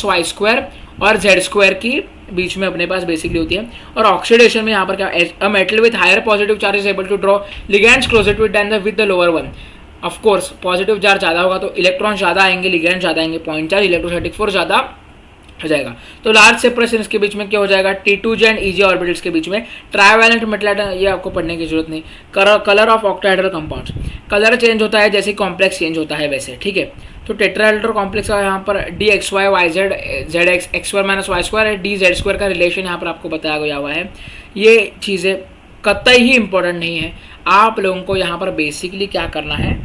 y² और z² की बीच में अपने पास बेसिकली होती है। और ऑक्सीडेशन में यहाँ पर क्या, a metal with higher positive charge is able to draw ligands closer to it than with the lower one. Of course positive charge ज़्यादा होगा तो इलेक्ट्रॉन ज़्यादा आएंगे, लिगैंड ज़्यादा आएंगे, पॉइंट चार्ज इलेक्ट्रोस्टैटिक फोर्स ज़्यादा हो जाएगा। तो लार्ज सेपरेशन इसके बीच में क्या हो जाएगा, T2G एंड Eg ऑर्बिटल्स के बीच में। ट्राइवैलेंट मेटल एटम, ये आपको पढ़ने की जरूरत नहीं। Colour of octahedral compounds, colour change होता है जैसे कॉम्प्लेक्स चेंज होता है वैसे, ठीक है। तो टेट्राहेड्रल कॉम्प्लेक्स का यहाँ पर DXY YZ ZX x² - y² DZ² का रिलेशन यहाँ पर आपको बताया गया हुआ है। ये चीज़ें कतई ही इंपॉर्टेंट नहीं है। आप लोगों को यहाँ पर बेसिकली क्या करना है,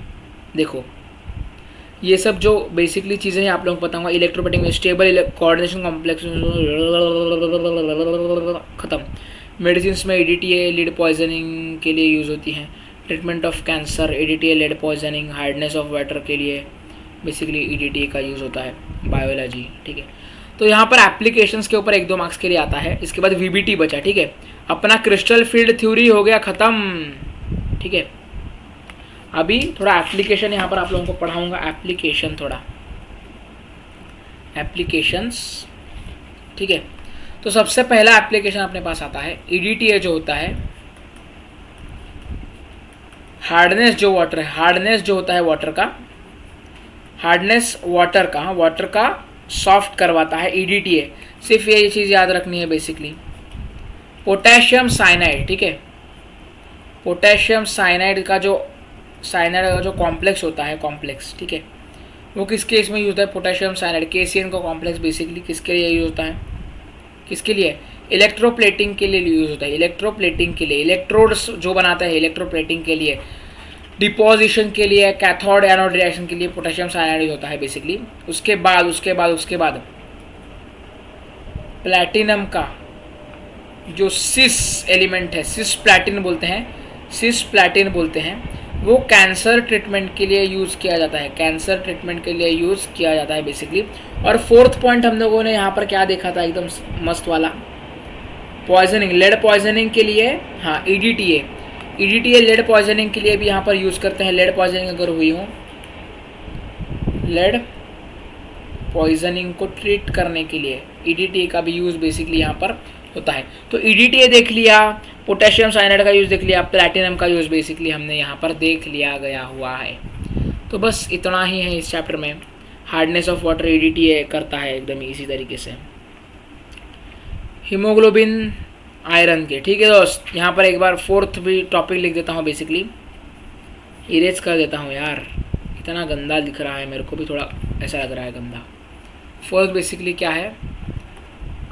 देखो ये सब जो बेसिकली चीज़ें हैं आप लोगों को बताऊंगा। इलेक्ट्रोप्लेटिंग स्टेबल कोऑर्डिनेशन कॉम्प्लेक्स खत्म। मेडिसिन में EDTA लीड पॉइजनिंग के लिए यूज़ होती हैं। Treatment of cancer EDTA lead poisoning, hardness of water के लिए बेसिकली EDTA का यूज़ होता है। बायोलॉजी, ठीक है। तो यहाँ पर एप्लीकेशंस के ऊपर 1-2 मार्क्स के लिए आता है। इसके बाद VBT बचा, ठीक है। अपना क्रिस्टल फील्ड थ्योरी हो गया ख़त्म, ठीक है। अभी थोड़ा एप्लीकेशन यहाँ पर आप लोगों को पढ़ाऊंगा, एप्लीकेशन थोड़ा एप्लीकेशंस, ठीक है। तो सबसे पहला एप्लीकेशन अपने पास आता है EDTA जो होता है, हार्डनेस जो वाटर है, हार्डनेस जो होता है वाटर का, हार्डनेस वाटर का सॉफ्ट करवाता है EDTA। सिर्फ ये चीज़ याद रखनी है बेसिकली। पोटेशियम साइनाइड, ठीक है। पोटेशियम साइनाइड का जो कॉम्प्लेक्स होता है, कॉम्प्लेक्स, ठीक है, वो किस केस में यूज होता है, पोटेशियम साइनाइड KCN का कॉम्प्लेक्स बेसिकली किसके लिए यूज होता है, किसके लिए, इलेक्ट्रोप्लेटिंग के लिए यूज होता है। इलेक्ट्रोप्लेटिंग के लिए, इलेक्ट्रोड्स जो बनाता है इलेक्ट्रोप्लेटिंग के लिए, डिपोजिशन के लिए, कैथोड एनोड रिएक्शन के लिए पोटेशियम साइनाइड यूज होता है बेसिकली। उसके बाद प्लैटिनम का जो सिस एलिमेंट है, सिस प्लैटिन बोलते हैं, वो कैंसर ट्रीटमेंट के लिए यूज़ किया जाता है, कैंसर ट्रीटमेंट के लिए यूज़ किया जाता है बेसिकली। और फोर्थ पॉइंट हम लोगों ने यहाँ पर क्या देखा था, एकदम मस्त वाला, पॉइजनिंग, लेड पॉइजनिंग के लिए, हाँ EDTA, EDTA लेड पॉइजनिंग के लिए भी यहाँ पर यूज़ करते हैं। लेड पॉइजनिंग अगर हुई हो, लेड पॉइजनिंग को ट्रीट करने के लिए EDTA का भी यूज़ बेसिकली यहाँ पर होता है। तो EDTA देख लिया, पोटेशियम साइनाइड का यूज़ देख लिया, प्लैटिनम का यूज़ बेसिकली हमने यहाँ पर देख लिया गया हुआ है। तो बस इतना ही है इस चैप्टर में। हार्डनेस ऑफ वाटर EDTA करता है एकदम इसी तरीके से। हीमोग्लोबिन आयरन के, ठीक है दोस्त, यहाँ पर एक बार फोर्थ भी टॉपिक लिख देता हूँ बेसिकली, इरेज कर देता हूँ यार, इतना गंदा दिख रहा है, मेरे को भी थोड़ा ऐसा लग रहा है गंदा। फोर्थ बेसिकली क्या है,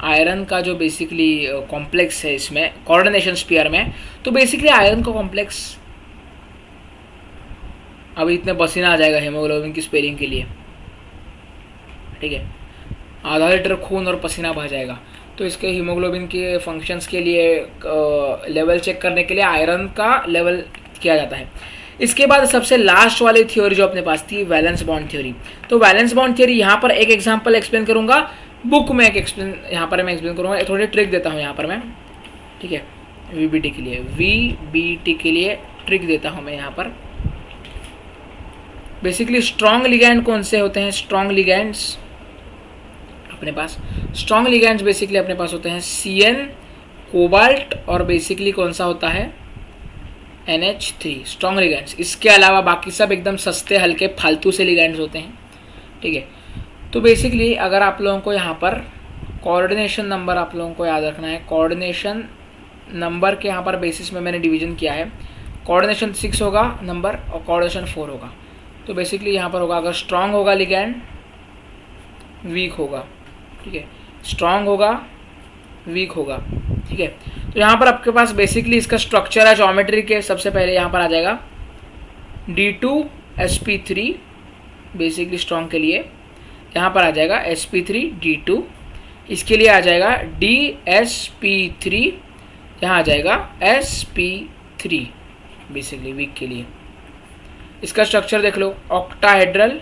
आयरन का जो बेसिकली कॉम्प्लेक्स है इसमें कोऑर्डिनेशन स्पीयर में, तो बेसिकली आयरन का कॉम्प्लेक्स, अभी इतने पसीना आ जाएगा हीमोग्लोबिन की स्पेयरिंग के लिए, ठीक है, आधा लीटर खून और पसीना बह जाएगा। तो इसके हीमोग्लोबिन के फंक्शंस के लिए लेवल चेक करने के लिए आयरन का लेवल किया जाता है। इसके बाद सबसे लास्ट वाली थ्योरी जो अपने पास थी, वैलेंस बॉन्ड थ्योरी। तो वैलेंस बॉन्ड थ्योरी यहाँ पर एक एग्जांपल एक्सप्लेन करूँगा, बुक में एक यहाँ पर मैं एक्सप्लेन करूँगा, थोड़ी ट्रिक देता हूँ यहाँ पर मैं, ठीक है, VBT के लिए, VBT के लिए ट्रिक देता हूँ मैं यहाँ पर। बेसिकली स्ट्रॉन्ग लिगैंड कौन से होते हैं, स्ट्रॉन्ग लिगैंड्स अपने पास, स्ट्रॉन्ग लिगैंड्स बेसिकली अपने पास होते हैं CN, कोबाल्ट, और बेसिकली कौन सा होता है, NH3, स्ट्रॉन्ग लिगैंड्स। इसके अलावा बाकी सब एकदम सस्ते हल्के फालतू से लिगैंड्स होते हैं, ठीक है। तो बेसिकली अगर आप लोगों को यहाँ पर कोऑर्डिनेशन नंबर आप लोगों को याद रखना है, कोऑर्डिनेशन नंबर के यहाँ पर बेसिस में मैंने डिवीजन किया है, कोऑर्डिनेशन 6 होगा नंबर और कोऑर्डिनेशन 4 होगा। तो बेसिकली यहाँ पर होगा, अगर स्ट्रॉन्ग होगा लिगैंड, वीक होगा, ठीक है, स्ट्रॉन्ग होगा, वीक होगा, ठीक है। तो यहाँ पर आपके पास बेसिकली इसका स्ट्रक्चर है ज्योमेट्री के, सबसे पहले यहाँ पर आ जाएगा D2sp3 बेसिकली स्ट्रॉन्ग के लिए, यहाँ पर आ जाएगा sp3D2, इसके लिए आ जाएगा DsP3, यहाँ आ जाएगा sp3 बेसिकली वीक के लिए। इसका स्ट्रक्चर देख लो, ऑक्टाहेड्रल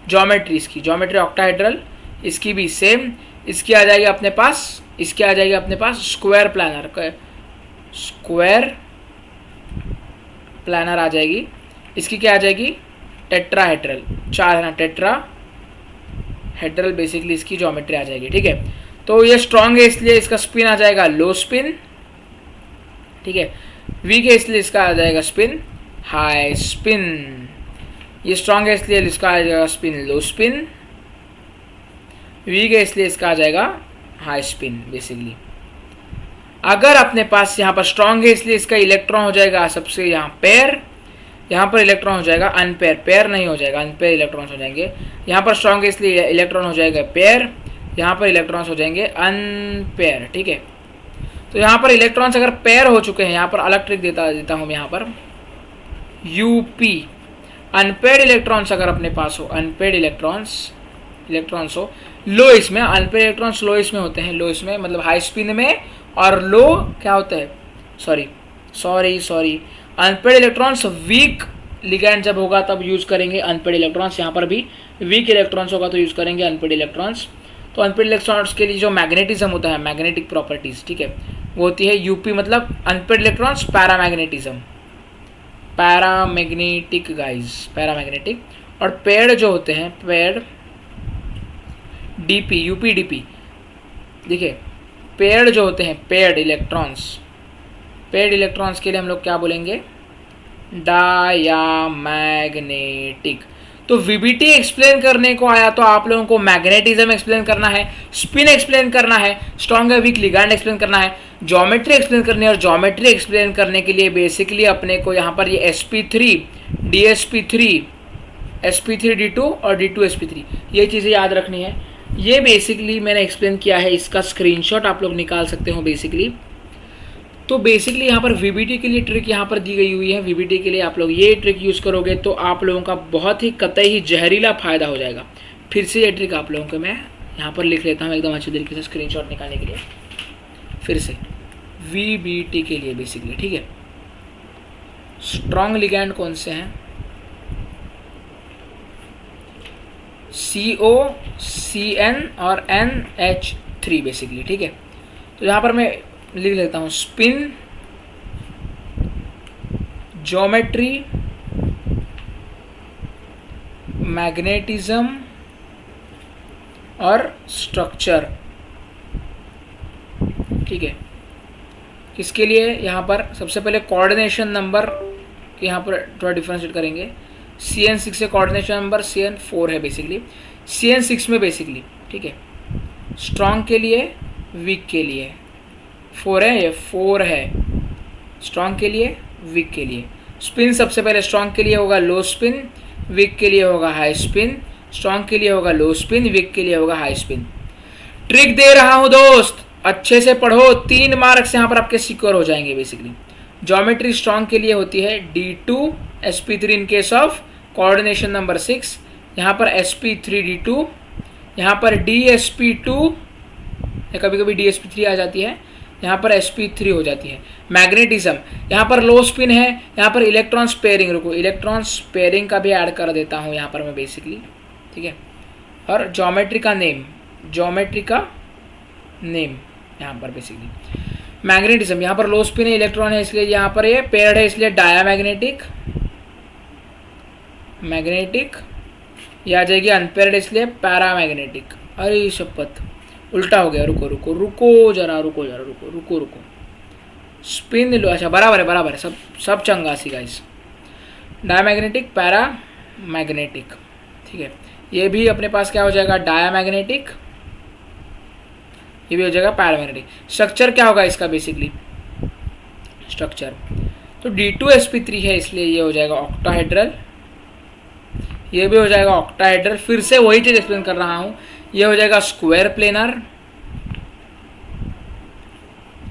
ज्योमेट्री, इसकी ज्योमेट्री ऑक्टाहेड्रल, इसकी भी सेम, इसकी आ जाएगी अपने पास, इसकी आ जाएगी अपने पास स्क्वायर प्लानर, स्क्वायर प्लानर आ जाएगी। इसकी क्या आ जाएगी, टेट्राहेड्रल, 4 है ना, टेट्राहेड्रल बेसिकली इसकी ज्योमेट्री आ जाएगी, ठीक है। तो ये स्ट्रॉन्ग है इसलिए इसका स्पिन आ जाएगा लो स्पिन, ठीक है। वीक है इसलिए इसका आ जाएगा स्पिन हाई स्पिन। ये स्ट्रॉन्ग है इसलिए इसका आ जाएगा स्पिन लो स्पिन, वीक है इसलिए इसका आ जाएगा हाई स्पिन बेसिकली। अगर अपने पास यहाँ पर स्ट्रॉन्ग है इसलिए इसका इलेक्ट्रॉन हो जाएगा सबसे यहाँ पेयर, यहाँ पर इलेक्ट्रॉन हो जाएगा अनपेयर, पेयर नहीं हो जाएगा, अनपेयर इलेक्ट्रॉन्स हो जाएंगे। यहाँ पर स्ट्रॉन्ग है इसलिए इलेक्ट्रॉन हो जाएगा पेयर, यहाँ पर इलेक्ट्रॉन्स हो जाएंगे अनपेयर, ठीक है। तो यहाँ पर इलेक्ट्रॉन्स अगर पेयर हो चुके हैं, यहाँ पर अलग ट्रिक देता हूँ मैं यहाँ पर, UP, अनपेयर्ड इलेक्ट्रॉन्स अगर अपने पास हो, अनपेयर्ड इलेक्ट्रॉन्स हो, लो इसमें, अनपेयर्ड इलेक्ट्रॉन्स लो इसमें होते हैं, लो इसमें मतलब हाई स्पिन में, और लो क्या होता है, sorry unpaired electrons weak ligand जब होगा तब यूज करेंगे अनपेयर्ड इलेक्ट्रॉन्स, यहाँ पर भी वीक इलेक्ट्रॉन्स होगा तो यूज करेंगे अनपेयर्ड इलेक्ट्रॉन्स। तो अनपेयर्ड इलेक्ट्रॉन्स के लिए जो मैग्नेटिज्म होता है, मैग्नेटिक प्रॉपर्टीज, ठीक है, वो होती है UP, मतलब unpaired electrons paramagnetism, paramagnetic guys, paramagnetic. और पेयर्ड जो होते हैं, पेयर्ड DP, UP DP, देखिए पेयर्ड जो होते हैं, पेयर्ड इलेक्ट्रॉन्स के लिए हम लोग क्या बोलेंगे, डायामैग्नेटिक। तो VBT एक्सप्लेन करने को आया तो आप लोगों को मैग्नेटिज्म एक्सप्लेन करना है, स्पिन एक्सप्लेन करना है, स्ट्रॉन्ग वीक लिगैंड एक्सप्लेन करना है, ज्योमेट्री एक्सप्लेन करनी है। और ज्योमेट्री एक्सप्लेन करने के लिए बेसिकली अपने को यहाँ पर ये sp3 dsp3 sp3d2 और d2sp3 ये चीज़ें याद रखनी है। ये बेसिकली मैंने एक्सप्लेन किया है, इसका स्क्रीनशॉट आप लोग निकाल सकते हो बेसिकली। तो बेसिकली यहाँ पर VBT के लिए ट्रिक यहाँ पर दी गई हुई है। VBT के लिए आप लोग ये ट्रिक यूज़ करोगे तो आप लोगों का बहुत ही कतई जहरीला फ़ायदा हो जाएगा। फिर से ये ट्रिक आप लोगों को मैं यहाँ पर लिख लेता हूँ एकदम अच्छे तरीके से स्क्रीनशॉट निकालने के लिए, फिर से VBT के लिए बेसिकली, ठीक है। स्ट्रॉन्ग लिगैंड कौन से हैं? CO, CN और NH3 बेसिकली, ठीक है। तो यहाँ पर मैं लिख लेता हूँ स्पिन, ज्योमेट्री, मैग्नेटिज्म और स्ट्रक्चर, ठीक है। किसके लिए? यहाँ पर सबसे पहले कोऑर्डिनेशन नंबर के यहाँ पर थोड़ा डिफ्रेंशिएट करेंगे। CN6 से कोऑर्डिनेशन नंबर CN4 है बेसिकली, CN6 में बेसिकली, ठीक है। स्ट्रॉन्ग के लिए, वीक के लिए 4 है, ये 4 है स्ट्रॉन्ग के लिए, वीक के लिए। स्पिन सबसे पहले स्ट्रॉन्ग के लिए होगा लो स्पिन, वीक के लिए होगा हाई स्पिन। स्ट्रॉन्ग के लिए होगा लो स्पिन, वीक के लिए होगा हाई स्पिन। ट्रिक दे रहा हूं दोस्त, अच्छे से पढ़ो, 3 मार्क्स यहाँ पर आपके सिक्योर हो जाएंगे बेसिकली। ज्योमेट्री स्ट्रॉन्ग के लिए होती है D2 SP3 in case of coordination number 6, यहाँ पर SP3 D2, यहाँ पर DSP2 या कभी कभी DSP3 आ जाती है, यहाँ पर SP3 हो जाती है। मैग्नेटिज्म यहाँ पर लो स्पिन है, यहाँ पर इलेक्ट्रॉन स्पेयरिंग, रुको इलेक्ट्रॉन स्पेयरिंग का भी ऐड कर देता हूँ यहाँ पर मैं बेसिकली, ठीक है। और ज्योमेट्री का नेम, ज्योमेट्री का नेम यहाँ पर बेसिकली। मैग्नेटिज्म यहाँ पर लो स्पिन है, इलेक्ट्रॉन है, इसलिए यहाँ पर ये पेयर्ड है, इसलिए डायामैग्नेटिक, मैग्नेटिक। ये आ जाएगी अनपेयर्ड, इसलिए पैरामैग्नेटिक। अरे शपथ उल्टा हो गया, रुको रुको रुको जरा, रुको जरा, रुको रुको रुको, स्पिन लो, अच्छा बराबर है, सब चंगा सी गाइस। डायामैग्नेटिक, पैरामैग्नेटिक, ठीक है। ये भी अपने पास क्या हो जाएगा? डायामैग्नेटिक, ये भी हो जाएगा पैरामैग्नेटिक। स्ट्रक्चर क्या होगा इसका बेसिकली? स्ट्रक्चर तो D2 SP3 है, इसलिए ये हो जाएगा ऑक्टाहेड्रल, ये भी हो जाएगा ऑक्टाहेड्रल। फिर से वही चीज एक्सप्लेन कर रहा हूँ, ये हो जाएगा स्क्वायर प्लेनर,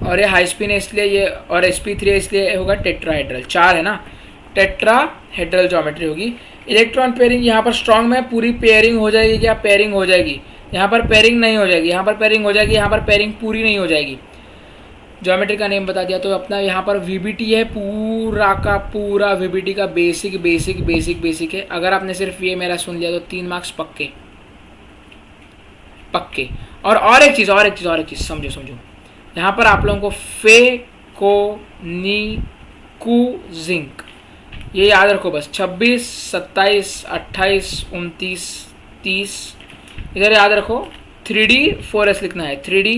और ये हाई स्पिन है इसलिए ये, और SP3 है इसलिए होगा टेट्राहेड्रल। 4 है ना, टेट्राहेड्रल ज्योमेट्री होगी। इलेक्ट्रॉन पेयरिंग यहाँ पर स्ट्रॉन्ग में पूरी पेयरिंग हो जाएगी क्या? पेयरिंग हो जाएगी। यहाँ पर पेयरिंग नहीं हो जाएगी, यहाँ पर पेयरिंग हो जाएगी, यहाँ पर पेयरिंग पूरी नहीं हो जाएगी। ज्योमेट्री का नेम बता दिया, तो अपना यहाँ पर VBT है, पूरा का पूरा VBT का बेसिक है। अगर आपने सिर्फ ये मेरा सुन लिया तो 3 मार्क्स पक्के। और एक चीज़ समझो, यहाँ पर आप लोगों को फेकोनीकुजिंक ये याद रखो बस। 26, 27, 28, 29, 30 इधर याद रखो। 3D 4S लिखना है, 3D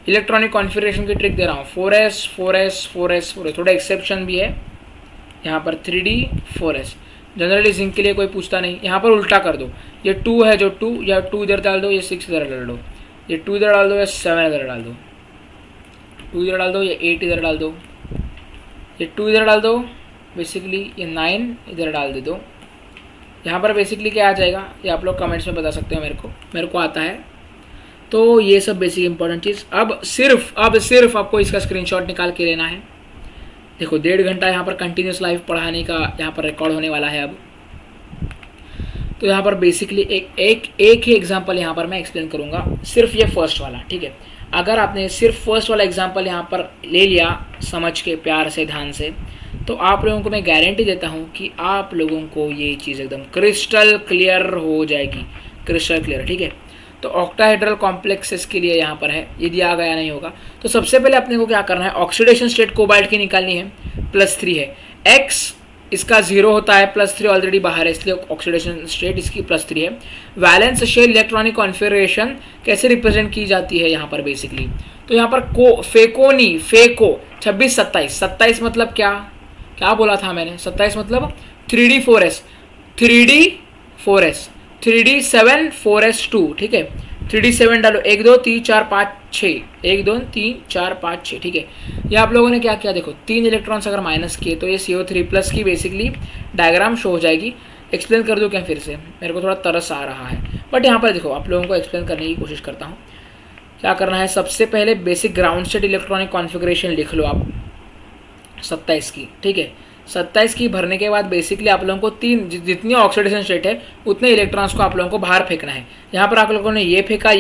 इलेक्ट्रॉनिक कॉन्फ़िगरेशन की ट्रिक दे रहा हूँ। 4S, थोड़ा एक्सेप्शन भी है यहाँ पर। 3D 4S जनरली जिंक के लिए कोई पूछता नहीं। यहाँ पर उल्टा कर दो, ये 2 है जो 2, या 2 इधर डाल दो, ये 6 इधर डाल दो, ये 2 इधर डाल दो, या 7 इधर डाल दो, 2 इधर डाल दो, ये 8 इधर डाल दो, ये 2 इधर डाल दो, बेसिकली ये 9 इधर डाल दे दो। यहाँ पर बेसिकली क्या आ जाएगा ये आप लोग कमेंट्स में बता सकते हो, मेरे को आता है। तो ये सब बेसिक इंपॉर्टेंट चीज़। अब सिर्फ आपको इसका स्क्रीनशॉट निकाल के लेना है। देखो 1.5 घंटा यहाँ पर कंटिन्यूस लाइव पढ़ाने का यहाँ पर रिकॉर्ड होने वाला है अब। तो यहाँ पर बेसिकली एक ही एग्जांपल यहाँ पर मैं एक्सप्लेन करूँगा, सिर्फ ये फर्स्ट वाला, ठीक है। अगर आपने सिर्फ फर्स्ट वाला एग्जांपल यहाँ पर ले लिया समझ के, प्यार से, ध्यान से, तो आप लोगों को मैं गारंटी देता हूँ कि आप लोगों को ये चीज़ एकदम क्रिस्टल क्लियर हो जाएगी, क्रिस्टल क्लियर, ठीक है। तो ऑक्टाहेड्रल कॉम्प्लेक्सेस के लिए यहाँ पर है, यदि आ गया नहीं होगा तो सबसे पहले अपने को क्या करना है, ऑक्सीडेशन स्टेट कोबाल्ट की निकालनी है। +3 है, X इसका 0 होता है, +3 ऑलरेडी बाहर है इसलिए ऑक्सीडेशन स्टेट इसकी +3 है। वैलेंस शेल इलेक्ट्रॉनिक कॉन्फ़िगरेशन कैसे रिप्रेजेंट की जाती है यहाँ पर बेसिकली, तो यहाँ पर फेको 26, 27 मतलब क्या बोला था मैंने? 27 मतलब 3D 4S, 3D 7 4S2, ठीक है। 3D 7 डालो, 1 2 3 4 5 6, 1 2 3 4 5 6, ठीक है। ये आप लोगों ने क्या किया, देखो 3 इलेक्ट्रॉन्स अगर माइनस किए तो ये CO3+ की बेसिकली डायग्राम शो हो जाएगी। एक्सप्लेन कर दूँ क्या फिर से? मेरे को थोड़ा तरस आ रहा है, बट यहाँ पर देखो आप लोगों को एक्सप्लेन करने की कोशिश करता हूँ। क्या करना है, सबसे पहले basic ground state electronic configuration लिख लो आप 27 की, ठीक है। 27 की भरने के बाद बेसिकली आप लोगों को जितनी ऑक्सीडेशन स्टेट है उतने इलेक्ट्रॉन्स को आप लोगों को बाहर फेंकना है। यहाँ पर आप लोगों ने ये फेंका,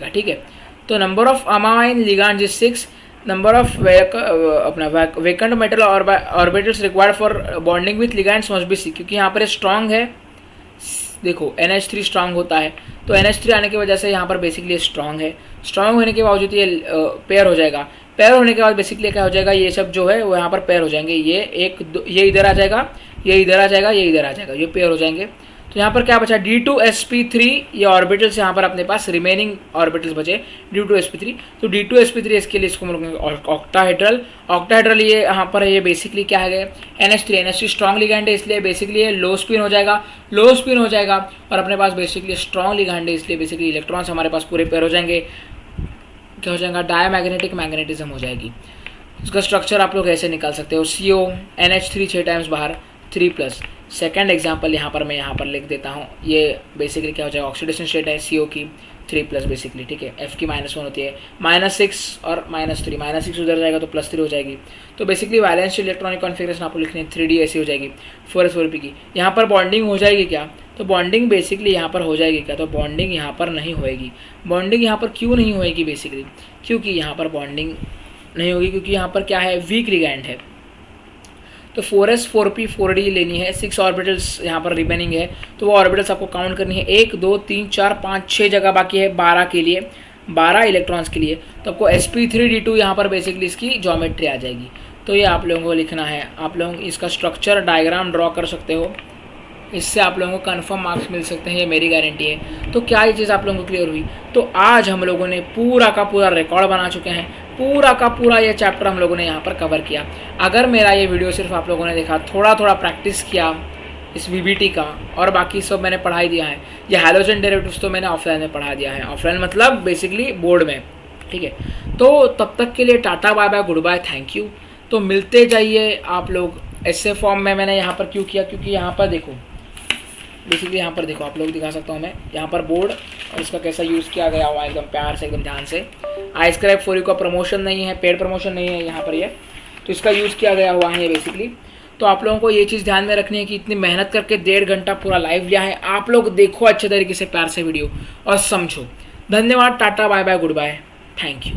ठीक है। तो number of ammine ligand is 6, number of अपना vacant metal orbitals required for bonding with ligands must be सी, क्योंकि यहाँ पर स्ट्रांग है, देखो NH3 स्ट्रांग होता है, तो NH3 आने की वजह से यहाँ पर बेसिकली स्ट्रांग है, स्ट्रांग होने के बावजूद ये पेयर हो जाएगा, पेयर होने के बाद बेसिकली क्या हो जाएगा, ये सब जो है वो यहाँ पर पेयर हो जाएंगे, ये इधर आ जाएगा, ये इधर आ जाएगा, ये इधर आ जाएगा, ये पेयर हो जाएंगे। तो यहाँ पर क्या बचा, D2sp3, ये ऑर्बिटल्स यहाँ पर अपने पास रिमेनिंग ऑर्बिटल्स बचे D2sp3। तो D2sp3 इसके लिए इसको हम ऑक्टाहेड्रल, ऑक्टाहेड्रल ये यहाँ पर ये बेसिकली क्या है, NH3 स्ट्रॉन्ग लिगैंड है, इसलिए बेसिकली ये लो स्पिन हो जाएगा, लो स्पिन हो जाएगा, और अपने पास बेसिकली स्ट्रॉन्ग लिगैंड है, इसलिए बेसिकली इलेक्ट्रॉन्स हमारे पास पूरे पेयर हो जाएंगे, क्या हो जाएगा, डायमैग्नेटिक मैग्नेटिज्म हो जाएगी। इसका स्ट्रक्चर आप लोग ऐसे निकाल सकते हो, CO NH3 6 टाइम्स बाहर 3+। सेकेंड एग्जाम्पल यहाँ पर मैं यहाँ पर लिख देता हूँ, ये बेसिकली क्या हो जाएगा, ऑक्सीडेशन स्टेट है CO की 3+ बेसिकली, ठीक है, F की -1 होती है, -6 और -3, -6 उधर जाएगा तो +3 हो जाएगी। तो बेसिकली वैलेंस इलेक्ट्रॉनिक कॉन्फ़िगरेशन आपको लिखनी है 3D ऐसी हो जाएगी 4s4p की। यहाँ पर बॉन्डिंग हो जाएगी क्या, तो बॉन्डिंग बेसिकली यहाँ पर हो जाएगी क्या, तो बॉन्डिंग यहाँ पर नहीं होएगी। बॉन्डिंग यहाँ पर क्यों नहीं होएगी बेसिकली, क्योंकि यहाँ पर बॉन्डिंग नहीं होगी, क्योंकि यहाँ पर क्या है, वीक लिगैंड है। तो 4s4p 4d लेनी है, 6 ऑर्बिटल्स यहाँ पर रिमेनिंग है, तो वो ऑर्बिटल्स आपको काउंट करनी है, 1 2 3 4 5 6 जगह बाकी है 12 के लिए, 12 इलेक्ट्रॉन्स के लिए। तो आपको sp3d2 यहाँ पर बेसिकली इसकी ज्योमेट्री आ जाएगी। तो ये आप लोगों को लिखना है, आप लोग इसका स्ट्रक्चर डायग्राम ड्रॉ कर सकते हो, इससे आप लोगों को कन्फर्म मार्क्स मिल सकते हैं, ये मेरी गारंटी है। तो क्या ये चीज़ आप लोगों को क्लियर हुई। तो आज हम लोगों ने पूरा का पूरा रिकॉर्ड बना चुके हैं, पूरा का पूरा ये चैप्टर हम लोगों ने यहाँ पर कवर किया। अगर मेरा ये वीडियो सिर्फ आप लोगों ने देखा, थोड़ा थोड़ा प्रैक्टिस किया इस VBT का, और बाकी सब मैंने पढ़ा ही दिया है। ये हैलोजन डेरिवेटिव्स तो मैंने ऑफलाइन में पढ़ा दिया है, ऑफलाइन मतलब बेसिकली बोर्ड में, ठीक है। तो तब तक के लिए tata bye bye goodbye, thank you. तो मिलते जाइए आप लोग ऐसे फॉर्म में। मैंने यहाँ पर क्यों किया, क्योंकि यहाँ पर देखो बेसिकली, यहाँ पर देखो आप लोग दिखा सकता हूँ मैं, यहाँ पर बोर्ड और इसका कैसा यूज़ किया गया हुआ है, एकदम प्यार से, एकदम ध्यान से। iScribe for you का प्रमोशन नहीं है, पेड प्रमोशन नहीं है यहाँ पर ये, तो इसका यूज़ किया गया हुआ है बेसिकली। तो आप लोगों को ये चीज़ ध्यान में रखनी है कि इतनी मेहनत करके 1.5 घंटा पूरा लाइव लिया है, आप लोग देखो अच्छे तरीके से, प्यार से वीडियो और समझो। धन्यवाद, tata bye bye goodbye, thank you.